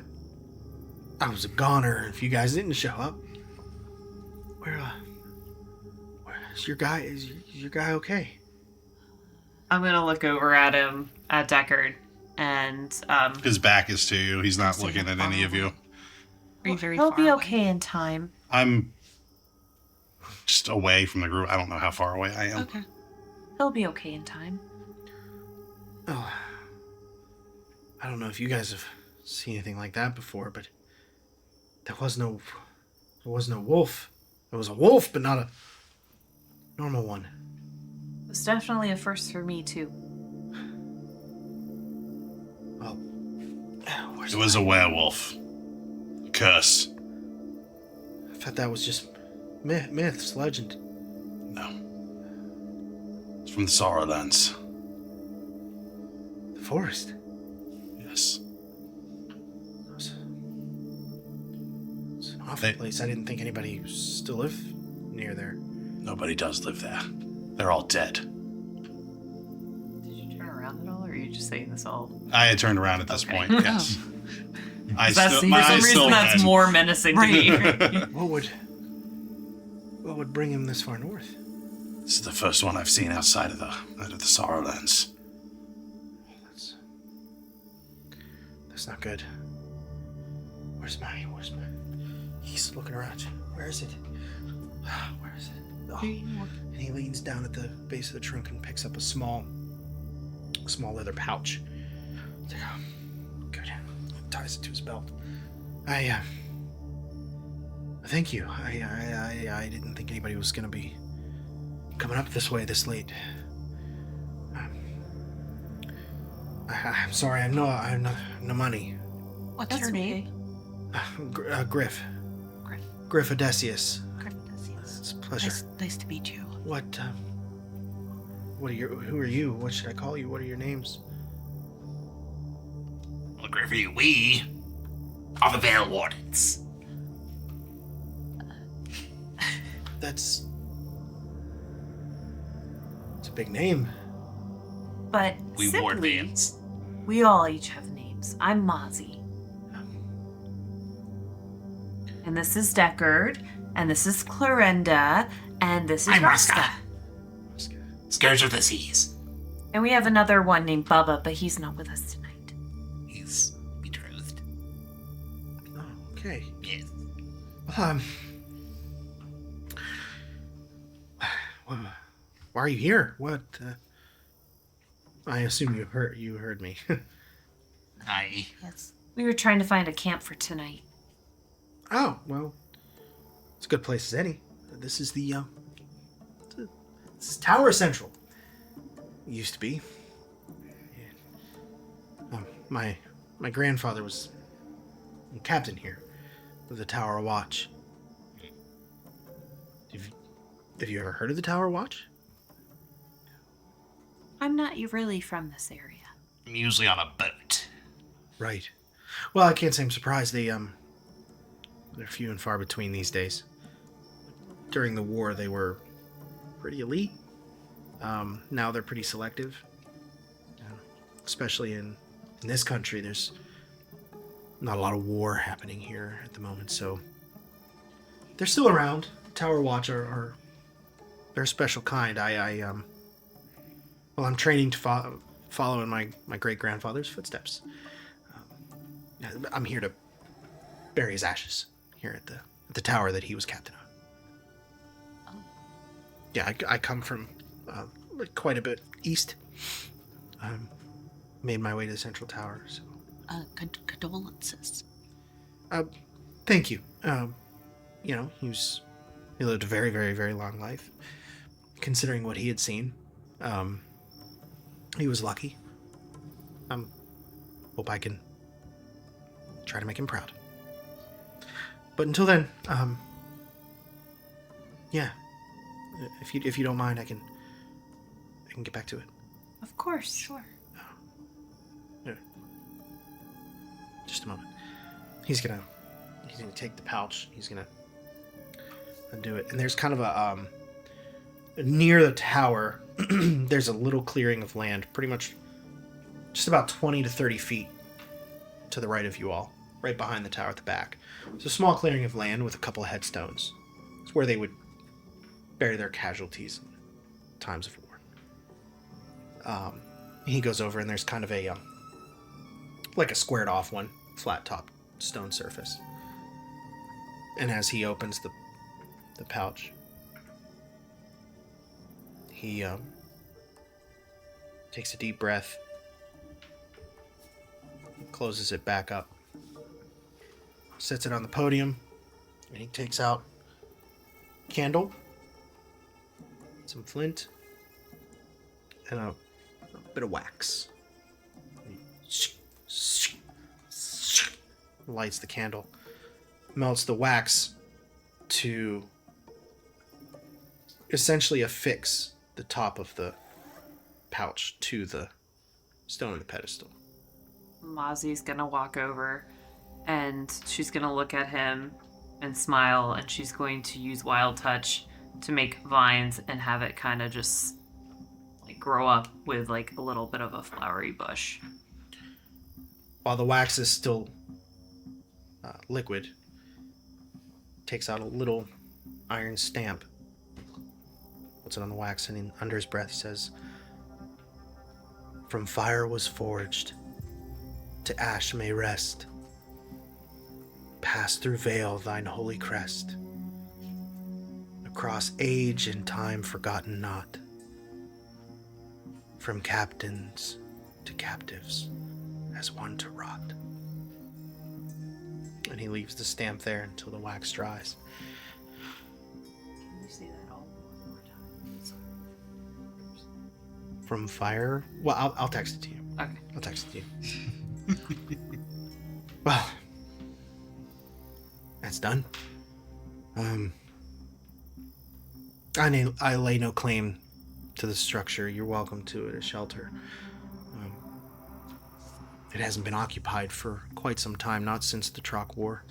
was a goner if you guys didn't show up. Where's your guy? Is your guy okay? I'm gonna look over at him, at Deckard, and His back is to you. He's not looking at any of you. Are you very he'll far be away? okay in time. I'm just away from the group. I don't know how far away I am. Okay. He'll be okay in time. Oh, I don't know if you guys have seen anything like that before, but there was no wolf. There was a wolf, but not a normal one. It was definitely a first for me too. Well, where's It was a werewolf. Curse. I thought that was just myths, legend. No. It's from the Sorrowlands. The forest. Yes. It's an awful place. I didn't think anybody still lived near there. Nobody does live there. They're all dead. Did you turn around at all, or are you just saying this all? I had turned around at this Okay. point, yes. I That's, still, for my some eyes reason, still that's red. more menacing to me. What would bring him this far north? This is the first one I've seen outside of the Sorrowlands. That's not good. Where's my? He's looking around. Where is it? Where is it? Oh. And he leans down at the base of the trunk and picks up a small leather pouch. It's like, oh, good. Ties it to his belt. Thank you. I didn't think anybody was gonna be coming up this way this late. I'm sorry. I'm no money. What's That's your okay. name? Griff. Griff. Griff Odysseus. Griff, yes. It's a pleasure. Nice to meet you. Who are you? What should I call you? What are your names? Well, Griffey, we are the Veil Wardens. It's a big name. But We ward simply, vans. we all each have names. I'm Mozzie. And this is Deckard. And this is Clorinda. And this is I'm Raska. Raska. Scourge of the Seas. And we have another one named Bubba, but he's not with us tonight. He's betrothed. Oh, okay. Yes. Why are you here? What? I assume you heard me. Yes. We were trying to find a camp for tonight. Oh, well, it's a good place as any. This is this is Tower Central. It used to be. My grandfather was captain here of the Tower Watch. Have you ever heard of the Tower Watch? I'm not really from this area. I'm usually on a boat. Right. Well, I can't say I'm surprised. They're few and far between these days. During the war, they were pretty elite. Now they're pretty selective. Especially in this country, there's not a lot of war happening here at the moment, so they're still around. Tower Watch are they're a special kind. I'm training to follow in my great grandfather's footsteps. I'm here to bury his ashes here at the tower that he was captain of. Yeah, I come from quite a bit east. Made my way to the central tower. So, condolences. thank you. He lived a very, very, very long life. Considering what he had seen, he was lucky. Hope I can try to make him proud. But until then, yeah. If you don't mind, I can get back to it. Of course, sure. Yeah. Just a moment. He's gonna take the pouch. He's gonna undo it, and there's kind of a near the tower. There's a little clearing of land, pretty much just about 20 to 30 feet to the right of you all, right behind the tower at the back. It's a small clearing of land with a couple of headstones. It's where they would bury their casualties in times of war. He goes over, and there's kind of a like a squared off one, flat top stone surface. And as he opens the pouch, he takes a deep breath, closes it back up, sets it on the podium, and he takes out a candle, some flint, and a bit of wax. Lights the candle, melts the wax to essentially affix the top of the pouch to the stone on the pedestal. Mozzie's gonna walk over and she's gonna look at him and smile, and she's going to use Wild Touch to make vines and have it kind of just like grow up with like a little bit of a flowery bush. While the wax is still liquid, takes out a little iron stamp, puts it on the wax, and under his breath says, "From fire was forged, to ash may rest. Pass through Veil thine holy crest. Across age and time forgotten not. From captains to captives, as one to rot." And he leaves the stamp there until the wax dries. Can you say that all one more time? Sorry. From fire? Well, I'll text it to you. Okay. I'll text it to you. Well, that's done. I lay no claim to the structure. You're welcome to it, a shelter. It hasn't been occupied for quite some time, not since the Trock War.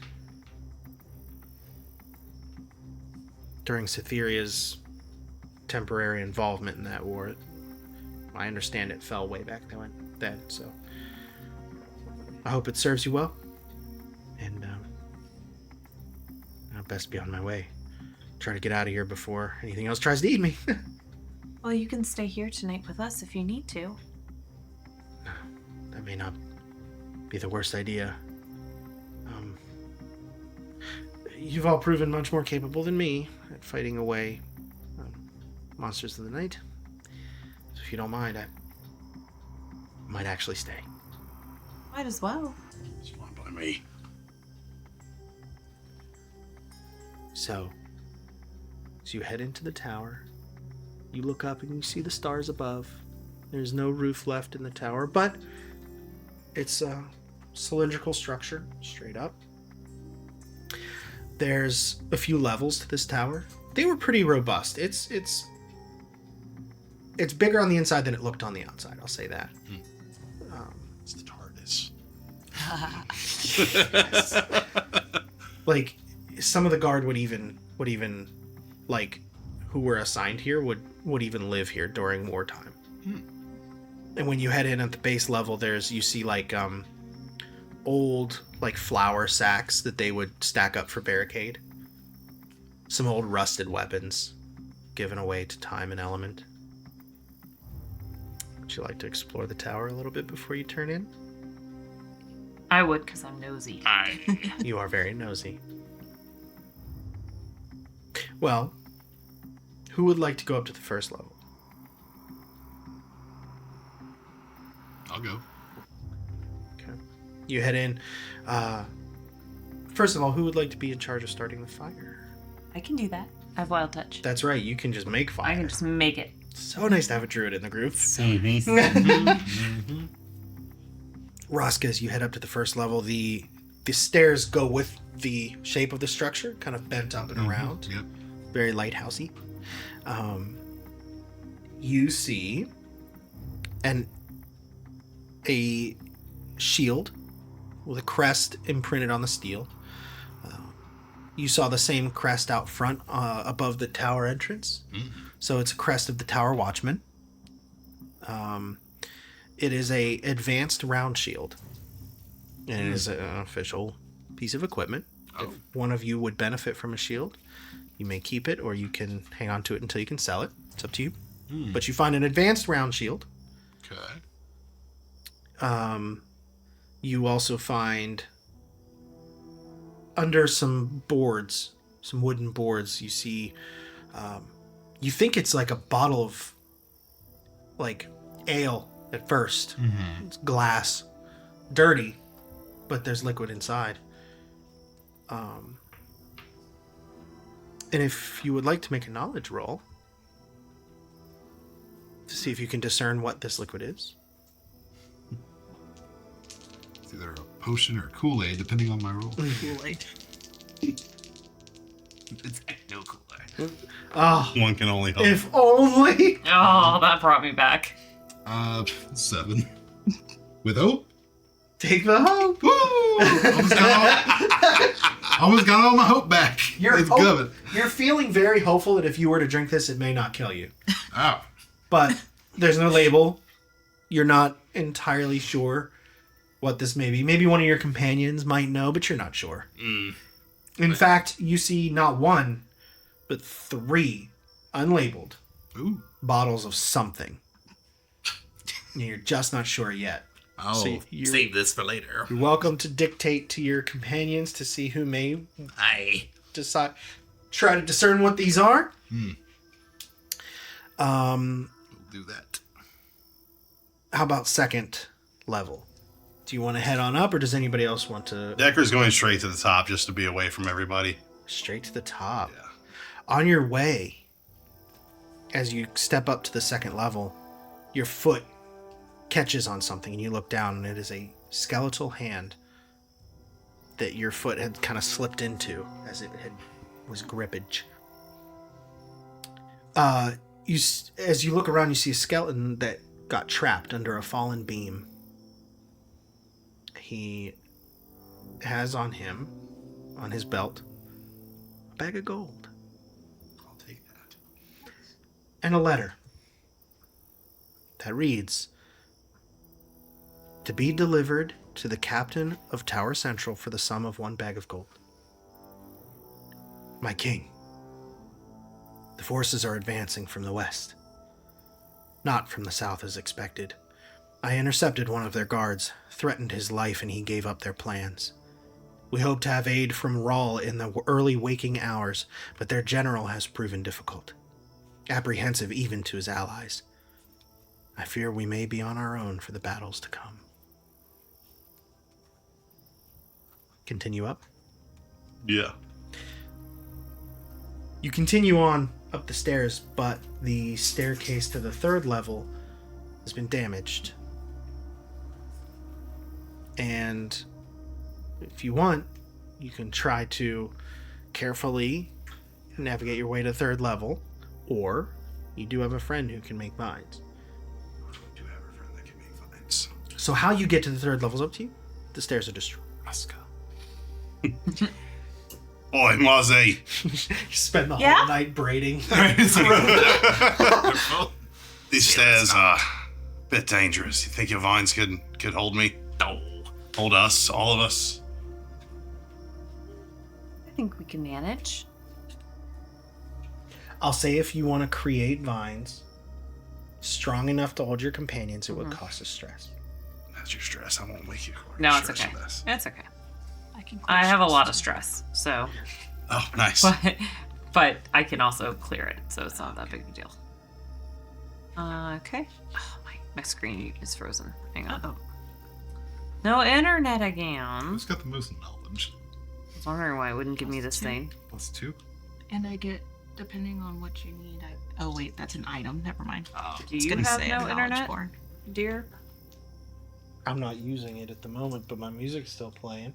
During Cytheria's temporary involvement in that war, I understand it fell way back then, so I hope it serves you well, and I'll best be on my way. Try to get out of here before anything else tries to eat me. Well, you can stay here tonight with us if you need to. That may not be the worst idea. You've all proven much more capable than me at fighting away monsters of the night. So if you don't mind, I might actually stay. Might as well. It's fine by me. So, as you head into the tower, you look up and you see the stars above. There's no roof left in the tower, but it's a cylindrical structure, straight up. There's a few levels to this tower. They were pretty robust. It's bigger on the inside than it looked on the outside, I'll say that. It's the TARDIS. Like, some of the guard would even like, who were assigned here would even live here during wartime. And when you head in at the base level, you see like old like flour sacks that they would stack up for barricade. Some old rusted weapons given away to time and element. Would you like to explore the tower a little bit before you turn in? I would, because I'm nosy. You are very nosy. Well, who would like to go up to the first level? I'll go. Okay. You head in. First of all, who would like to be in charge of starting the fire? I can do that. I have wild touch. That's right, you can just make fire. I can just make it. So nice to have a druid in the group. Roska, as you head up to the first level, the stairs go with the shape of the structure, kind of bent up and around. Yep. Very lighthousey. You see a shield with a crest imprinted on the steel. You saw the same crest out front above the tower entrance. So it's a crest of the Tower Watchman. It is a advanced round shield. And it is an official piece of equipment. If one of you would benefit from a shield, you may keep it, or you can hang on to it until you can sell it. It's up to you. But you find an advanced round shield. Okay. You also find under some boards, some wooden boards, you see, you think it's like a bottle of like ale at first. It's glass, dirty, but there's liquid inside. And if you would like to make a knowledge roll to see if you can discern what this liquid is. It's either a potion or Kool-Aid, depending on my roll. Kool-Aid. It's ecto cooler. Oh, One can only hope. if only. Oh, that brought me back. 7. With hope? Take the hope. Woo! Almost got all my hope back. It's good. You're feeling very hopeful that if you were to drink this, it may not kill you. Oh. But there's no label. You're not entirely sure. what this may be. Maybe one of your companions might know, but you're not sure. Mm. In fact, you see not one, but 3 unlabeled Ooh. bottles of something. And you're just not sure yet. Oh. So you're, Save this for later. you're welcome to dictate to your companions to see who may decide. Try to discern what these are. We'll do that. How about second level? Do you want to head on up, or does anybody else want to Decker's going straight to the top just to be away from everybody. straight to the top? Yeah. On your way, as you step up to the second level, your foot catches on something, and you look down, and it is a skeletal hand that your foot had kind of slipped into as it was grippage. As you look around, you see a skeleton that got trapped under a fallen beam. He has on him, on his belt, a bag of gold. I'll take that. And a letter that reads, "To be delivered to the captain of Tower Central for the sum of 1 bag of gold. My king, the forces are advancing from the west, not from the south as expected. I intercepted one of their guards, threatened his life, and he gave up their plans. We hope to have aid from Rawl in the early waking hours, but their general has proven difficult, apprehensive even to his allies. I fear we may be on our own for the battles to come." Continue up. Yeah. You continue on up the stairs, but the staircase to the 3rd level has been damaged. And if you want, you can try to carefully navigate your way to 3rd level, or you do have a friend who can make vines. I do have a friend that can make vines. So how you get to the 3rd level is up to you. The stairs are destroyed. Let's go. Oi, Mozzie. You spend the Yeah? whole night braiding. These stairs are a bit dangerous. You think your vines could hold me? No. Hold us, all of us? I think we can manage. I'll say if you want to create vines strong enough to hold your companions, it would cost us stress. That's your stress. I won't make you. No, it's stress okay. with this. It's okay. I I have a lot of stress, so Oh, nice. but I can also clear it, so it's not that big a deal. Okay. Oh, my screen is frozen. Hang on. Uh-oh. No internet again. Who's got the most knowledge? I was wondering why it wouldn't give me this thing. +2. And I get, depending on what you need, oh wait, that's an item. Never mind. Do It's you gonna have say no I'm knowledge internet, born. dear? I'm not using it at the moment, but my music's still playing.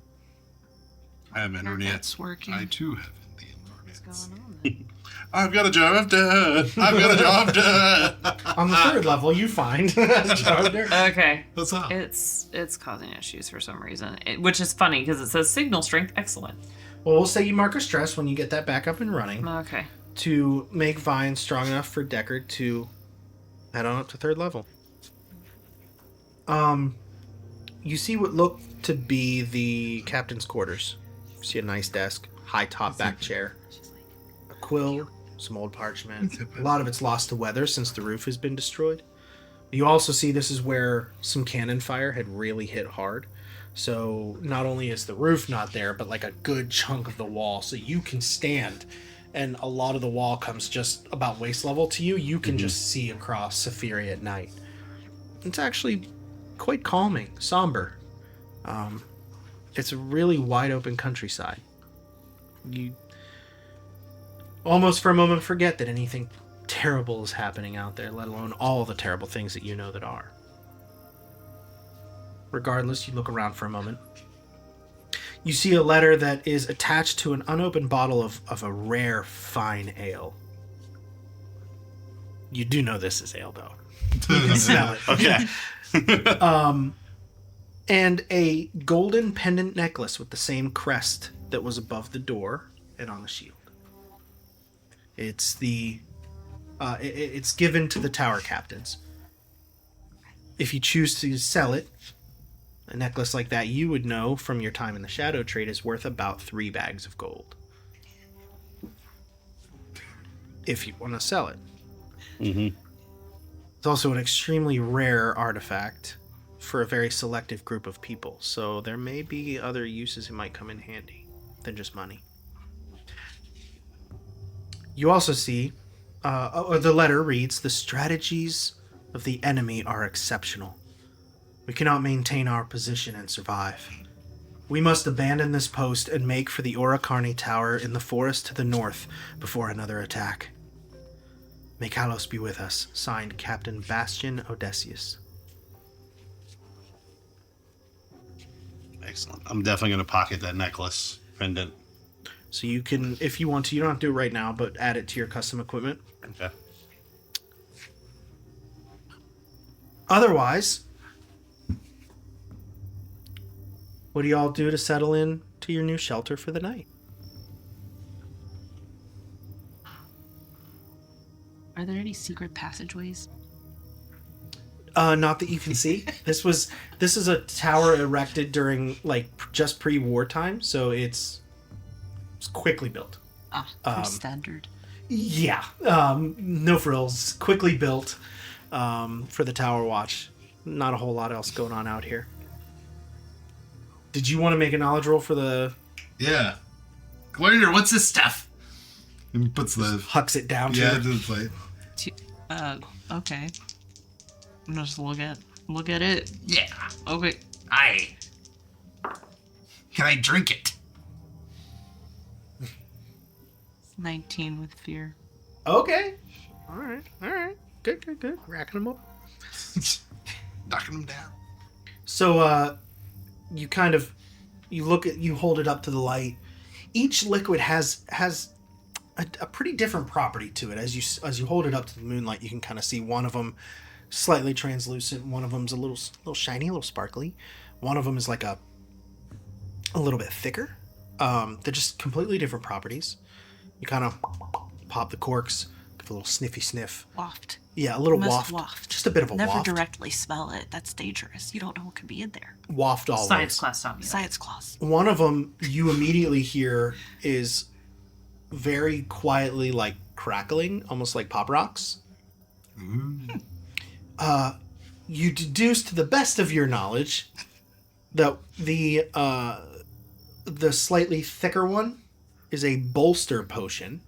I have internet. Internet's working. I too have the What's internet. going on then? I've got a job done. I've got a job done. On the 3rd level, you find Charter. Okay. What's up? It's causing issues for some reason, which is funny because it says signal strength excellent. Well, we'll say you mark a stress when you get that back up and running Okay. to make vines strong enough for Deckard to head on up to 3rd level. You see what looked to be the captain's quarters. You see a nice desk, high top back chair, a quill, some old parchment. A lot of it's lost to weather since the roof has been destroyed. You also see this is where some cannon fire had really hit hard. So not only is the roof not there, but like a good chunk of the wall. So you can stand, and a lot of the wall comes just about waist level to you. You can just see across Saphiri at night. It's actually quite calming, somber. It's a really wide open countryside. You almost for a moment forget that anything terrible is happening out there, let alone all the terrible things that you know that are. Regardless, you look around for a moment. You see a letter that is attached to an unopened bottle of a rare, fine ale. You do know this is ale, though. You can smell it. Okay. And a golden pendant necklace with the same crest that was above the door and on the shield. It's it's given to the tower captains. If you choose to sell it, A necklace like that, you would know from your time in the shadow trade, is worth about 3 bags of gold. If you want to sell it. Mm-hmm. It's also an extremely rare artifact for a very selective group of people, so there may be other uses it might come in handy than just money. You also see, the letter reads, "The strategies of the enemy are exceptional. We cannot maintain our position and survive. We must abandon this post and make for the Orakarni Tower in the forest to the north before another attack. May Kalos be with us." Signed, Captain Bastian Odysseus. Excellent. I'm definitely going to pocket that necklace pendant. So you can, if you want to, you don't have to do it right now, but add it to your custom equipment. Okay. Otherwise, what do y'all do to settle in to your new shelter for the night? Are there any secret passageways? Not that you can see. This is a tower erected during just pre-wartime, so it's quickly built. Pretty standard. Yeah, no frills, quickly built for the Tower Watch. Not a whole lot else going on out here. Did you want to make a knowledge roll for the... Yeah. Glider, what's this stuff? And he puts the... Hucks it down to Yeah, her? just like... Okay. I'm gonna just look at it. Yeah. Okay. Can I drink it? 19 with fear. Okay. All right. Good. Racking them up. knocking him down. So, you kind of, you hold it up to the light. Each liquid has a pretty different property to it. As you hold it up to the moonlight, you can kind of see one of them slightly translucent. One of them's a little shiny, a little sparkly. One of them is like a little bit thicker. They're just completely different properties. You kind of pop the corks, give a little sniffy sniff. Waft. Yeah, a little Must waft. Just a bit of a Never waft. directly smell it. That's dangerous. You don't know what could be in there. Waft always. Science class taught me that. Science clause. One of them you immediately hear is very quietly like crackling, almost like pop rocks. You deduce to the best of your knowledge that the slightly thicker one is a bolster potion.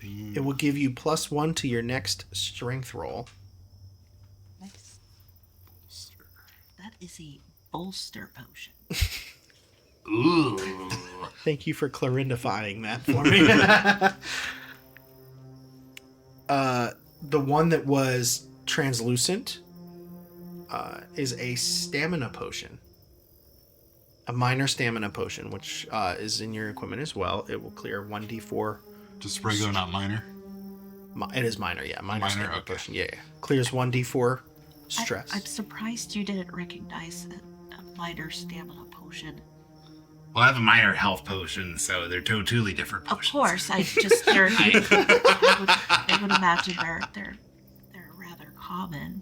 It will give you +1 to your next strength roll. Nice. That is a bolster potion. Ooh. Thank you for clarifying that for me. The one that was translucent is a stamina potion. A minor stamina potion, which is in your equipment as well. It will clear 1d4. Just regular, not minor. It is minor, yeah. Minor stamina okay. potion, yeah. Clears 1d4 stress. I'm surprised you didn't recognize a minor stamina potion. Well, I have a minor health potion, so they're totally different Of potions. course, I just I would imagine they're rather common.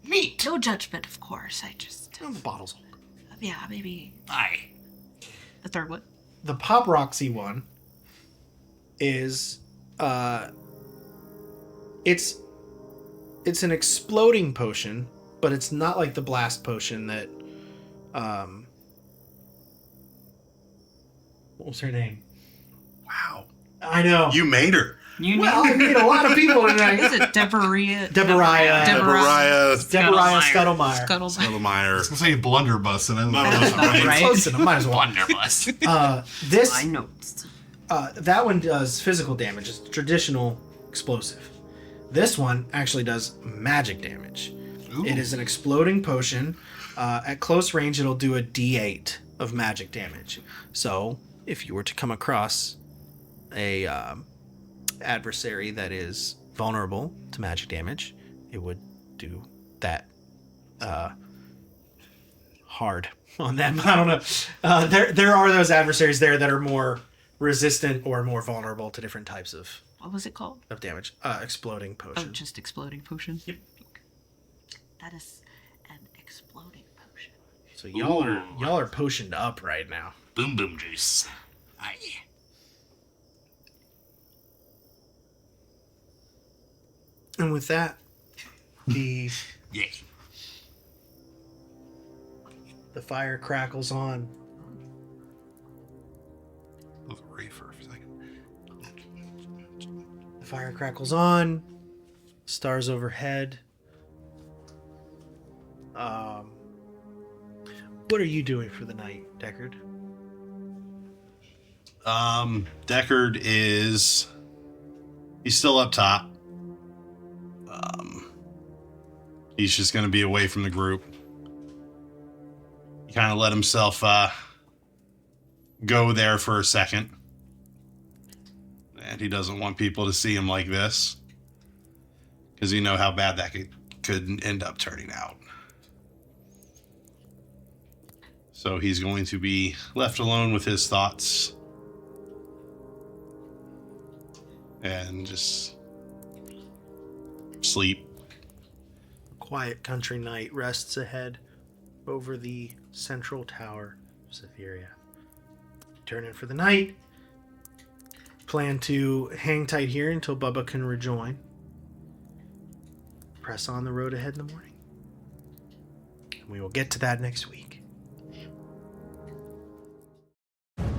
Neat. No judgment, of course. I just Oh, the bottle's old. yeah, maybe Aye. the third one. The Pop Roxy one is it's an exploding potion, but it's not like the blast potion that what was her name? Wow. I know. You made her. You Well, I made a lot of people tonight. Is it Deborah? Deborah Deborah Scuttlemeyer. Scuttlemeyer. I was Scuttlemeyer. gonna say blunderbuss, and I That's not right. Close enough, might as well. Blunderbuss. This My notes. that one does physical damage. It's traditional explosive. This one actually does magic damage. It is an exploding potion. At close range, it'll do a d8 of magic damage. So, if you were to come across a adversary that is vulnerable to magic damage, it would do that hard on them. I don't know. There are those adversaries there that are more resistant or more vulnerable to different types of What was it called? damage. Exploding Oh, potion. just exploding potion. Yep. That is an exploding potion. So y'all are potioned up right now. Boom boom juice. Aye. And with that, the Yay. fire crackles on. I was worried for a second. The fire crackles on. Stars overhead. What are you doing for the night, Deckard? Deckard he's still up top. He's just going to be away from the group. He kind of let himself go there for a second. And he doesn't want people to see him like this. Because you know how bad that could end up turning out. So he's going to be left alone with his thoughts. And just sleep. Quiet country night rests ahead over the central tower of Zephyria. Turn in for the night. Plan to hang tight here until Bubba can rejoin. Press on the road ahead in the morning. And we will get to that next week.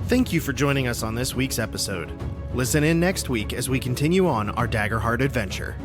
Thank you for joining us on this week's episode. Listen in next week as we continue on our Daggerheart adventure.